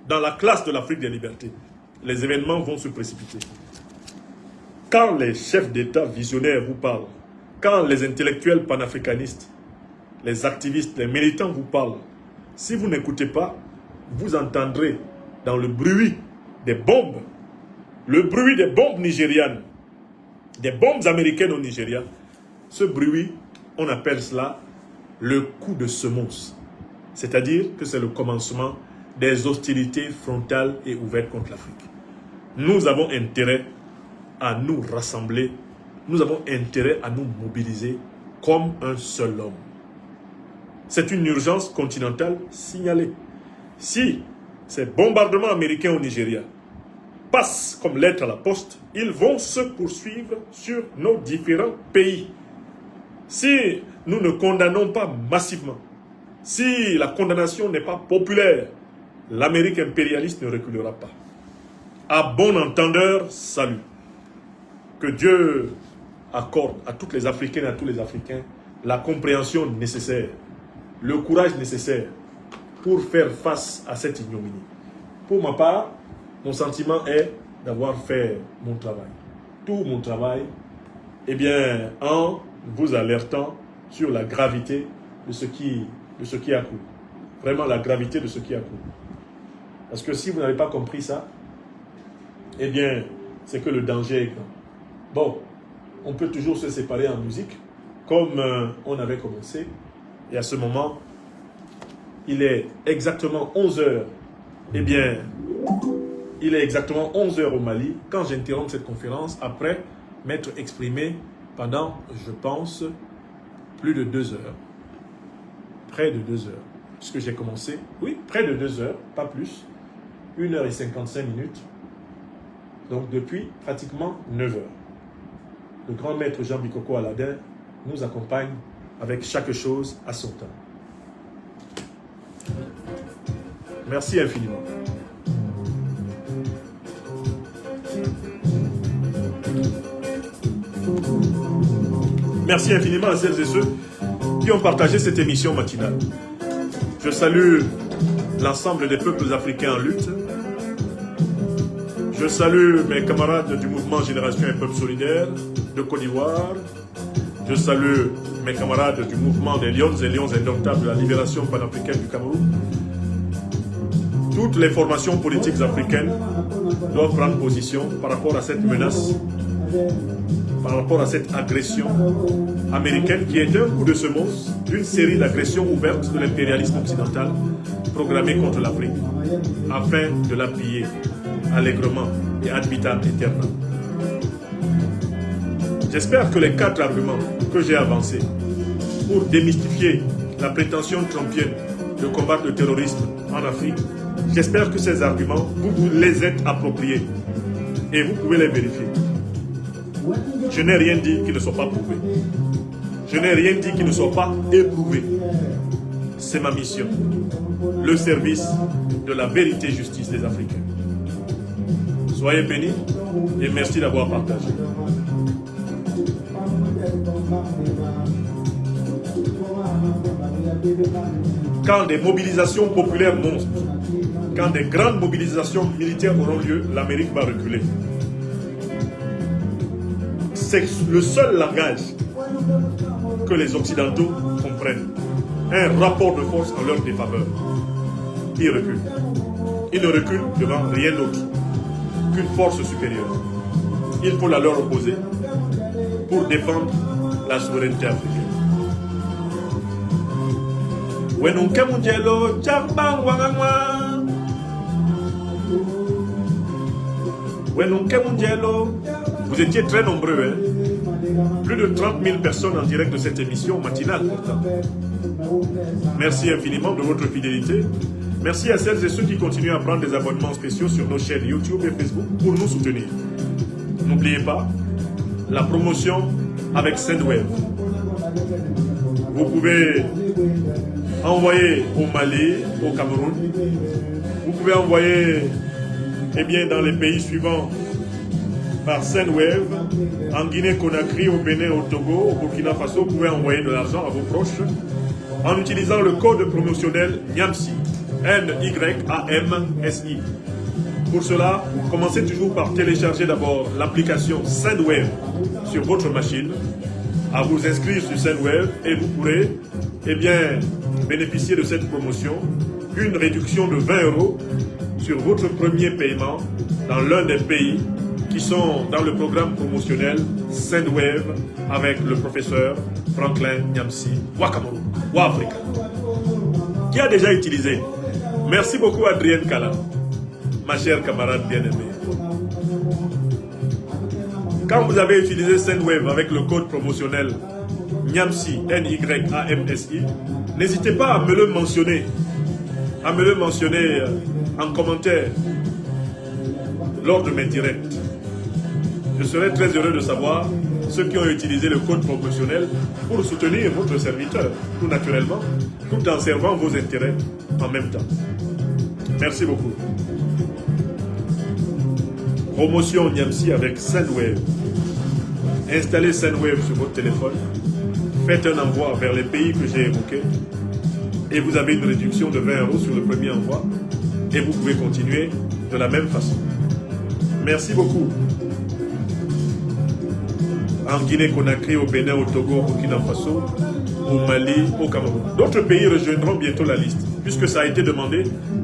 Dans la classe de l'Afrique des libertés, les événements vont se précipiter. Quand les chefs d'État visionnaires vous parlent, quand les intellectuels panafricanistes, les activistes, les militants vous parlent, si vous n'écoutez pas, vous entendrez dans le bruit des bombes, le bruit des bombes nigérianes, des bombes américaines au Nigeria, ce bruit, on appelle cela le coup de semonce. C'est-à-dire que c'est le commencement des hostilités frontales et ouvertes contre l'Afrique. Nous avons intérêt à nous rassembler, nous avons intérêt à nous mobiliser comme un seul homme. C'est une urgence continentale signalée. Si ces bombardements américains au Nigeria passent comme lettre à la poste, ils vont se poursuivre sur nos différents pays. Si nous ne condamnons pas massivement, si la condamnation n'est pas populaire, l'Amérique impérialiste ne reculera pas. À bon entendeur, salut. Que Dieu accorde à toutes les Africaines et à tous les Africains la compréhension nécessaire, le courage nécessaire pour faire face à cette ignominie. Pour ma part, mon sentiment est d'avoir fait mon travail. Tout mon travail, en vous alertant sur la gravité de ce qui a couru. Vraiment la gravité de ce qui a couru. Parce que si vous n'avez pas compris ça, c'est que le danger est grand. Bon, on peut toujours se séparer en musique, comme on avait commencé. Et à ce moment, il est exactement 11h. Il est exactement 11h au Mali, quand j'interromps cette conférence, après m'être exprimé pendant, je pense, plus de 2 heures. Près de 2 heures. Puisque j'ai commencé, oui, près de 2 heures, pas plus. 1h55. Donc depuis pratiquement 9 heures. Le grand maître Jean Bikoko Aladin nous accompagne avec chaque chose à son temps. Merci infiniment. Merci infiniment à celles et ceux qui ont partagé cette émission matinale. Je salue l'ensemble des peuples africains en lutte. Je salue mes camarades du mouvement Génération et Peuple Solidaire de Côte d'Ivoire. Je salue mes camarades du mouvement des Lions et Lions Indomptables de la libération panafricaine du Cameroun. Toutes les formations politiques africaines doivent prendre position par rapport à cette menace, par rapport à cette agression américaine qui est un coup de semonce d'une série d'agressions ouvertes de l'impérialisme occidental programmée contre l'Afrique afin de la piller allègrement et ad vitam aeternam. J'espère que les 4 arguments que j'ai avancés pour démystifier la prétention trumpienne de combattre le terrorisme en Afrique, j'espère que ces arguments, vous les êtes appropriés et vous pouvez les vérifier. Je n'ai rien dit qui ne soit pas prouvé. Je n'ai rien dit qui ne soit pas éprouvé. C'est ma mission. Le service de la vérité et justice des Africains. Soyez bénis et merci d'avoir partagé. Quand des mobilisations populaires monstres, quand des grandes mobilisations militaires auront lieu, l'Amérique va reculer. C'est le seul langage que les Occidentaux comprennent. Un rapport de force en leur défaveur. Ils reculent. Ils ne reculent devant rien d'autre qu'une force supérieure. Il faut la leur opposer pour défendre la souveraineté africaine. Vous étiez très nombreux, hein? Plus de 30 000 personnes en direct de cette émission matinale pourtant. Merci infiniment de votre fidélité. Merci à celles et ceux qui continuent à prendre des abonnements spéciaux sur nos chaînes YouTube et Facebook pour nous soutenir. N'oubliez pas la promotion avec Sendwave. Vous pouvez envoyer au Mali, au Cameroun. Vous pouvez envoyer dans les pays suivants par Sendwave, en Guinée-Conakry, au Bénin, au Togo, au Burkina Faso. Vous pouvez envoyer de l'argent à vos proches en utilisant le code promotionnel NYAMSI, N-Y-A-M-S-I. Pour cela, commencez toujours par télécharger d'abord l'application Sendwave sur votre machine, à vous inscrire sur Sendwave et vous pourrez bénéficier de cette promotion, une réduction de 20 € sur votre premier paiement dans l'un des pays qui sont dans le programme promotionnel Sendwave avec le professeur Franklin Nyamsi Wakamoru, Wafrika, qui a déjà utilisé. Merci beaucoup Adrienne Kala, ma chère camarade bien-aimée. Quand vous avez utilisé Sendwave avec le code promotionnel NYAMSI, N-Y-A-M-S-I, n'hésitez pas à me le mentionner, en commentaire lors de mes directs. Je serai très heureux de savoir ceux qui ont utilisé le code promotionnel pour soutenir votre serviteur, tout naturellement, tout en servant vos intérêts en même temps. Merci beaucoup. Promotion NYAMSI avec Sendwave. Installez Sendwave sur votre téléphone, faites un envoi vers les pays que j'ai évoqués et vous avez une réduction de 20 € sur le premier envoi et vous pouvez continuer de la même façon. Merci beaucoup. En Guinée-Conakry, au Bénin, au Togo, au Burkina Faso, au Mali, au Cameroun. D'autres pays rejoindront bientôt la liste, puisque ça a été demandé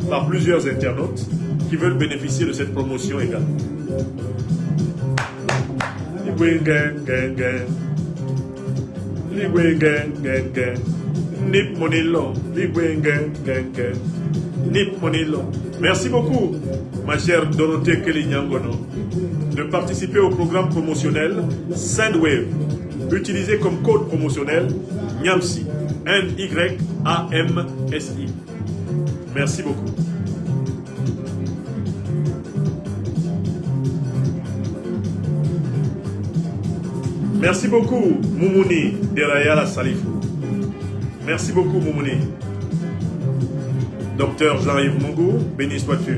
par plusieurs internautes qui veulent bénéficier de cette promotion également. Merci beaucoup, ma chère Dorothée Kelly-Nyangono, de participer au programme promotionnel Sendwave, utilisé comme code promotionnel NYAMSI, N-Y-A-M-S-I. Merci beaucoup. Merci beaucoup, Moumouni Derayala Salifou. Merci beaucoup, Moumouni. Docteur Jean-Yves Mungou, béni sois-tu.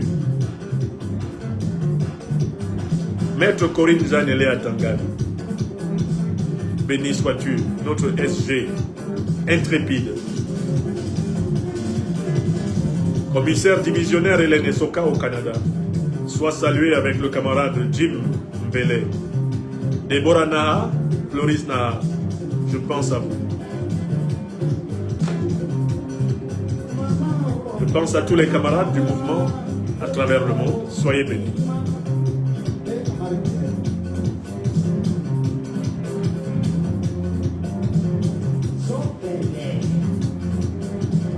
Maître Corinne Zanelé Atangan, béni sois-tu, notre SG, intrépide. Commissaire divisionnaire Hélène Esoka au Canada, sois salué avec le camarade Jim Mbele. Déborah Naha, Floris Naha, je pense à vous. Je pense à tous les camarades du mouvement à travers le monde. Soyez bénis.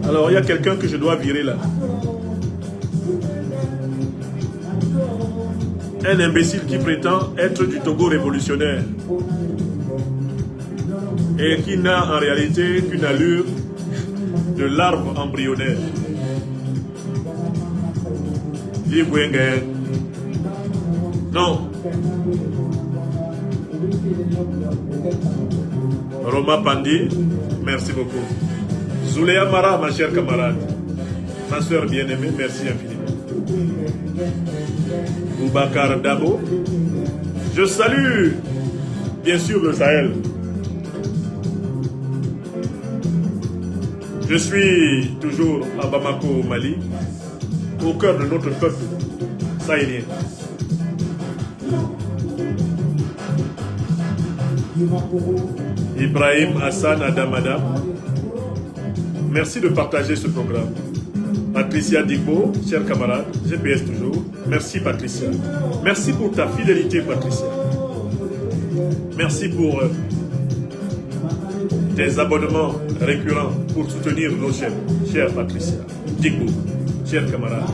Alors, il y a quelqu'un que je dois virer là. Un imbécile qui prétend être du Togo révolutionnaire et qui n'a en réalité qu'une allure de l'arbre embryonnaire. Non. Roma Pandi, merci beaucoup. Zouléa Mara, ma chère camarade, ma soeur bien-aimée, merci infiniment. Boubacar Dabo, je salue bien sûr le Sahel. Je suis toujours à Bamako, au Mali, au cœur de notre peuple sahélien. Ibrahim Hassan Adamadam, merci de partager ce programme. Patricia Digbo, chers camarades, GPS toujours, merci Patricia. Merci pour ta fidélité Patricia. Merci pour tes abonnements récurrents pour soutenir nos chaînes, chère Patricia Digbo, chers camarades.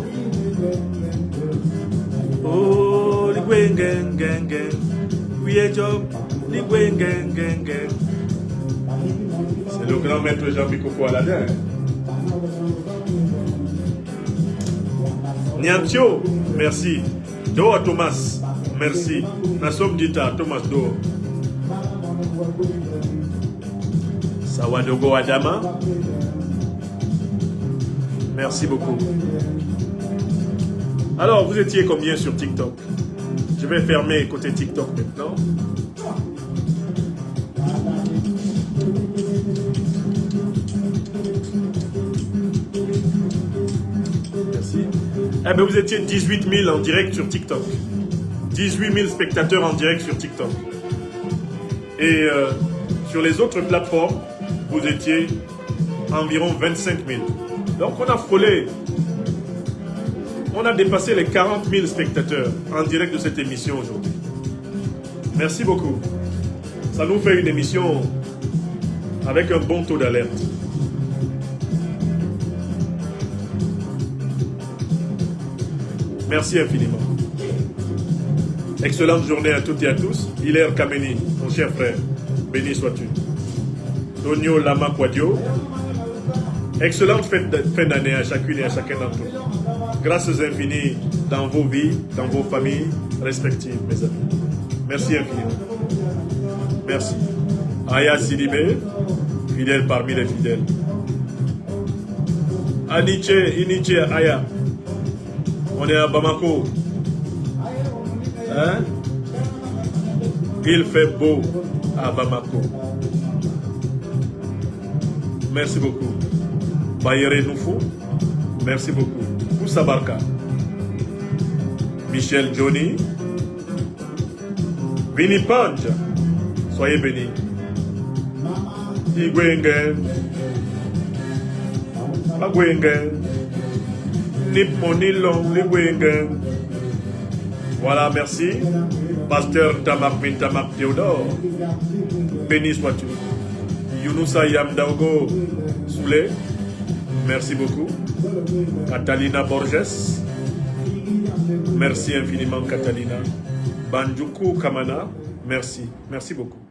Oh, c'est le grand maître Jean-Bikoko Aladin. Niantio, merci. Doa Thomas, merci. Nasom Dita, Thomas Doa. Sawadogo Adama, merci beaucoup. Alors, vous étiez combien sur TikTok? Je vais fermer côté TikTok maintenant. Merci. Eh bien, vous étiez 18 000 en direct sur TikTok. 18 000 spectateurs en direct sur TikTok. Et sur les autres plateformes, vous étiez environ 25 000. Donc, on a frôlé. On a dépassé les 40 000 spectateurs en direct de cette émission aujourd'hui. Merci beaucoup. Ça nous fait une émission avec un bon taux d'alerte. Merci infiniment. Excellente journée à toutes et à tous. Hilaire Kameni, mon cher frère, béni sois-tu. Tonio Lama Kwadio, excellente fin d'année à chacune et à chacun d'entre vous. Grâces infinies dans vos vies, dans vos familles respectives, mes amis. Merci infiniment. Merci. Aya Sidibé, fidèle parmi les fidèles. Aniche, Iniche, Aya. On est à Bamako. Hein? Il fait beau à Bamako. Merci beaucoup. Bayere Noufou, merci beaucoup. Moussa Barka, Michel Johnny, Vini Panch, soyez bénis. Igwengen, Agwengen, Nip Monilong, Ligwengen. Voilà, merci. Pasteur Tamak Bintamak Théodore, béni sois-tu. Younousa Yamdaogo Soulé, merci beaucoup. Catalina Borges, merci infiniment Catalina. Banjuku Kamana, merci beaucoup.